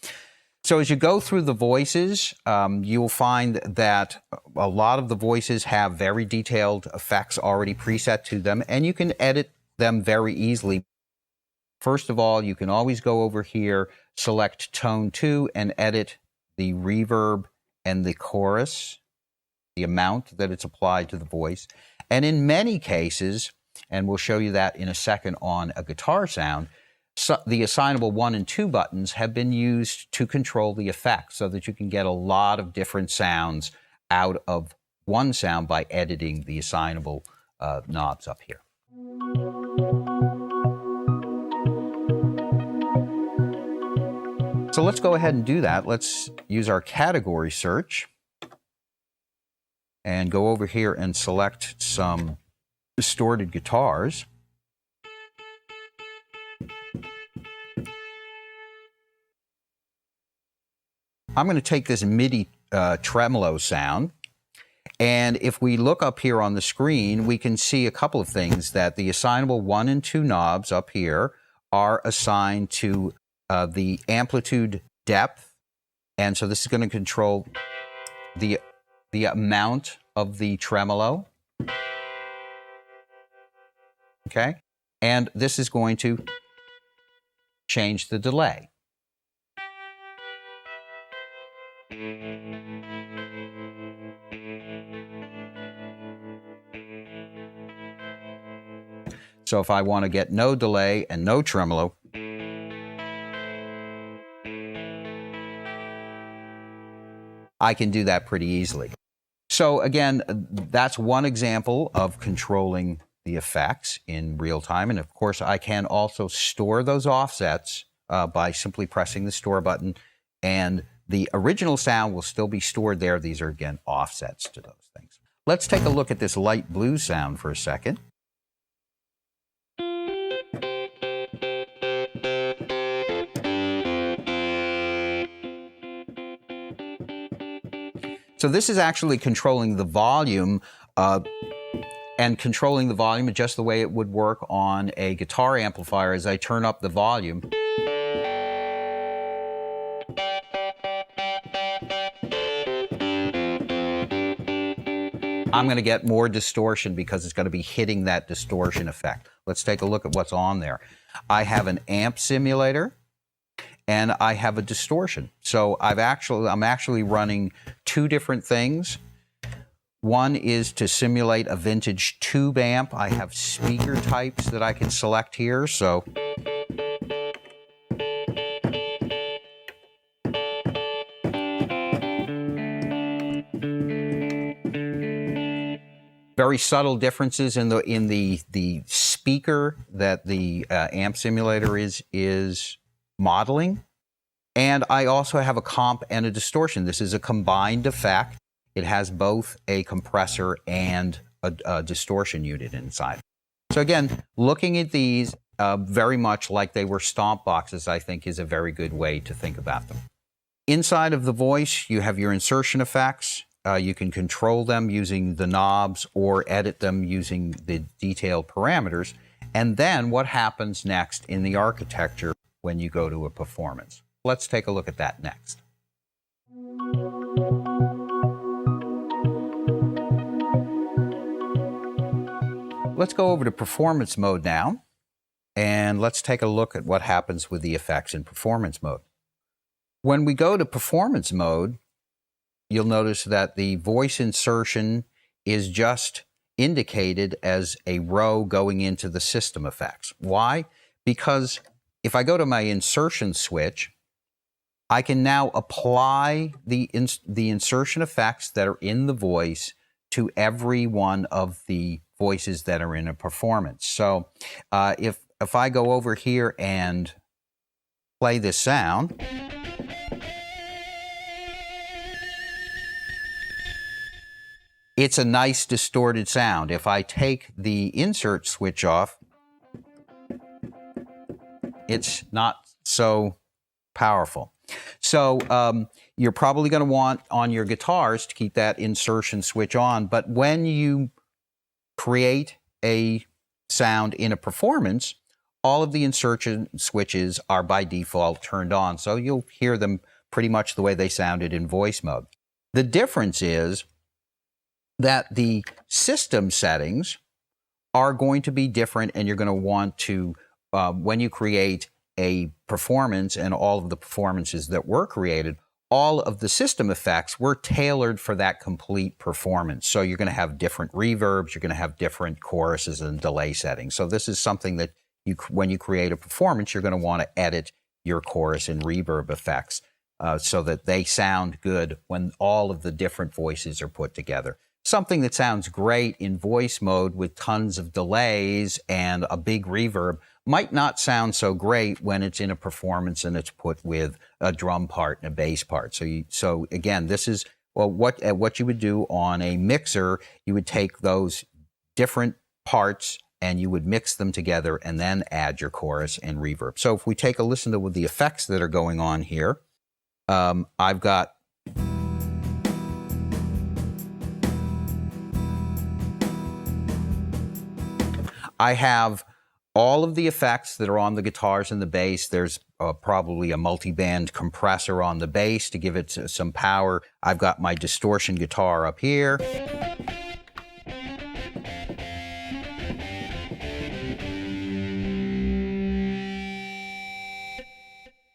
So as you go through the voices, you'll find that a lot of the voices have very detailed effects already preset to them, and you can edit them very easily. First of all, you can always go over here, select Tone 2, and edit the reverb and the chorus, the amount that it's applied to the voice. And in many cases, and we'll show you that in a second on a guitar sound, so the assignable 1 and 2 buttons have been used to control the effect so that you can get a lot of different sounds out of one sound by editing the assignable knobs up here. So let's go ahead and do that. Let's use our category search and go over here and select some distorted guitars. I'm going to take this MIDI tremolo sound, and if we look up here on the screen, we can see a couple of things, that the assignable 1 and 2 knobs up here are assigned to the amplitude depth, and so this is going to control the amount of the tremolo. Okay, and this is going to change the delay. So if I want to get no delay and no tremolo, I can do that pretty easily. So again, that's one example of controlling the effects in real time. And of course, I can also store those offsets by simply pressing the store button, and the original sound will still be stored there. These are, again, offsets to those things. Let's take a look at this light blue sound for a second. So this is actually controlling the volume, and controlling the volume just the way it would work on a guitar amplifier. As I turn up the volume, I'm going to get more distortion because it's going to be hitting that distortion effect. Let's take a look at what's on there. I have an amp simulator, and I have a distortion. So I'm actually running two different things. One is to simulate a vintage tube amp. I have speaker types that I can select here. So very subtle differences in the speaker that the amp simulator is modeling. And I also have a comp and a distortion. This is a combined effect. It has both a compressor and a distortion unit inside. So again, looking at these very much like they were stomp boxes, I think is a very good way to think about them. Inside of the voice, you have your insertion effects. You can control them using the knobs or edit them using the detailed parameters. And then what happens next in the architecture when you go to a performance. Let's take a look at that next. Let's go over to performance mode now, and let's take a look at what happens with the effects in performance mode. When we go to performance mode, you'll notice that the voice insertion is just indicated as a row going into the system effects. Why? because if I go to my insertion switch, I can now apply the insertion effects that are in the voice to every one of the voices that are in a performance. So if I go over here and play this sound, it's a nice distorted sound. If I take the insert switch off, it's not so powerful. So you're probably going to want on your guitars to keep that insertion switch on, but when you create a sound in a performance, all of the insertion switches are by default turned on, so you'll hear them pretty much the way they sounded in voice mode. The difference is that the system settings are going to be different, and you're going to want to, when you create a performance, and all of the performances that were created, all of the system effects were tailored for that complete performance. So you're going to have different reverbs, you're going to have different choruses and delay settings. So this is something that when you create a performance, you're going to want to edit your chorus and reverb effects so that they sound good when all of the different voices are put together. Something that sounds great in voice mode with tons of delays and a big reverb might not sound so great when it's in a performance and it's put with a drum part and a bass part. So again, this is what you would do on a mixer. You would take those different parts and you would mix them together and then add your chorus and reverb. So if we take a listen to the effects that are going on here, I've got I have all of the effects that are on the guitars and the bass. There's probably a multi-band compressor on the bass to give it some power. I've got my distortion guitar up here.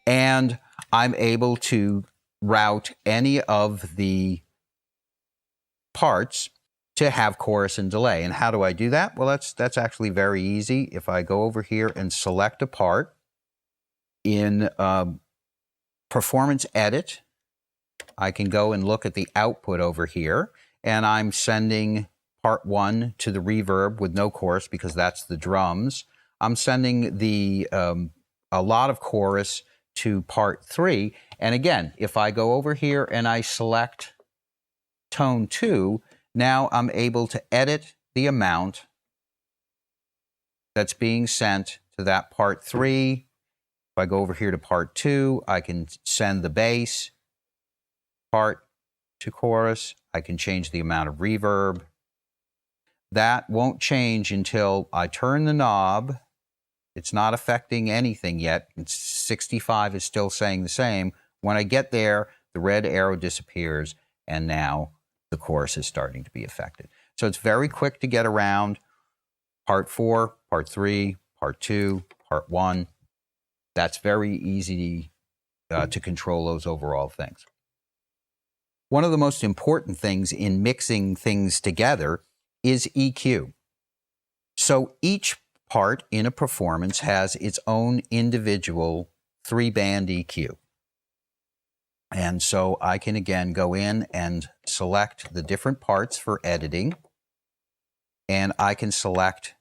And I'm able to route any of the parts to have chorus and delay. And how do I do that? Well, that's actually very easy. If I go over here and select a part in Performance Edit, I can go and look at the output over here, and I'm sending part 1 to the reverb with no chorus because that's the drums. I'm sending the a lot of chorus to part 3. And again, if I go over here and I select tone 2, now I'm able to edit the amount that's being sent to that part 3. If I go over here to part 2, I can send the bass part to chorus. I can change the amount of reverb. That won't change until I turn the knob. It's not affecting anything yet. It's 65 is still saying the same. When I get there, the red arrow disappears, and now the chorus is starting to be affected. So it's very quick to get around. Part 4, part 3, part 2, part 1. That's very easy to control those overall things. One of the most important things in mixing things together is EQ. So each part in a performance has its own individual 3-band EQ. And so I can again go in and select the different parts for editing, and I can select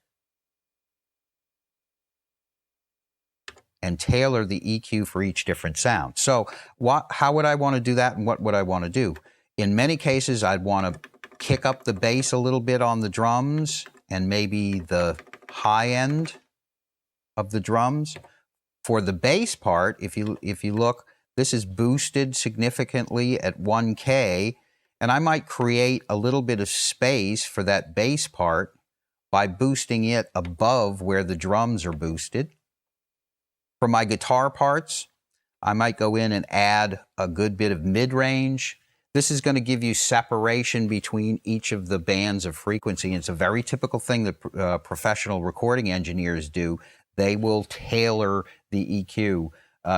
and tailor the EQ for each different sound. So how would I want to do that, and what would I want to do? In many cases, I'd want to kick up the bass a little bit on the drums and maybe the high end of the drums. For the bass part, if you look, this is boosted significantly at 1K, and I might create a little bit of space for that bass part by boosting it above where the drums are boosted. For my guitar parts, I might go in and add a good bit of mid-range. This is going to give you separation between each of the bands of frequency. And it's a very typical thing that professional recording engineers do. They will tailor the EQ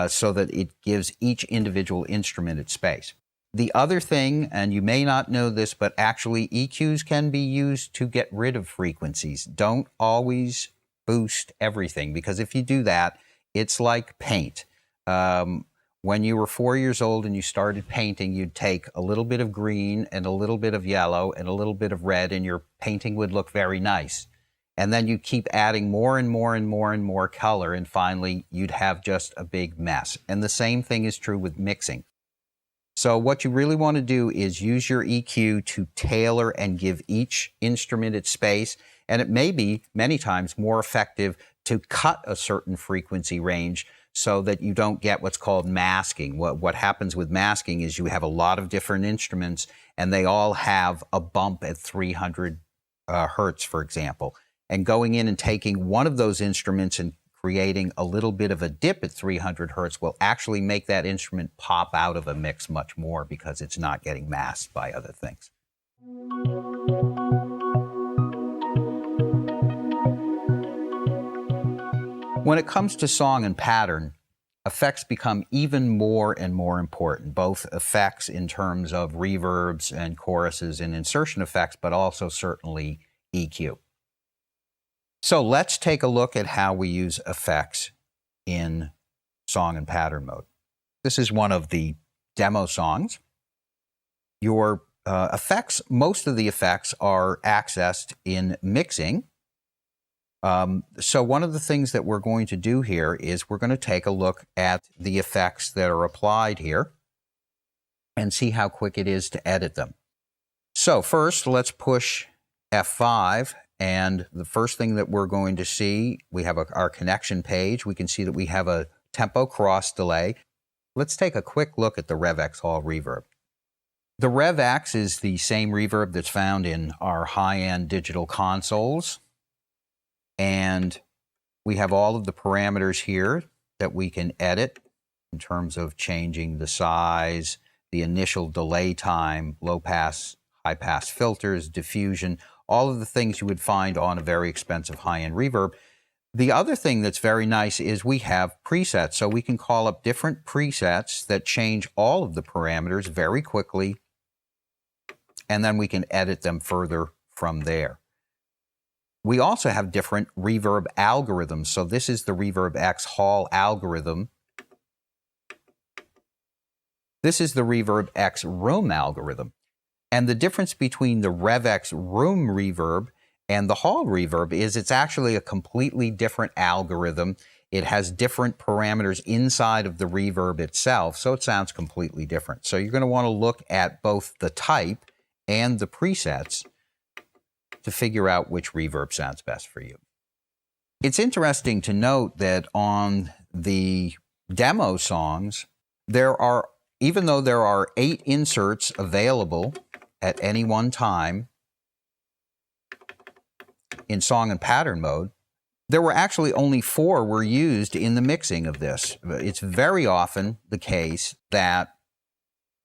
so that it gives each individual instrument its space. The other thing, and you may not know this, but actually EQs can be used to get rid of frequencies. Don't always boost, everything. Because if you do that, it's like paint. When you were 4 years old and you started painting, you'd take a little bit of green and a little bit of yellow and a little bit of red, and your painting would look very nice. And then you keep adding more and more and more and more color, and finally you'd have just a big mess. And the same thing is true with mixing. So what you really want to do is use your EQ to tailor and give each instrument its space. And it may be many times more effective to cut a certain frequency range so that you don't get what's called masking. What happens with masking is you have a lot of different instruments and they all have a bump at 300 hertz, for example. And going in and taking one of those instruments and creating a little bit of a dip at 300 hertz will actually make that instrument pop out of a mix much more because it's not getting masked by other things. When it comes to song and pattern, effects become even more and more important, both effects in terms of reverbs and choruses and insertion effects, but also certainly EQ. So let's take a look at how we use effects in song and pattern mode. This is one of the demo songs. Your effects, most of the effects are accessed in mixing. So one of the things that we're going to do here is we're going to take a look at the effects that are applied here and see how quick it is to edit them. So first, let's push F5. And the first thing that we're going to see, we have our connection page. We can see that we have a tempo cross delay. Let's take a quick look at the RevX Hall reverb. The RevX is the same reverb that's found in our high-end digital consoles. And we have all of the parameters here that we can edit in terms of changing the size, the initial delay time, low-pass, high-pass filters, diffusion, all of the things you would find on a very expensive high-end reverb. The other thing that's very nice is we have presets. So we can call up different presets that change all of the parameters very quickly, and then we can edit them further from there. We also have different reverb algorithms. So this is the ReverbX Hall algorithm. This is the ReverbX Room algorithm. And the difference between the RevX Room reverb and the Hall reverb is it's actually a completely different algorithm. It has different parameters inside of the reverb itself, so it sounds completely different. So you're going to want to look at both the type and the presets to figure out which reverb sounds best for you. It's interesting to note that on the demo songs, even though there are 8 inserts available at any one time in song and pattern mode, there were actually only 4 were used in the mixing of this. It's very often the case that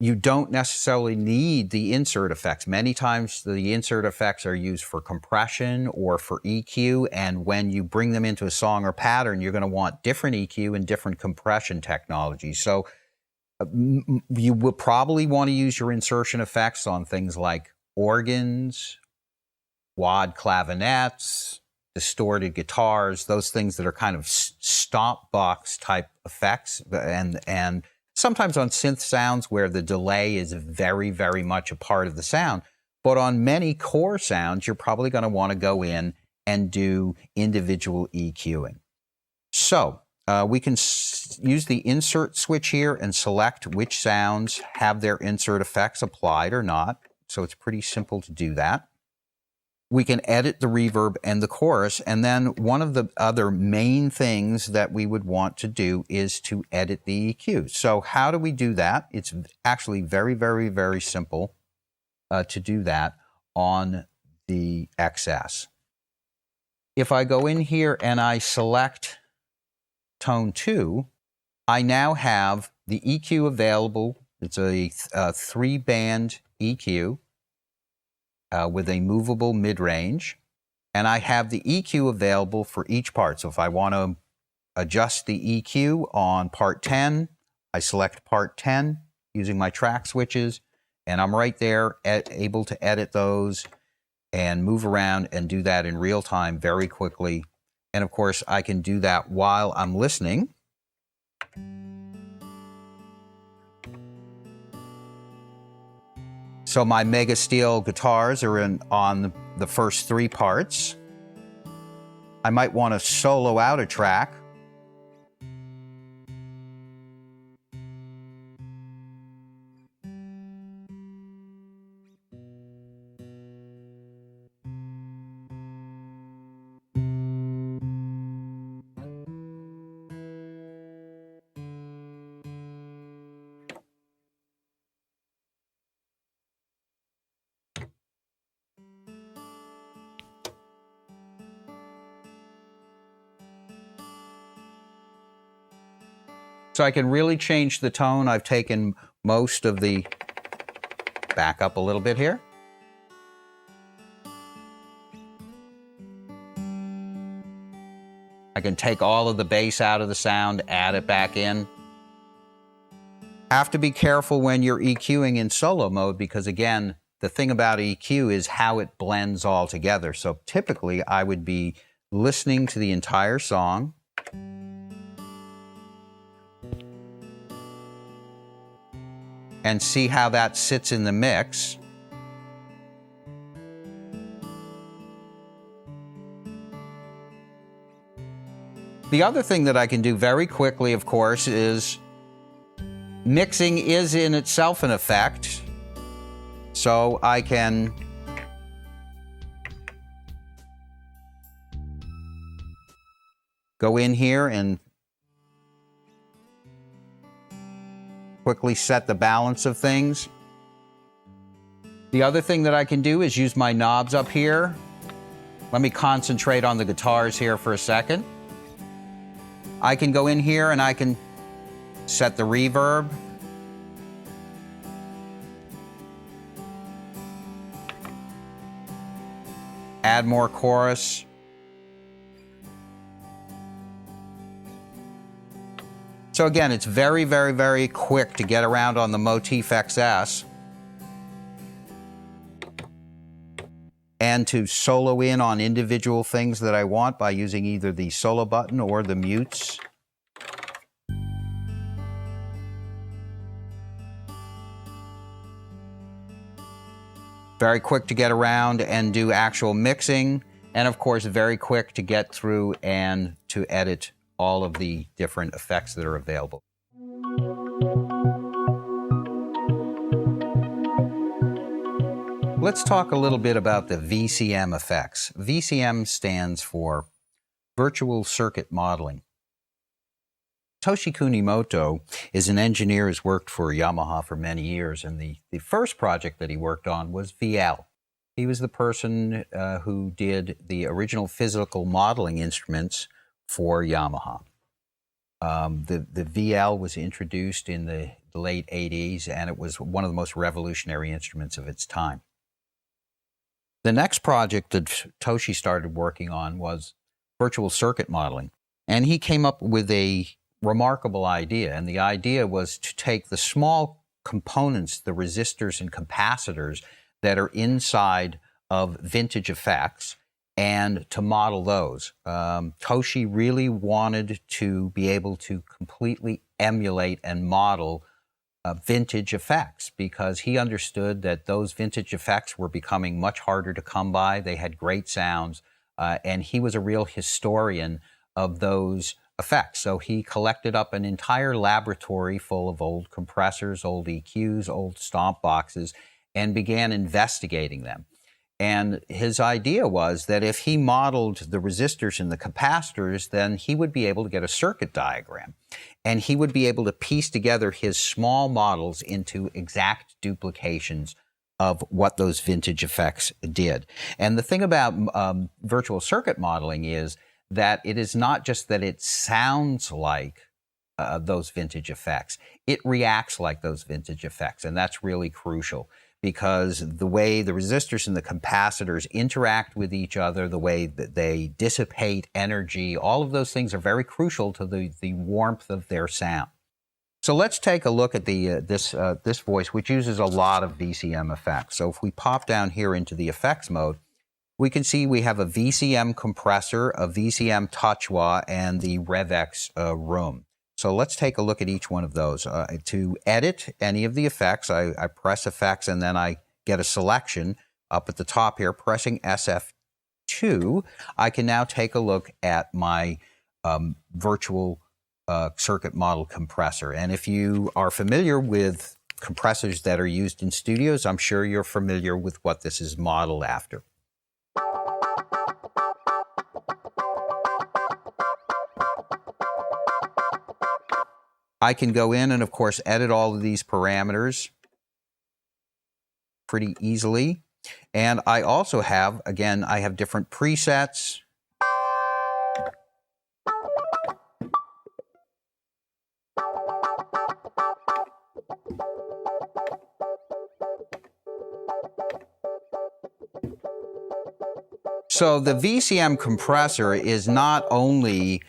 you don't necessarily need the insert effects. Many times the insert effects are used for compression or for EQ, and when you bring them into a song or pattern, you're going to want different EQ and different compression technologies. So you will probably want to use your insertion effects on things like organs, wad clavinets, distorted guitars, those things that are kind of stomp box type effects, and sometimes on synth sounds where the delay is very, very much a part of the sound. But on many core sounds, you're probably going to want to go in and do individual EQing. So we can use the insert switch here and select which sounds have their insert effects applied or not. So it's pretty simple to do that. We can edit the reverb and the chorus, and then one of the other main things that we would want to do is to edit the EQ. So how do we do that? It's actually very, very, very simple to do that on the XS. If I go in here and I select Tone 2, I now have the EQ available. It's a 3-band EQ. With a movable mid-range, and I have the EQ available for each part. So if I want to adjust the EQ on part 10, I select part 10 using my track switches, and I'm right there able to edit those and move around and do that in real time very quickly And of course, I can do that while I'm listening. So my Mega Steel guitars are on the first 3 parts. I might want to solo out a track. So I can really change the tone. I've taken most of the back up a little bit here. I can take all of the bass out of the sound, add it back in. Have to be careful when you're EQing in solo mode because, again, the thing about EQ is how it blends all together. So typically I would be listening to the entire song, and see how that sits in the mix. The other thing that I can do very quickly, of course, is mixing is in itself an effect. So I can go in here and quickly set the balance of things. The other thing that I can do is use my knobs up here. Let me concentrate on the guitars here for a second. I can go in here and I can set the reverb. Add more chorus. So again, it's very, very, very quick to get around on the Motif XS and to solo in on individual things that I want by using either the solo button or the mutes. Very quick to get around and do actual mixing, and of course, very quick to get through and to edit all of the different effects that are available. Let's talk a little bit about the VCM effects. VCM stands for Virtual Circuit Modeling. Toshi Kunimoto is an engineer who's worked for Yamaha for many years, and the first project that he worked on was VL. He was the person who did the original physical modeling instruments for Yamaha. The VL was introduced in the late 80s, and it was one of the most revolutionary instruments of its time. The next project that Toshi started working on was virtual circuit modeling, and he came up with a remarkable idea, and the idea was to take the small components, the resistors and capacitors that are inside of vintage effects, and to model those. Toshi really wanted to be able to completely emulate and model vintage effects because he understood that those vintage effects were becoming much harder to come by. They had great sounds, and he was a real historian of those effects. So he collected up an entire laboratory full of old compressors, old EQs, old stomp boxes, and began investigating them. And his idea was that if he modeled the resistors and the capacitors, then he would be able to get a circuit diagram. And he would be able to piece together his small models into exact duplications of what those vintage effects did. And the thing about virtual circuit modeling is that it is not just that it sounds like those vintage effects. It reacts like those vintage effects, and that's really crucial because the way the resistors and the capacitors interact with each other, the way that they dissipate energy, all of those things are very crucial to the warmth of their sound. So let's take a look at this voice, which uses a lot of VCM effects. So if we pop down here into the effects mode, we can see we have a VCM compressor, a VCM touch wah, and the RevX room. So let's take a look at each one of those. To edit any of the effects, I press effects and then I get a selection up at the top here. Pressing SF2, I can now take a look at my virtual circuit model compressor. And if you are familiar with compressors that are used in studios, I'm sure you're familiar with what this is modeled after. I can go in and, of course, edit all of these parameters pretty easily. And I also have, again, I have different presets. So the VCM compressor is not only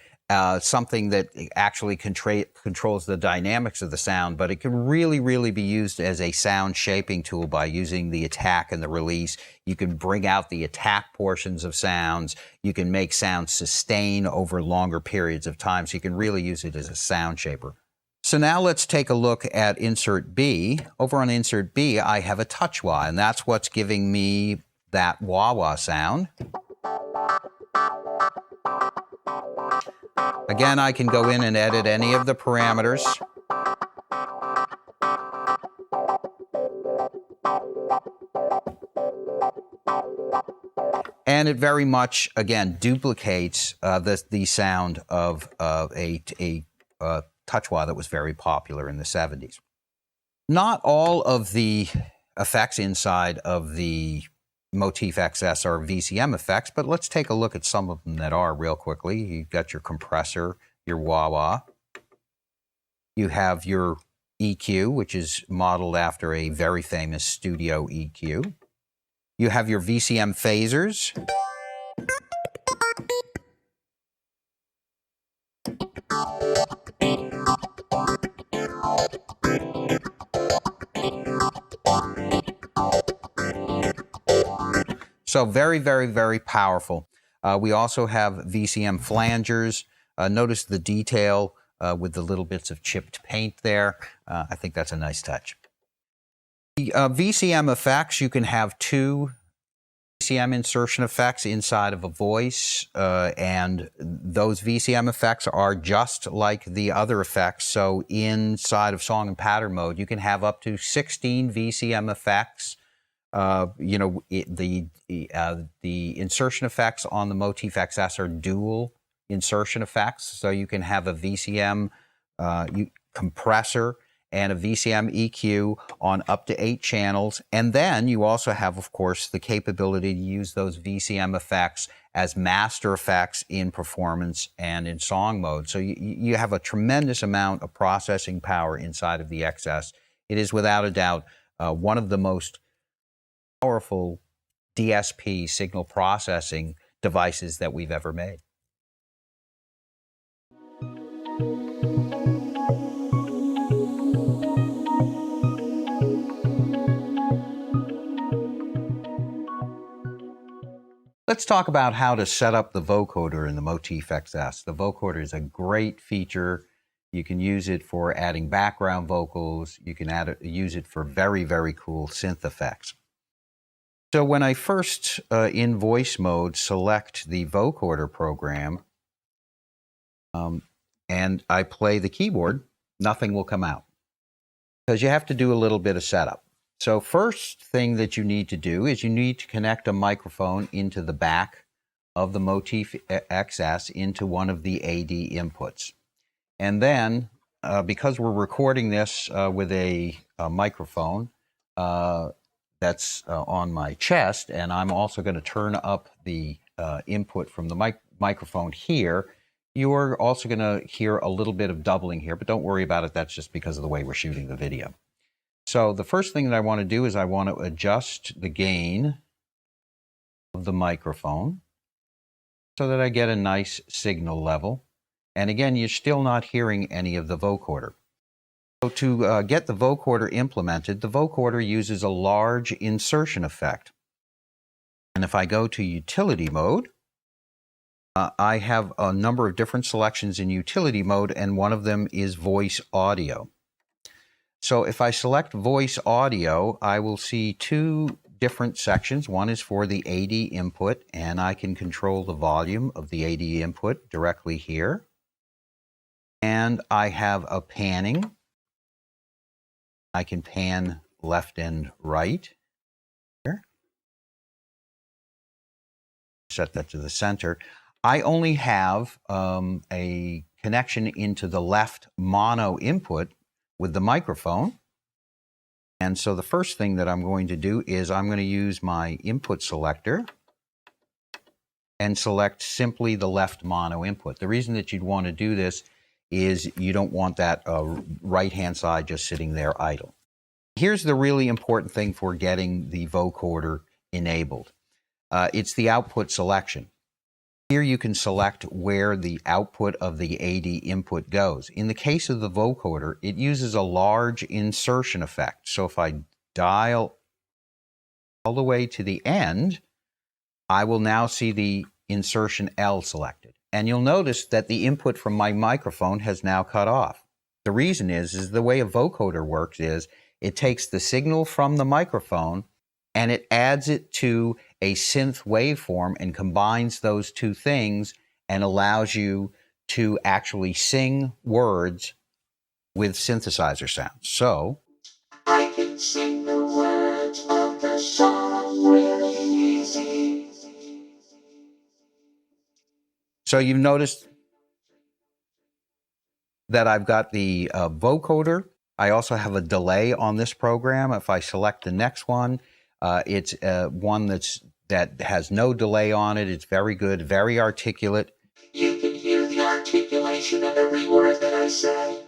something that actually controls the dynamics of the sound, but it can really be used as a sound shaping tool by using the attack and the release. You can bring out the attack portions of sounds. You can make sounds sustain over longer periods of time, so you can really use it as a sound shaper. So now let's take a look at Insert B. Over on Insert B, I have a touch wah, and that's what's giving me that wah-wah sound. Again, I can go in and edit any of the parameters. And it very much, again, duplicates the sound of a touch wah that was very popular in the 70s. Not all of the effects inside of the Motif XS are VCM effects, but let's take a look at some of them that are real quickly. You've got your compressor, your wah-wah. You have your EQ, which is modeled after a very famous studio EQ. You have your VCM phasers. So very powerful. We also have VCM flangers. Notice the detail with the little bits of chipped paint there. I think that's a nice touch. The VCM effects, you can have two VCM insertion effects inside of a voice, and those VCM effects are just like the other effects. So inside of song and pattern mode, you can have up to 16 VCM effects. The insertion effects on the Motif XS are dual insertion effects, so you can have a VCM compressor and a VCM EQ on up to 8 channels, and then you also have, of course, the capability to use those VCM effects as master effects in performance and in song mode. So you have a tremendous amount of processing power inside of the XS. It is without a doubt one of the most powerful DSP signal processing devices that we've ever made. Let's talk about how to set up the vocoder in the Motif XS. The vocoder is a great feature. You can use it for adding background vocals. You can use it for very cool synth effects. So when I first, in voice mode, select the vocoder program and I play the keyboard, nothing will come out because you have to do a little bit of setup. So first thing that you need to do is you need to connect a microphone into the back of the Motif XS into one of the AD inputs. And then, because we're recording this with a microphone, that's on my chest, and I'm also going to turn up the input from the microphone here. You're also going to hear a little bit of doubling here, but don't worry about it. That's just because of the way we're shooting the video. So the first thing that I want to do is I want to adjust the gain of the microphone so that I get a nice signal level. And again, you're still not hearing any of the vocoder. So to get the vocoder implemented, the vocoder uses a large insertion effect. And if I go to utility mode, I have a number of different selections in utility mode, and one of them is voice audio. So if I select voice audio, I will see two different sections. One is for the AD input, and I can control the volume of the AD input directly here. And I have a panning. I can pan left and right here. Set that to the center. I only have a connection into the left mono input with the microphone. And so the first thing that I'm going to do is I'm going to use my input selector and select simply the left mono input. The reason that you'd want to do this is you don't want that right-hand side just sitting there idle. Here's the really important thing for getting the vocoder enabled. It's the output selection. Here you can select where the output of the AD input goes. In the case of the vocoder, it uses a large insertion effect. So if I dial all the way to the end, I will now see the insertion L selected. And you'll notice that the input from my microphone has now cut off. The reason is the way a vocoder works is it takes the signal from the microphone and it adds it to a synth waveform and combines those two things and allows you to actually sing words with synthesizer sounds. So, I can sing the words of the song really easy. So you've noticed that I've got the vocoder. I also have a delay on this program. If I select the next one, it's one that has no delay on it. It's very good, very articulate. You can hear the articulation of every word that I say,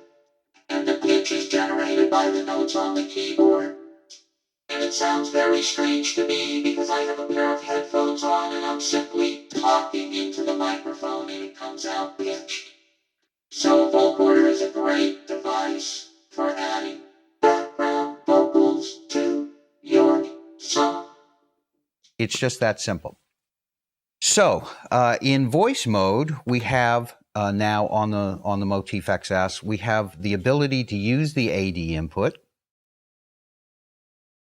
and the pitch is generated by the notes on the keyboard. And it sounds very strange to me because I have a pair of headphones on and I'm simply talking into the microphone and it comes out pitched. So a vocoder is a great device for adding background vocals to your song. It's just that simple. So in voice mode, we have now on the Motif XS, we have the ability to use the AD input.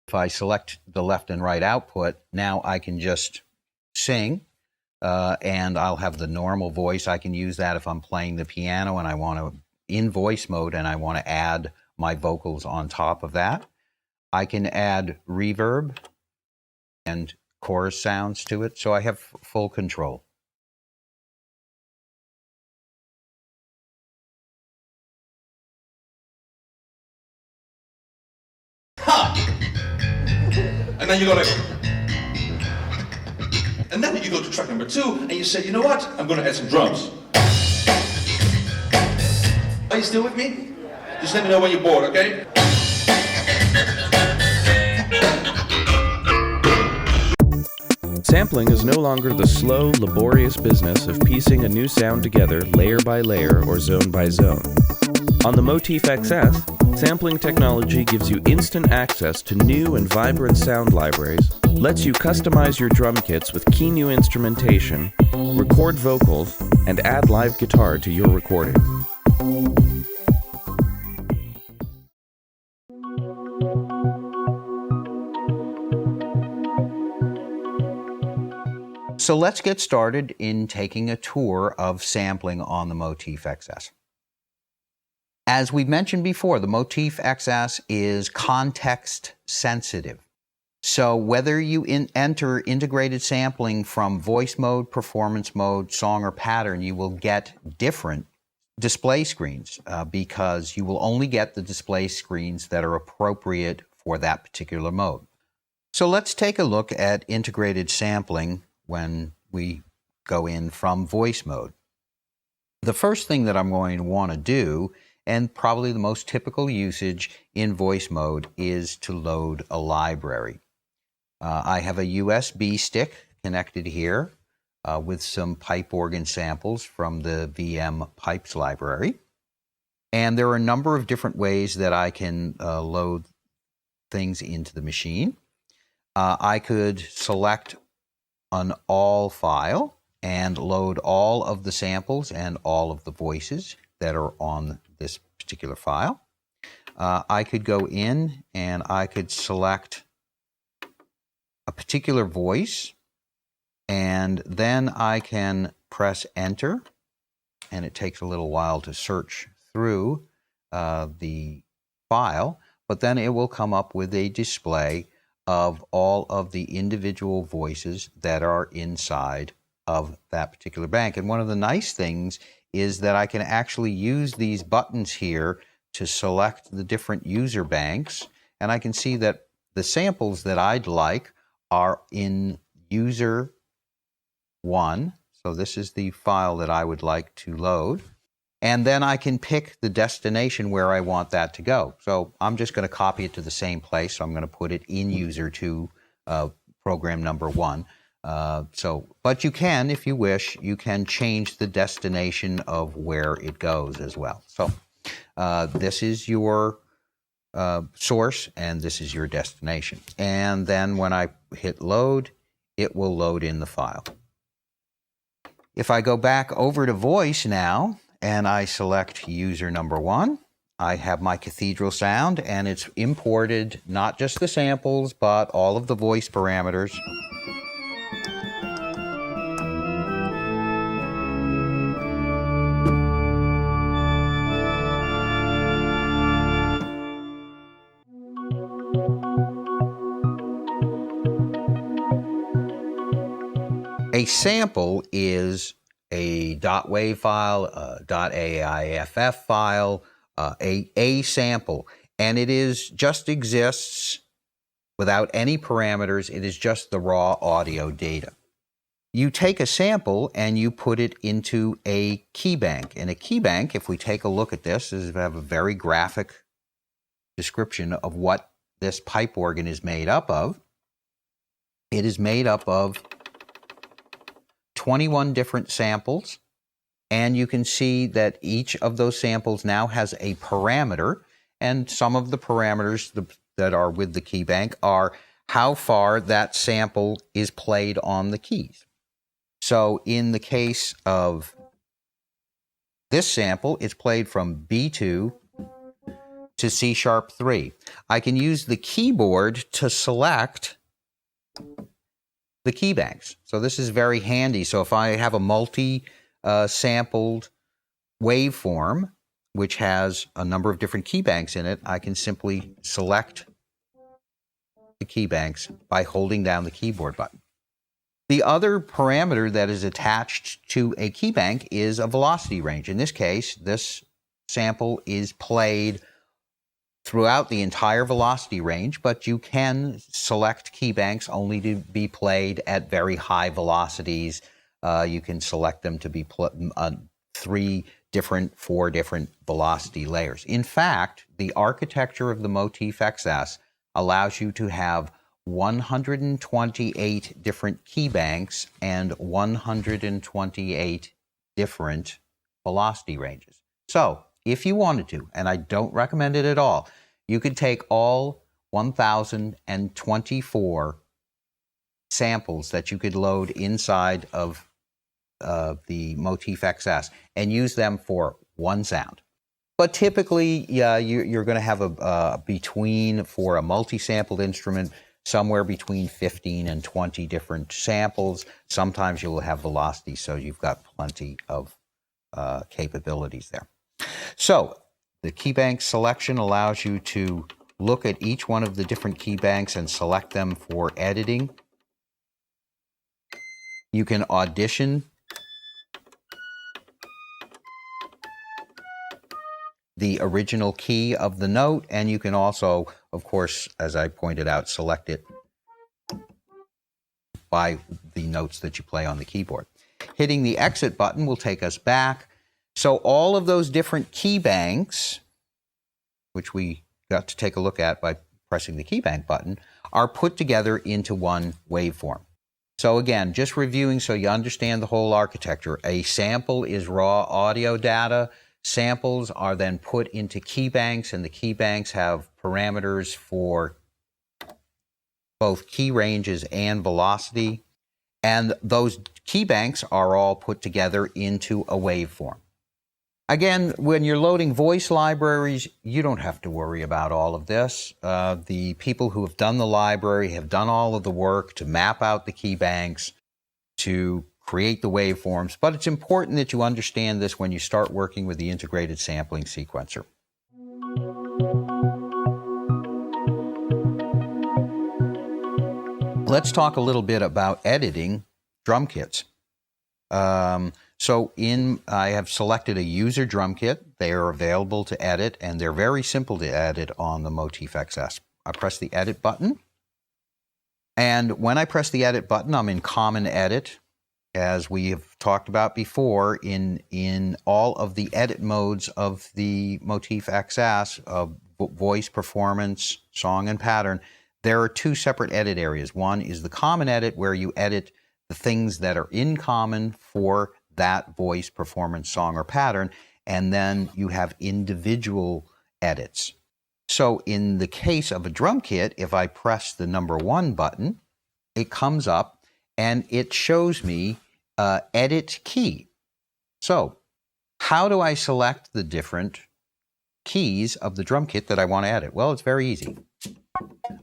If I select the left and right output, now I can just sing, and I'll have the normal voice. I can use that if I'm playing the piano and I want to, in voice mode, and I want to add my vocals on top of that. I can add reverb and chorus sounds to it, so I have full control. And then you go like, and then you go to track number 2 and you say, you know what? I'm going to add some drums. Are you still with me? Just let me know when you're bored, okay? Sampling is no longer the slow, laborious business of piecing a new sound together layer by layer or zone by zone. On the Motif XS, sampling technology gives you instant access to new and vibrant sound libraries, lets you customize your drum kits with key new instrumentation, record vocals, and add live guitar to your recording. So let's get started in taking a tour of sampling on the Motif XS. As we mentioned before, the Motif XS is context sensitive. So whether you enter integrated sampling from voice mode, performance mode, song, or pattern, you will get different display screens because you will only get the display screens that are appropriate for that particular mode. So let's take a look at integrated sampling when we go in from voice mode. The first thing that I'm going to want to do, and probably the most typical usage in voice mode, is to load a library. I have a USB stick connected here with some pipe organ samples from the VM Pipes library. And there are a number of different ways that I can load things into the machine. I could select an all file and load all of the samples and all of the voices that are on this particular file. I could go in and I could select a particular voice, and then I can press enter, and it takes a little while to search through the file, but then it will come up with a display of all of the individual voices that are inside of that particular bank. And one of the nice things is that I can actually use these buttons here to select the different user banks, and I can see that the samples that I'd like are in user 1. So this is the file that I would like to load. And then I can pick the destination where I want that to go. So I'm just going to copy it to the same place. So I'm going to put it in user 2, program number 1. But you can, if you wish, you can change the destination of where it goes as well. So this is your source, and this is your destination. And then when I hit load, it will load in the file. If I go back over to voice now, and I select user number 1, I have my cathedral sound, and it's imported not just the samples, but all of the voice parameters. A sample is a .wav file, a .aiff file, a sample, and it is just exists without any parameters. It is just the raw audio data. You take a sample and you put it into a key bank. And a key bank, if we take a look at this, is we have a very graphic description of what this pipe organ is made up of. It is made up of 21 different samples, and you can see that each of those samples now has a parameter, and some of the parameters that are with the key bank are how far that sample is played on the keys. So in the case of this sample, it's played from B2 to C#3. I can use the keyboard to select the key banks. So this is very handy. So if I have a multi-sampled waveform, which has a number of different key banks in it, I can simply select the key banks by holding down the keyboard button. The other parameter that is attached to a key bank is a velocity range. In this case, this sample is played throughout the entire velocity range, but you can select key banks only to be played at very high velocities. You can select them to be 4 different velocity layers. In fact, the architecture of the Motif XS allows you to have 128 different key banks and 128 different velocity ranges. So, if you wanted to, and I don't recommend it at all, you could take all 1,024 samples that you could load inside of the Motif XS and use them for one sound. But typically, you're going to have for a multi-sampled instrument, somewhere between 15 and 20 different samples. Sometimes you will have velocity, so you've got plenty of capabilities there. So the key bank selection allows you to look at each one of the different key banks and select them for editing. You can audition the original key of the note, and you can also, of course, as I pointed out, select it by the notes that you play on the keyboard. Hitting the exit button will take us back. So all of those different key banks, which we got to take a look at by pressing the key bank button, are put together into one waveform. So again, just reviewing so you understand the whole architecture. A sample is raw audio data. Samples are then put into key banks, and the key banks have parameters for both key ranges and velocity. And those key banks are all put together into a waveform. Again, when you're loading voice libraries, you don't have to worry about all of this. The people who have done the library have done all of the work to map out the key banks, to create the waveforms, but it's important that you understand this when you start working with the integrated sampling sequencer. Let's talk a little bit about editing drum kits. I have selected a user drum kit. They are available to edit, and they're very simple to edit on the Motif XS. I press the edit button, and when I press the edit button, I'm in common edit. As we have talked about before, in all of the edit modes of the Motif XS, of voice, performance, song, and pattern, there are two separate edit areas. One is the common edit, where you edit the things that are in common for that voice, performance, song, or pattern, and then you have individual edits. So in the case of a drum kit, if I press the number 1 button, it comes up and it shows me edit key. So how do I select the different keys of the drum kit that I want to edit? Well, it's very easy.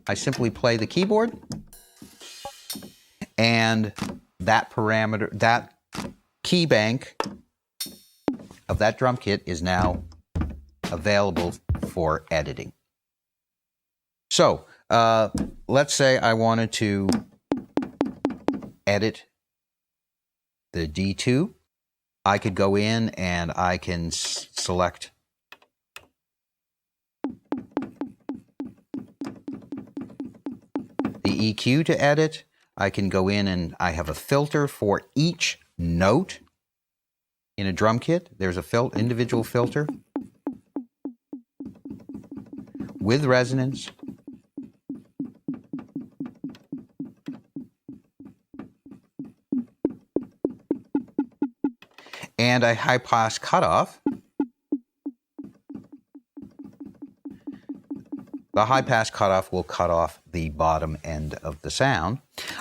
I simply play the keyboard, and that parameter, that key bank of that drum kit is now available for editing. So let's say I wanted to edit the D2. I could go in and I can select the EQ to edit. I can go in and I have a filter for each note in a drum kit. There's a individual filter with resonance. And a high pass cutoff. The high pass cutoff will cut off the bottom end of the sound.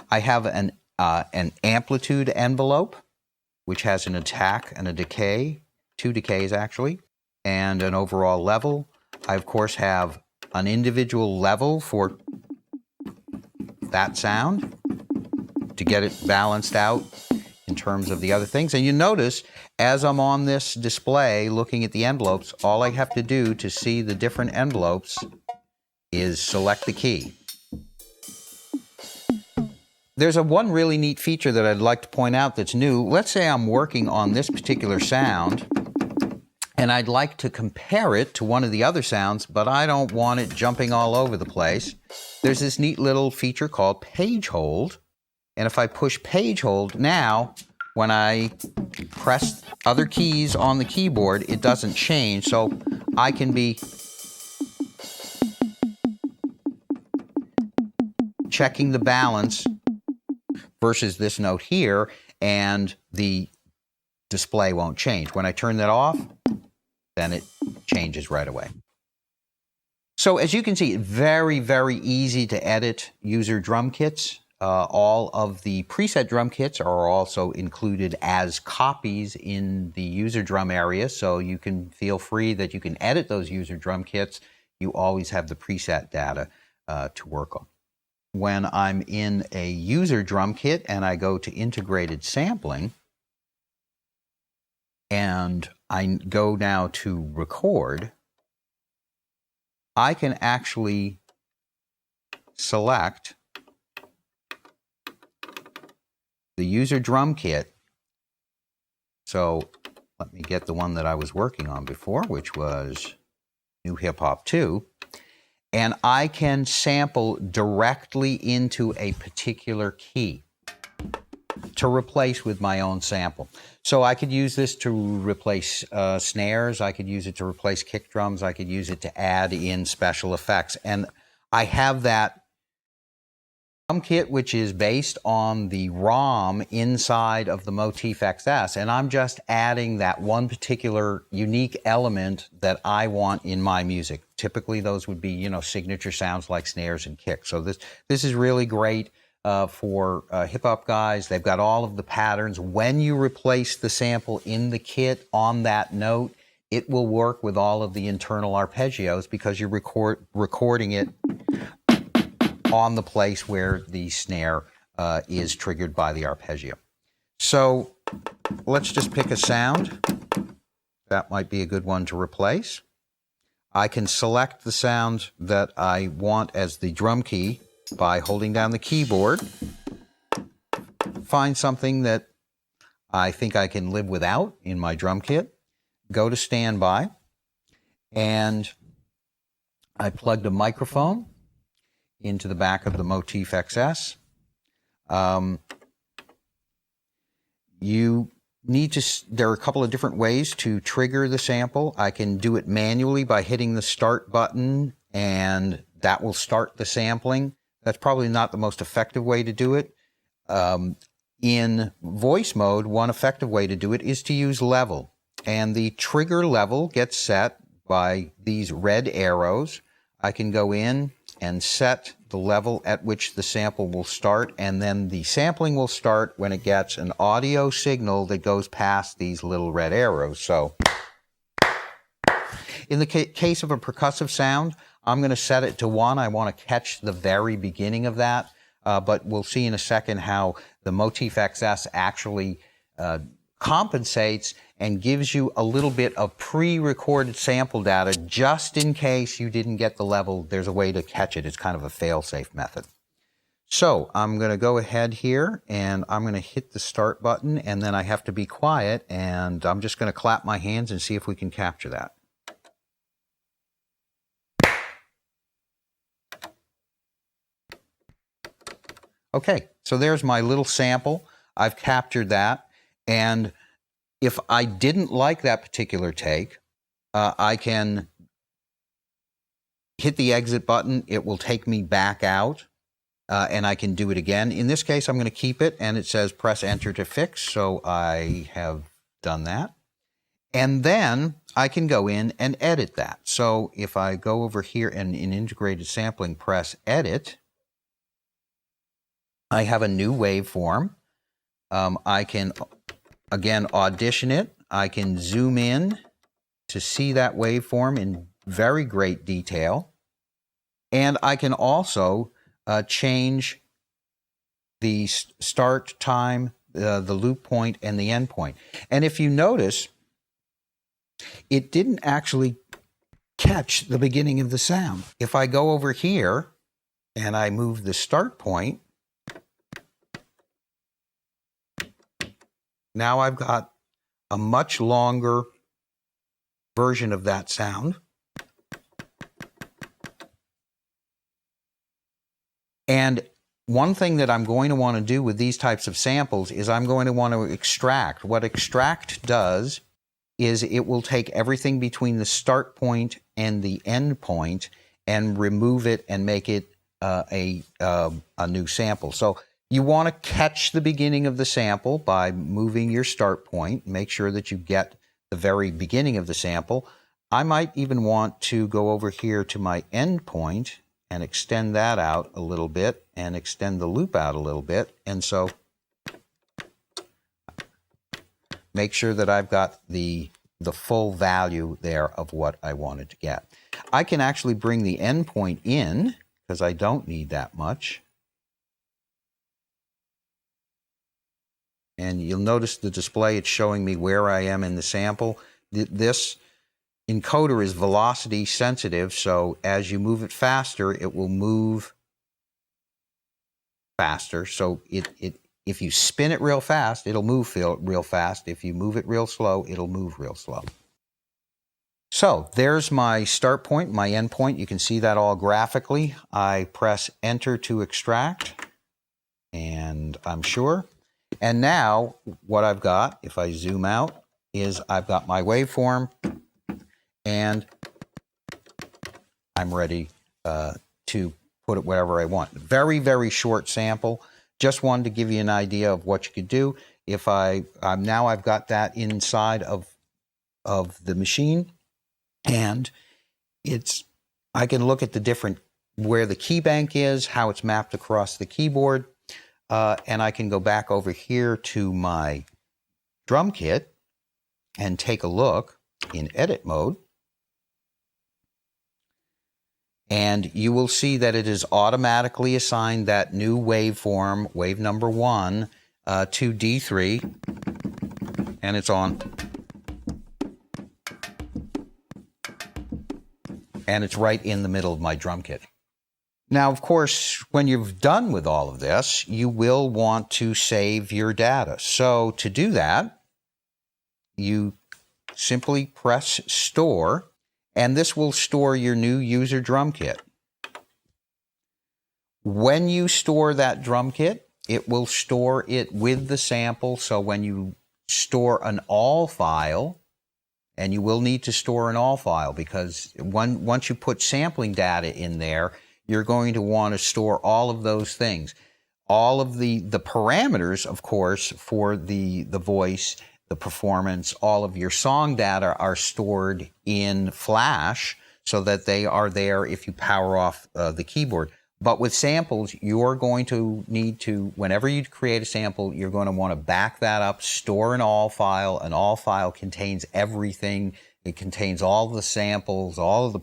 I have an amplitude envelope, which has an attack and a decay, 2 decays actually, and an overall level. I, of course, have an individual level for that sound to get it balanced out in terms of the other things. And you notice, as I'm on this display looking at the envelopes, all I have to do to see the different envelopes is select the key. There's one really neat feature that I'd like to point out that's new. Let's say I'm working on this particular sound, and I'd like to compare it to one of the other sounds, but I don't want it jumping all over the place. There's this neat little feature called page hold. And if I push page hold now, when I press other keys on the keyboard, it doesn't change. So I can be checking the balance versus this note here, and the display won't change. When I turn that off, then it changes right away. So as you can see, very, very easy to edit user drum kits. All of the preset drum kits are also included as copies in the user drum area, so you can feel free that you can edit those user drum kits. You always have the preset data to work on. When I'm in a user drum kit and I go to integrated sampling, and I go now to record, I can actually select the user drum kit. So let me get the one that I was working on before, which was New Hip Hop 2. And I can sample directly into a particular key to replace with my own sample. So I could use this to replace snares. I could use it to replace kick drums. I could use it to add in special effects. And I have that drum kit, which is based on the ROM inside of the Motif XS, and I'm just adding that one particular unique element that I want in my music. Typically, those would be, signature sounds like snares and kicks. So this is really great for hip-hop guys. They've got all of the patterns. When you replace the sample in the kit on that note, it will work with all of the internal arpeggios because you're recording it on the place where the snare is triggered by the arpeggio. So let's just pick a sound. That might be a good one to replace. I can select the sound that I want as the drum key by holding down the keyboard. Find something that I think I can live without in my drum kit. Go to standby, and I plugged a microphone into the back of the Motif XS. There are a couple of different ways to trigger the sample. I can do it manually by hitting the start button, and that will start the sampling. That's probably not the most effective way to do it. In voice mode, one effective way to do it is to use level. And the trigger level gets set by these red arrows. I can go in and set the level at which the sample will start, and then the sampling will start when it gets an audio signal that goes past these little red arrows. So in the case of a percussive sound, I'm going to set it to 1. I want to catch the very beginning of that, but we'll see in a second how the Motif XS actually compensates and gives you a little bit of pre-recorded sample data just in case you didn't get the level. There's a way to catch it. It's kind of a fail-safe method. So I'm going to go ahead here and I'm going to hit the start button, and then I have to be quiet, and I'm just going to clap my hands and see if we can capture that. Okay, so there's my little sample. I've captured that. And if I didn't like that particular take, I can hit the exit button. It will take me back out, and I can do it again. In this case, I'm going to keep it, and it says press enter to fix, so I have done that. And then I can go in and edit that. So if I go over here and in integrated sampling, press edit, I have a new waveform. I can, again, audition it. I can zoom in to see that waveform in very great detail. And I can also change the start time, the loop point, and the end point. And if you notice, it didn't actually catch the beginning of the sound. If I go over here and I move the start point, now I've got a much longer version of that sound. And one thing that I'm going to want to do with these types of samples is I'm going to want to extract. What extract does is it will take everything between the start point and the end point and remove it and make it a new sample. So you want to catch the beginning of the sample by moving your start point. Make sure that you get the very beginning of the sample. I might even want to go over here to my end point and extend that out a little bit and extend the loop out a little bit. And so make sure that I've got the full value there of what I wanted to get. I can actually bring the end point in because I don't need that much. And you'll notice the display, it's showing me where I am in the sample. This encoder is velocity sensitive, so as you move it faster, it will move faster. So if you spin it real fast, it'll move real fast. If you move it real slow, it'll move real slow. So there's my start point, my end point. You can see that all graphically. I press enter to extract, and I'm sure. And now what I've got, if I zoom out, is I've got my waveform, and I'm ready to put it wherever I want. Very, very short sample. Just wanted to give you an idea of what you could do. If now I've got that inside of the machine, and I can look at the different, where the key bank is, how it's mapped across the keyboard. and I can go back over here to my drum kit and take a look in edit mode. And you will see that it is automatically assigned that new waveform, wave number 1, to D3, and it's on. And it's right in the middle of my drum kit. Now, of course, when you've done with all of this, you will want to save your data. So to do that, you simply press Store, and this will store your new user drum kit. When you store that drum kit, it will store it with the sample. So when you store an all file, and you will need to store an all file because once you put sampling data in there, you're going to want to store all of those things. All of the parameters, of course, for the voice, the performance, all of your song data are stored in Flash so that they are there if you power off the keyboard. But with samples, you're going to need to, whenever you create a sample, you're going to want to back that up, store an all file. An all file contains everything. It contains all the samples, all of the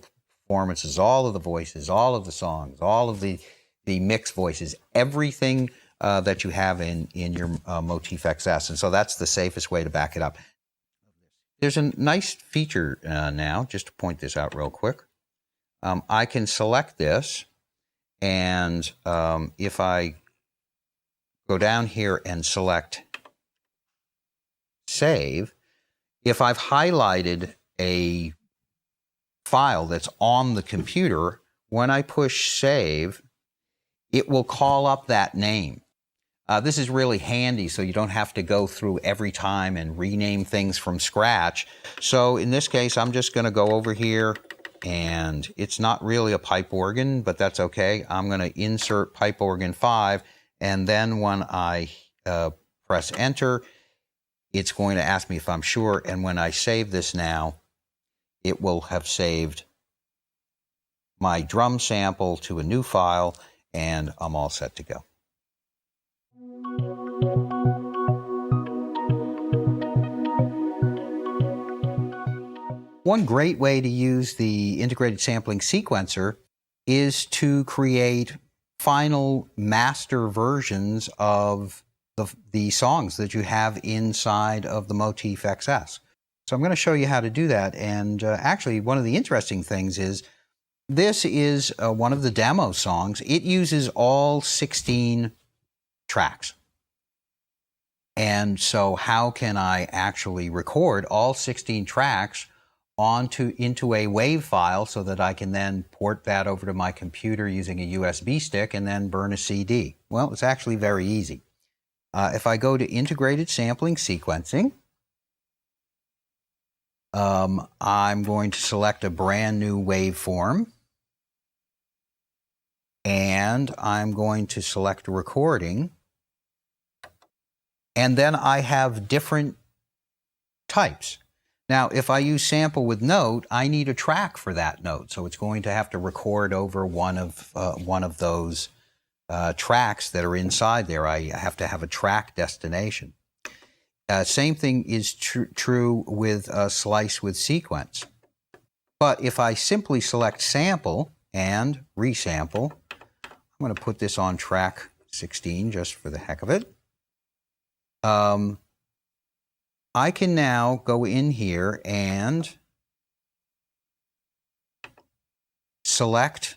performances, all of the voices, all of the songs, all of the mixed voices, everything that you have in your Motif XS. And so that's the safest way to back it up. There's a nice feature now, just to point this out real quick. I can select this, and if I go down here and select Save, if I've highlighted a file that's on the computer, when I push Save, it will call up that name. This is really handy, so you don't have to go through every time and rename things from scratch. So in this case, I'm just going to go over here, and it's not really a pipe organ, but that's okay. I'm going to insert pipe organ 5, and then when I press Enter, it's going to ask me if I'm sure, and when I save this now, it will have saved my drum sample to a new file, and I'm all set to go. One great way to use the integrated sampling sequencer is to create final master versions of the songs that you have inside of the Motif XS. So I'm going to show you how to do that. And actually, one of the interesting things is this is one of the demo songs. It uses all 16 tracks. And so how can I actually record all 16 tracks into a WAV file so that I can then port that over to my computer using a USB stick and then burn a CD? Well, it's actually very easy. If I go to Integrated Sampling Sequencing, I'm going to select a brand new waveform, and I'm going to select a recording, and then I have different types. Now, if I use sample with note, I need a track for that note, so it's going to have to record over one of those tracks that are inside there. I have to have a track destination. Same thing is true with slice with sequence. But if I simply select sample and resample, I'm going to put this on track 16 just for the heck of it. I can now go in here and select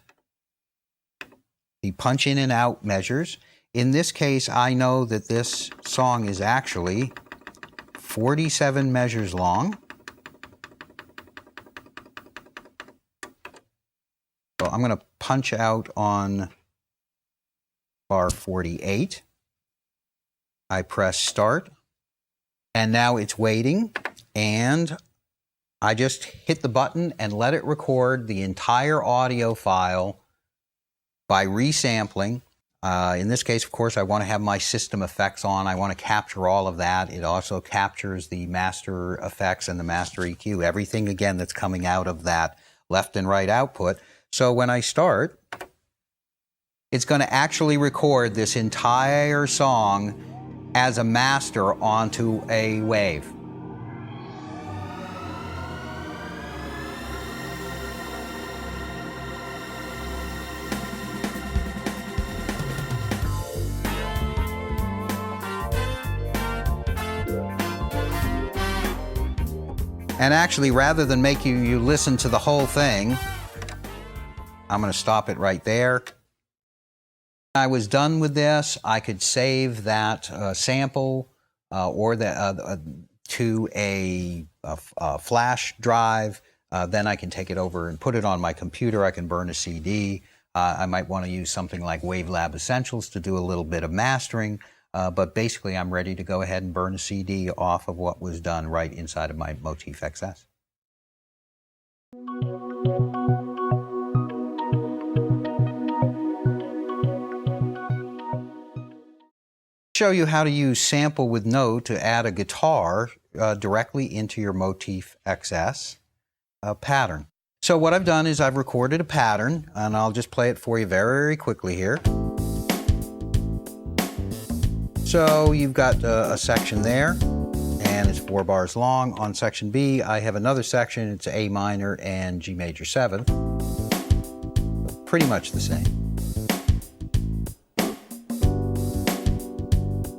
the punch in and out measures. In this case, I know that this song is actually 47 measures long. So I'm going to punch out on bar 48. I press start, and now it's waiting, and I just hit the button and let it record the entire audio file by resampling. In this case, of course, I want to have my system effects on. I want to capture all of that. It also captures the master effects and the master EQ, everything, again, that's coming out of that left and right output. So when I start, it's going to actually record this entire song as a master onto a wave. And actually, rather than make you listen to the whole thing, I'm going to stop it right there. When I was done with this, I could save that sample or to a flash drive. Then I can take it over and put it on my computer. I can burn a CD. I might want to use something like WaveLab Essentials to do a little bit of mastering. But basically, I'm ready to go ahead and burn a CD off of what was done right inside of my Motif XS. Show you how to use Sample with Note to add a guitar directly into your Motif XS pattern. So what I've done is I've recorded a pattern, and I'll just play it for you very quickly here. So you've got a section there, and it's 4 bars long. On section B, I have another section. It's A minor and G major 7. Pretty much the same.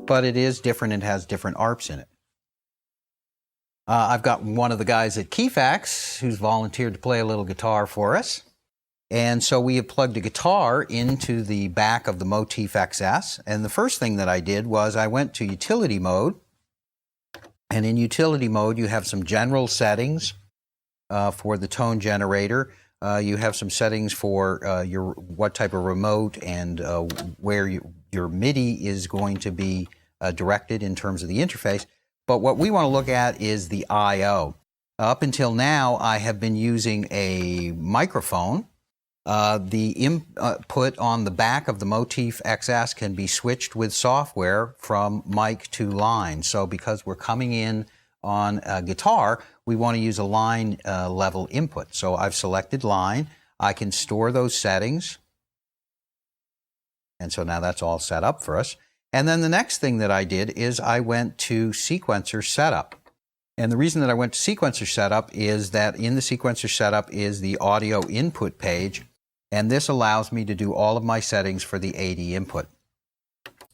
But it is different and has different arps in it. I've got one of the guys at Keyfax who's volunteered to play a little guitar for us. And so we have plugged a guitar into the back of the Motif XS. And the first thing that I did was I went to utility mode. And in utility mode, you have some general settings for the tone generator. You have some settings for what type of remote and where your MIDI is going to be directed in terms of the interface. But what we want to look at is the I/O. Up until now, I have been using a microphone. The input on the back of the Motif XS can be switched with software from mic to line. So because we're coming in on a guitar, we want to use a line level input. So I've selected line. I can store those settings. And so now that's all set up for us. And then the next thing that I did is I went to sequencer setup. And the reason that I went to sequencer setup is that in the sequencer setup is the audio input page. And this allows me to do all of my settings for the AD input.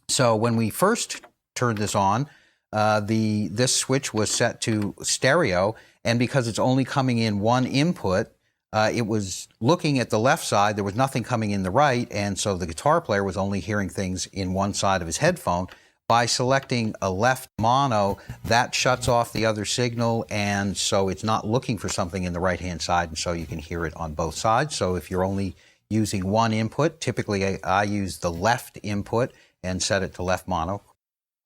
So when we first turned this on, this switch was set to stereo, and because it's only coming in one input, it was looking at the left side. There was nothing coming in the right, and so the guitar player was only hearing things in one side of his headphone. By selecting a left mono, that shuts off the other signal, and so it's not looking for something in the right-hand side, and so you can hear it on both sides. So if you're only using one input, typically I use the left input and set it to left mono.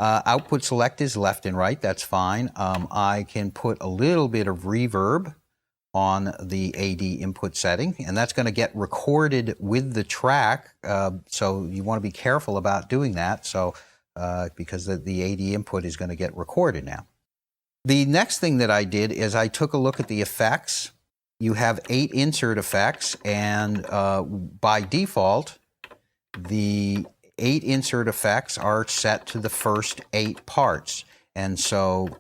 Output select is left and right, that's fine. I can put a little bit of reverb on the AD input setting, and that's going to get recorded with the track, so you want to be careful about doing that. So because the AD input is going to get recorded now. The next thing that I did is I took a look at the effects. You have 8 insert effects, and by default, the 8 insert effects are set to the first 8 parts. And so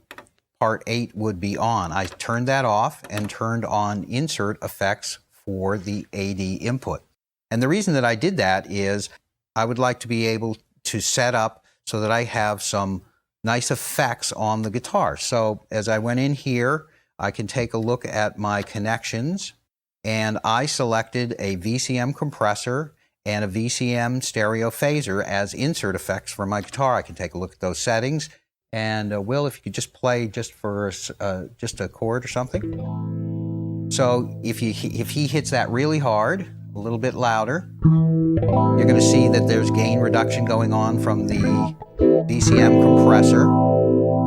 part 8 would be on. I turned that off and turned on insert effects for the AD input. And the reason that I did that is I would like to be able to set up so that I have some nice effects on the guitar. So as I went in here, I can take a look at my connections, and I selected a VCM compressor and a VCM stereo phaser as insert effects for my guitar. I can take a look at those settings. And Will, if you could just play just for just a chord or something. So if he hits that really hard, a little bit louder, you're going to see that there's gain reduction going on from the VCM compressor.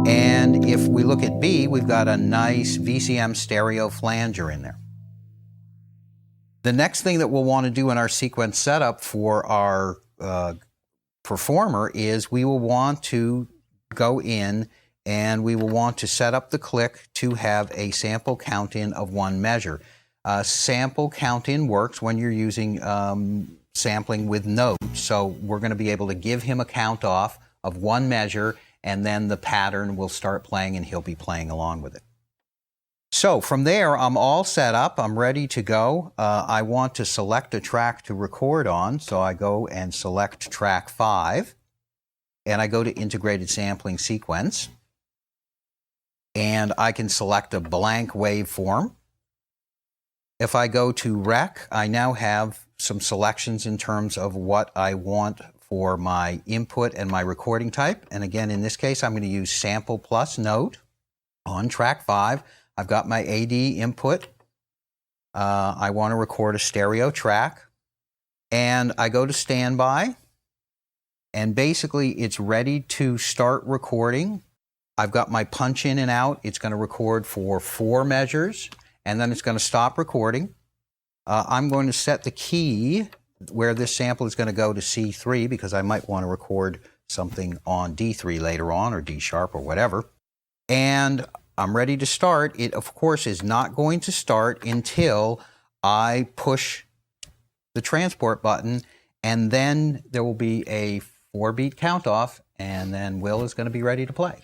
And if we look at B, we've got a nice VCM stereo flanger in there. The next thing that we'll want to do in our sequence setup for our performer is we will want to go in and we will want to set up the click to have a sample count in of 1 measure. Sample count in works when you're using sampling with notes. So we're going to be able to give him a count off of one measure, and then the pattern will start playing and he'll be playing along with it. So from there, I'm all set up. I'm ready to go. I want to select a track to record on. So I go and select track 5, and I go to integrated sampling sequence. And I can select a blank waveform. If I go to rec, I now have some selections in terms of what I want for my input and my recording type. And again, in this case, I'm going to use sample plus note on track 5. I've got my AD input. I want to record a stereo track. And I go to standby. And basically, it's ready to start recording. I've got my punch in and out. It's going to record for 4 measures. And then it's going to stop recording. I'm going to set the key where this sample is going to go to C3 because I might want to record something on D3 later on, or D sharp or whatever. And I'm ready to start. It, of course, is not going to start until I push the transport button, and then there will be a 4-beat count off, and then Will is going to be ready to play.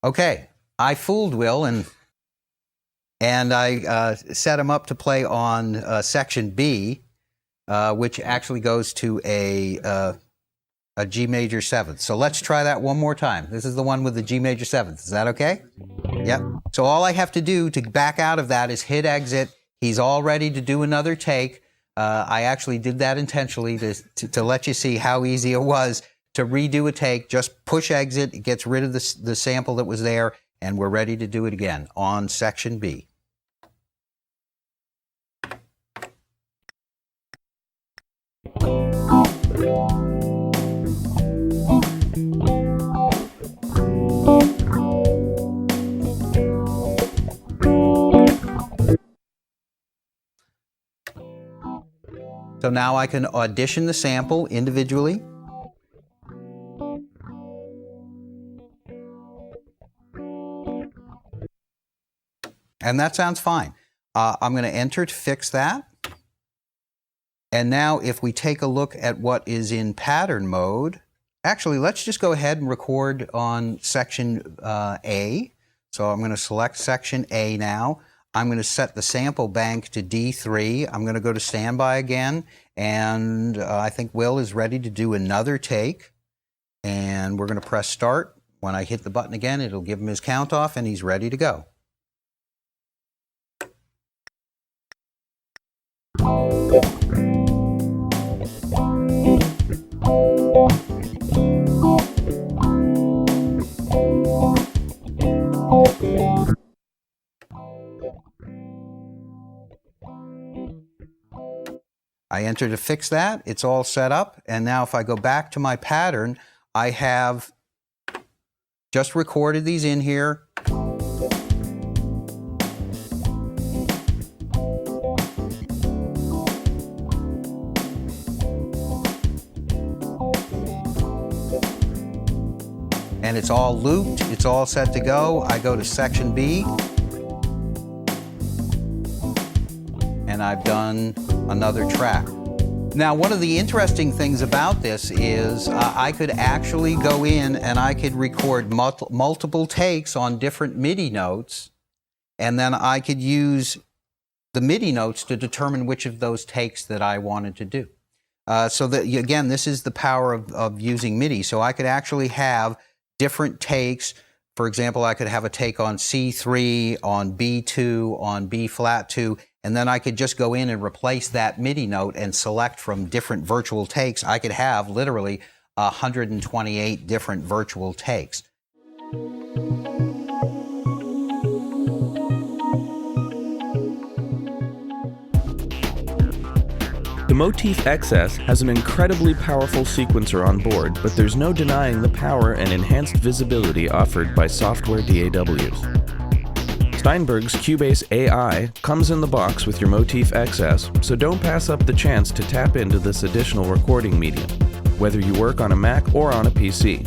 Okay, I fooled Will, and I set him up to play on section B, which actually goes to a G major 7th. So let's try that one more time. This is the one with the G major 7th. Is that okay? Yep. So all I have to do to back out of that is hit exit. He's all ready to do another take. I actually did that intentionally to let you see how easy it was to redo a take. Just push exit. It gets rid of the sample that was there, and we're ready to do it again on section B. So now I can audition the sample individually. And that sounds fine. I'm going to enter to fix that. And now if we take a look at what is in pattern mode, actually, let's just go ahead and record on section A. So I'm going to select section A now. I'm going to set the sample bank to D3. I'm going to go to standby again, and I think Will is ready to do another take. And we're going to press start. When I hit the button again, it'll give him his count off, and he's ready to go. I enter to fix that. It's all set up. And now if I go back to my pattern, I have just recorded these in here. And it's all looped. It's all set to go. I go to section B. And I've done another track. Now, one of the interesting things about this is I could actually go in and I could record multiple takes on different MIDI notes, and then I could use the MIDI notes to determine which of those takes that I wanted to do. So that, again, this is the power of using MIDI. So I could actually have different takes. For example, I could have a take on C3, on B2, on B flat 2, and then I could just go in and replace that MIDI note and select from different virtual takes. I could have literally 128 different virtual takes. The Motif XS has an incredibly powerful sequencer on board, but there's no denying the power and enhanced visibility offered by software DAWs. Steinberg's Cubase AI comes in the box with your Motif XS, so don't pass up the chance to tap into this additional recording medium, whether you work on a Mac or on a PC.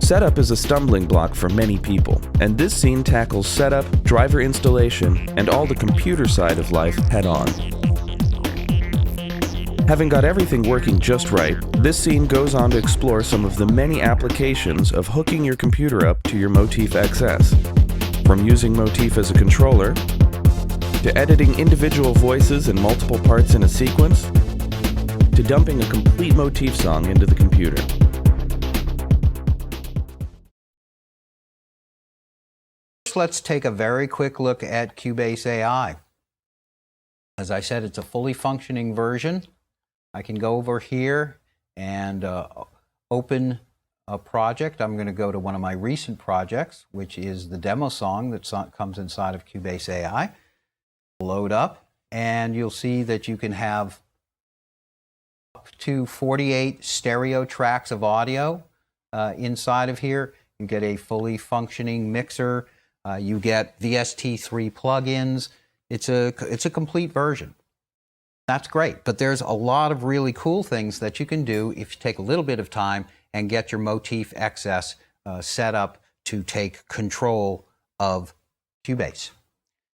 Setup is a stumbling block for many people, and this scene tackles setup, driver installation, and all the computer side of life head-on. Having got everything working just right, this scene goes on to explore some of the many applications of hooking your computer up to your Motif XS. From using Motif as a controller, to editing individual voices and multiple parts in a sequence, to dumping a complete Motif song into the computer. Let's take a very quick look at Cubase AI. As I said, it's a fully functioning version. I can go over here and open a project. I'm going to go to one of my recent projects, which is the demo song that comes inside of Cubase AI. Load up, and you'll see that you can have up to 48 stereo tracks of audio inside of here. You get a fully functioning mixer. You get VST3 plugins. It's a complete version. That's great, but there's a lot of really cool things that you can do if you take a little bit of time and get your Motif XS set up to take control of Cubase.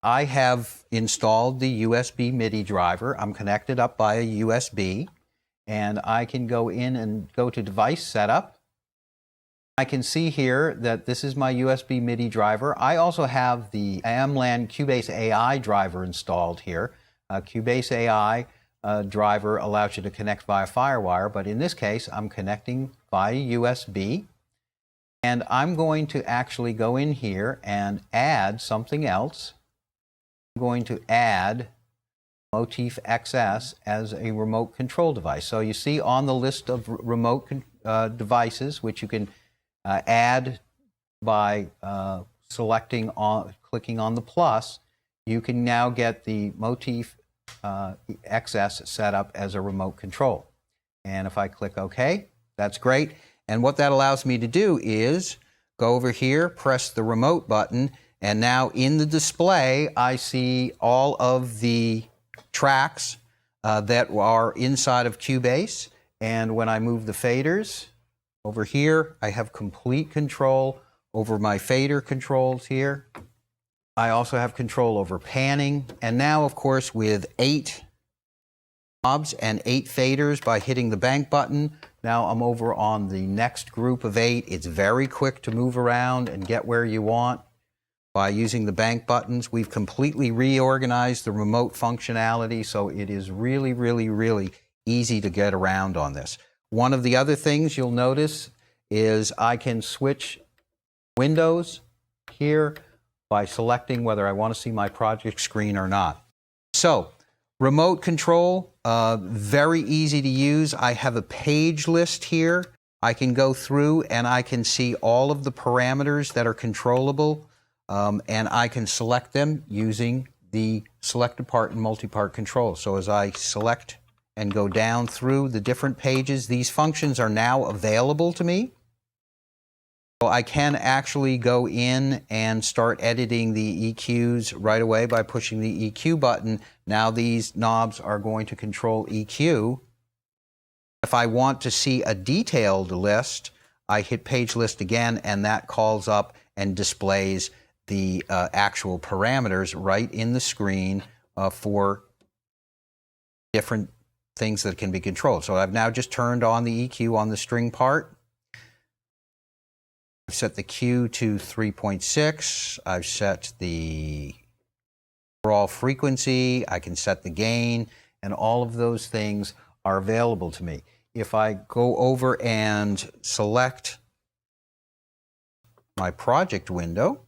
I have installed the USB MIDI driver. I'm connected up by a USB, and I can go in and go to Device Setup. I can see here that this is my USB MIDI driver. I also have the AMLAN Cubase AI driver installed here. Cubase AI driver allows you to connect via FireWire, but in this case, I'm connecting via USB. And I'm going to actually go in here and add something else. I'm going to add Motif XS as a remote control device. So you see on the list of remote devices, which you can add by clicking on the plus, you can now get the Motif XS set up as a remote control. And if I click OK, that's great. And what that allows me to do is go over here, press the remote button, and now in the display, I see all of the tracks that are inside of Cubase. And when I move the faders, over here, I have complete control over my fader controls here. I also have control over panning. And now, of course, with 8 knobs and 8 faders by hitting the bank button, now I'm over on the next group of 8. It's very quick to move around and get where you want by using the bank buttons. We've completely reorganized the remote functionality, so it is really, really, really easy to get around on this. One of the other things you'll notice is I can switch windows here by selecting whether I want to see my project screen or not. So, remote control, very easy to use. I have a page list here. I can go through and I can see all of the parameters that are controllable, and I can select them using the selected part and multi-part control. So as I select and go down through the different pages, these functions are now available to me. So I can actually go in and start editing the EQs right away by pushing the EQ button. Now these knobs are going to control EQ. If I want to see a detailed list, I hit page list again, and that calls up and displays the actual parameters right in the screen for different things that can be controlled. So I've now just turned on the EQ on the string part. I've set the Q to 3.6. I've set the overall frequency. I can set the gain, and all of those things are available to me. If I go over and select my project window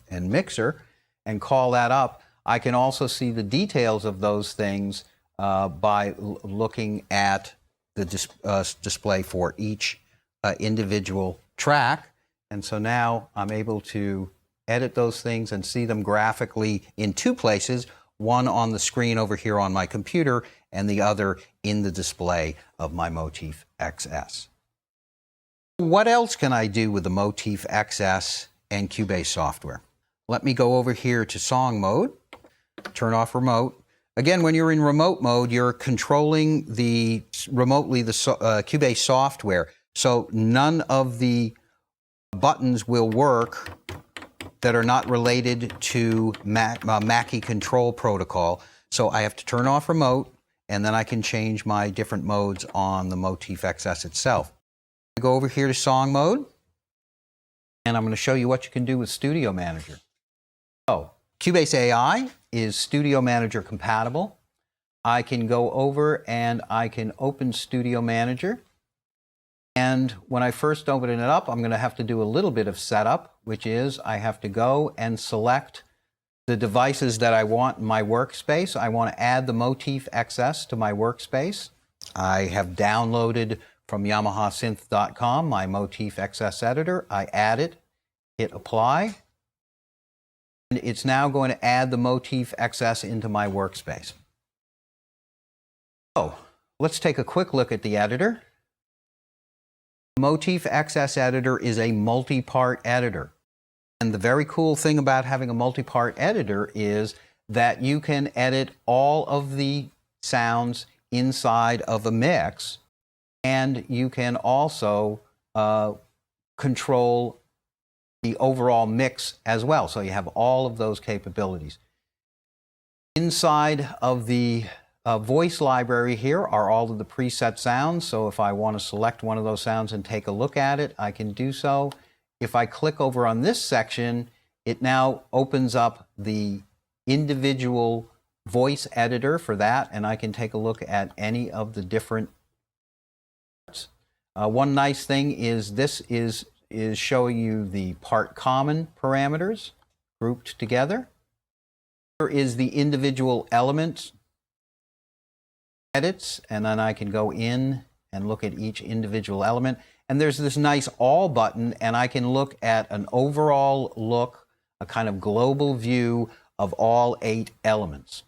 and mixer and call that up, I can also see the details of those things by looking at the display for each individual track. And so now I'm able to edit those things and see them graphically in 2 places, one on the screen over here on my computer and the other in the display of my Motif XS. What else can I do with the Motif XS and Cubase software. Let me go over here to song mode, turn off remote. Again, when you're in remote mode, you're controlling remotely the Cubase software, so none of the buttons will work that are not related to Mackie control protocol. So I have to turn off remote, and then I can change my different modes on the Motif XS itself. I go over here to song mode, and I'm going to show you what you can do with Studio Manager. So, Cubase AI is Studio Manager compatible. I can go over and I can open Studio Manager. And when I first open it up, I'm going to have to do a little bit of setup, which is I have to go and select the devices that I want in my workspace. I want to add the Motif XS to my workspace. I have downloaded from YamahaSynth.com my Motif XS editor. I add it, hit apply. And it's now going to add the Motif XS into my workspace. So let's take a quick look at the editor. The Motif XS editor is a multi-part editor. And the very cool thing about having a multi-part editor is that you can edit all of the sounds inside of a mix, and you can also control the overall mix as well. So you have all of those capabilities. Inside of the voice library here are all of the preset sounds. So if I want to select one of those sounds and take a look at it, I can do so. If I click over on this section, it now opens up the individual voice editor for that, and I can take a look at any of the different parts. One nice thing is this is showing you the part common parameters grouped together. Here is the individual element edits, and then I can go in and look at each individual element. And there's this nice all button, and I can look at an overall look, a kind of global view of all 8 elements.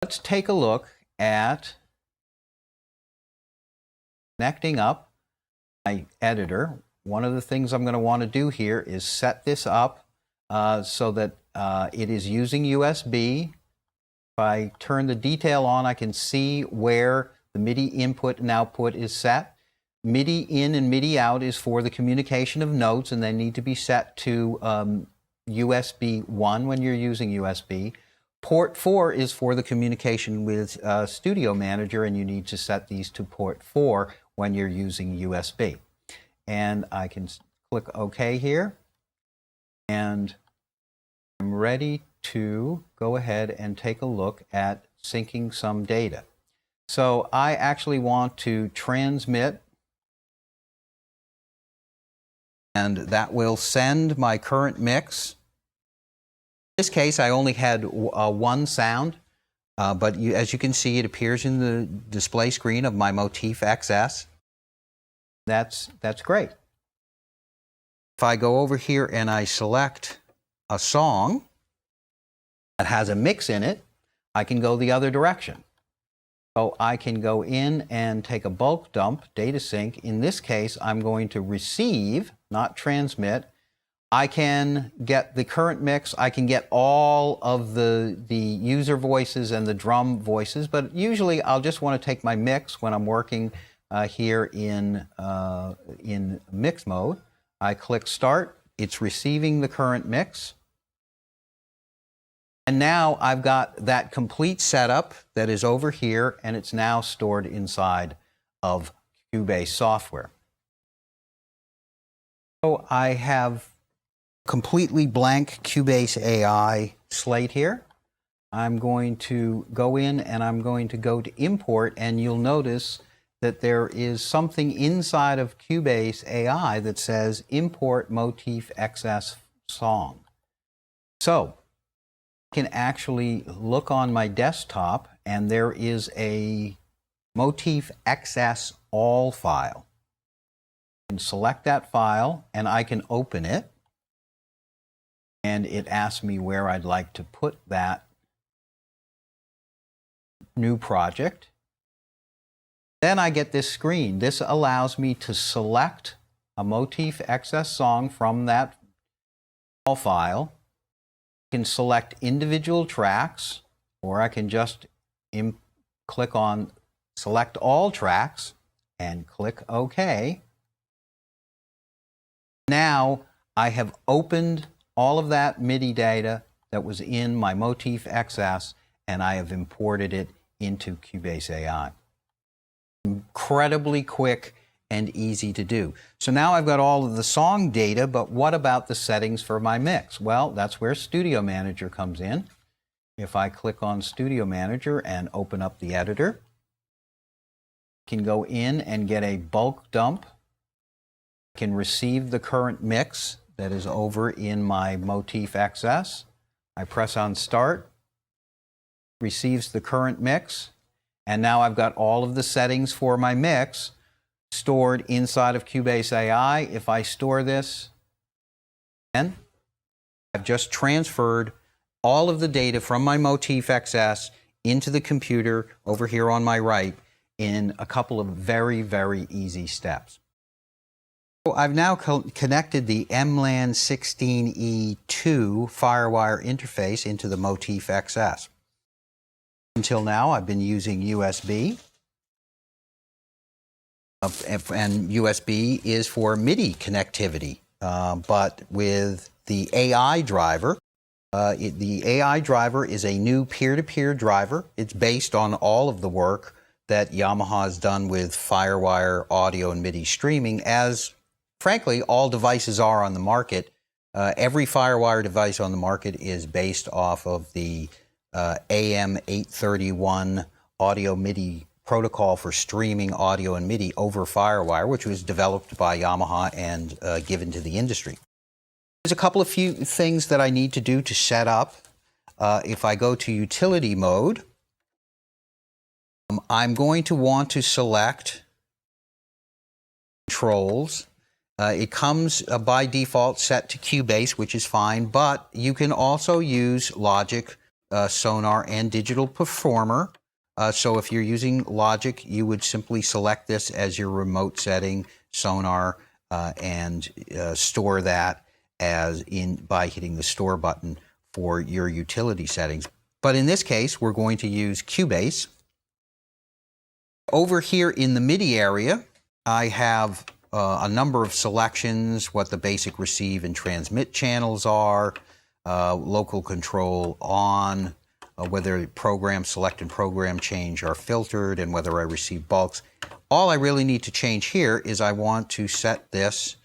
Let's take a look at connecting up my editor. One of the things I'm going to want to do here is set this up so that it is using USB. If I turn the detail on, I can see where the MIDI input and output is set. MIDI in and MIDI out is for the communication of notes, and they need to be set to USB 1 when you're using USB. Port 4 is for the communication with Studio Manager, and you need to set these to port 4 when you're using USB. And I can click OK here, and I'm ready to go ahead and take a look at syncing some data. So I actually want to transmit, and that will send my current mix. In this case, I only had one sound, but as you can see, it appears in the display screen of my Motif XS. That's great. If I go over here and I select a song that has a mix in it, I can go the other direction. So I can go in and take a bulk dump, data sync. In this case, I'm going to receive, not transmit. I can get the current mix. I can get all of the user voices and the drum voices, but usually I'll just want to take my mix when I'm working here in mix mode. I click start. It's receiving the current mix. And now I've got that complete setup that is over here, and it's now stored inside of Cubase software. So I have completely blank Cubase AI slate here. I'm going to go in and I'm going to go to import, and you'll notice that there is something inside of Cubase AI that says import Motif XS song. So I can actually look on my desktop, and there is a Motif XS all file. I can select that file and I can open it, and it asks me where I'd like to put that new project. Then I get this screen. This allows me to select a Motif XS song from that file, I can select individual tracks, or I can just click on select all tracks and click OK. Now I have opened all of that MIDI data that was in my Motif XS, and I have imported it into Cubase AI. Incredibly quick and easy to do. So now I've got all of the song data, but what about the settings for my mix? Well, that's where Studio Manager comes in. If I click on Studio Manager and open up the editor, I can go in and get a bulk dump. I can receive the current mix that is over in my Motif XS. I press on Start, receives the current mix, and now I've got all of the settings for my mix stored inside of Cubase AI. If I store this, then I've just transferred all of the data from my Motif XS into the computer over here on my right in a couple of very, very easy steps. So I've now connected the MLAN 16E2 FireWire interface into the Motif XS. Until now, I've been using USB. And USB is for MIDI connectivity. But with the AI driver, the AI driver is a new peer-to-peer driver. It's based on all of the work that Yamaha has done with FireWire audio and MIDI streaming, as frankly all devices are on the market. Every FireWire device on the market is based off of the AM831 audio MIDI protocol for streaming audio and MIDI over FireWire, which was developed by Yamaha and given to the industry. There's a couple of few things that I need to do to set up. If I go to utility mode, I'm going to want to select controls. It comes by default set to Cubase, which is fine, but you can also use Logic, Sonar, and Digital Performer. So if you're using Logic, you would simply select this as your remote setting, Sonar, and store that by hitting the Store button for your utility settings. But in this case, we're going to use Cubase. Over here in the MIDI area, I have a number of selections, what the basic receive and transmit channels are, local control on, whether program select and program change are filtered, and whether I receive bulks. All I really need to change here is I want to set this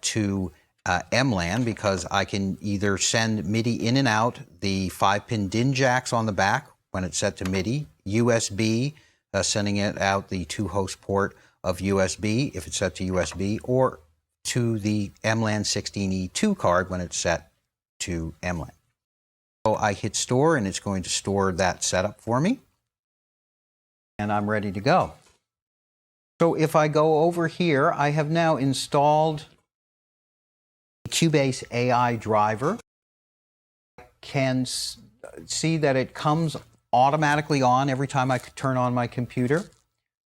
to MLAN, because I can either send MIDI in and out, the 5-pin DIN jacks on the back when it's set to MIDI, USB, sending it out the 2-host port of USB if it's set to USB, or to the MLAN 16E2 card when it's set to MLAN. So I hit store and it's going to store that setup for me, and I'm ready to go. So if I go over here, I have now installed the Cubase AI driver. I can see that it comes automatically on every time I turn on my computer.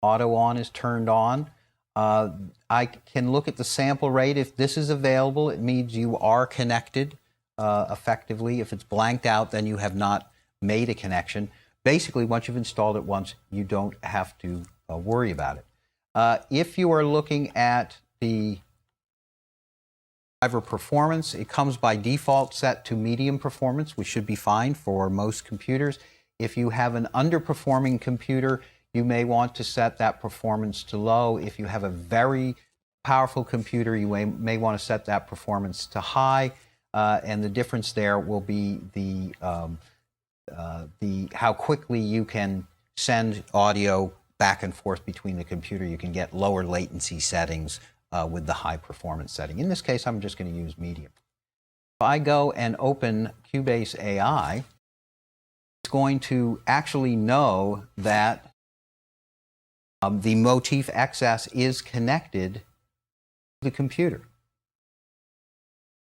Auto on is turned on. I can look at the sample rate. If this is available, it means you are connected effectively. If it's blanked out, then you have not made a connection. Basically, once you've installed it once, you don't have to worry about it. If you are looking at the driver performance, it comes by default set to medium performance, which should be fine for most computers. If you have an underperforming computer, you may want to set that performance to low. If you have a very powerful computer, you may want to set that performance to high. And the difference there will be how quickly you can send audio back and forth between the computer. You can get lower latency settings with the high performance setting. In this case, I'm just going to use medium. If I go and open Cubase AI, it's going to actually know that the Motif XS is connected to the computer.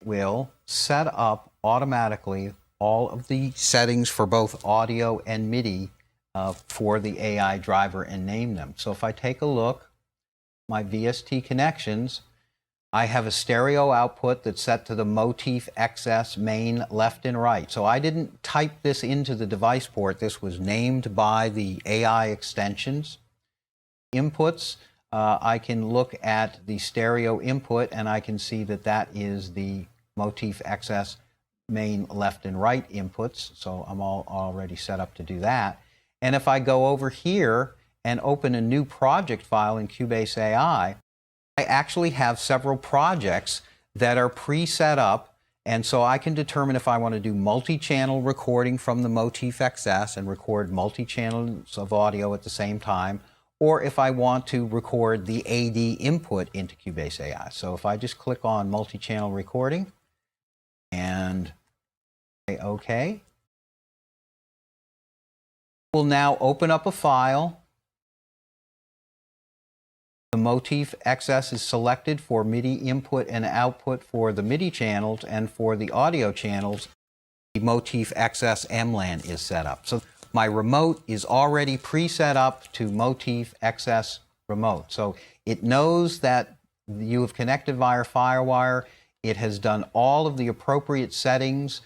It will set up automatically all of the settings for both audio and MIDI for the AI driver and name them. So if I take a look, my VST connections, I have a stereo output that's set to the Motif XS main left and right. So I didn't type this into the device port. This was named by the AI extensions. Inputs, I can look at the stereo input and I can see that that is the Motif XS main left and right inputs. So I'm already set up to do that. And if I go over here and open a new project file in Cubase AI, I actually have several projects that are pre-set up, and so I can determine if I want to do multi-channel recording from the Motif XS and record multi-channels of audio at the same time, or if I want to record the AD input into Cubase AI. So if I just click on multi-channel recording and say OK, we'll now open up a file. The Motif XS is selected for MIDI input and output for the MIDI channels, and for the audio channels, the Motif XS MLAN is set up. So my remote is already pre-set up to Motif XS remote. So it knows that you have connected via FireWire. It has done all of the appropriate settings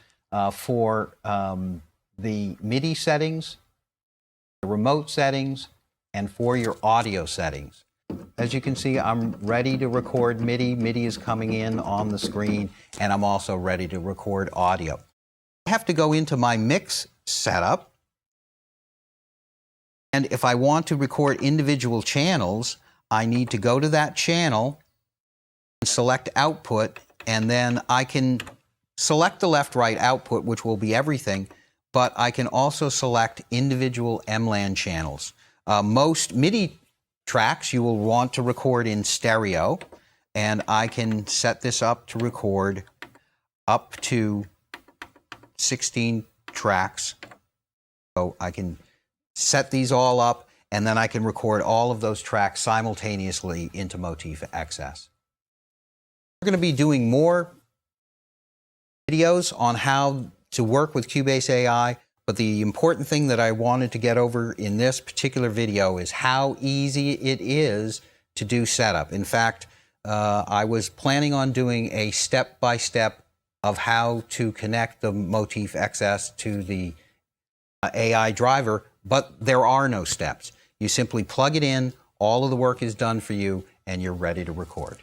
for the MIDI settings, the remote settings, and for your audio settings. As you can see, I'm ready to record MIDI. MIDI is coming in on the screen, and I'm also ready to record audio. I have to go into my mix setup, and if I want to record individual channels, I need to go to that channel, select output, and then I can select the left-right output, which will be everything, but I can also select individual MLAN channels. Most MIDI tracks you will want to record in stereo, and I can set this up to record up to 16 tracks. So I can set these all up, and then I can record all of those tracks simultaneously into Motif XS. We're going to be doing more videos on how to work with Cubase AI. But the important thing that I wanted to get over in this particular video is how easy it is to do setup. In fact, I was planning on doing a step-by-step of how to connect the Motif XS to the AI driver, but there are no steps. You simply plug it in, all of the work is done for you, and you're ready to record.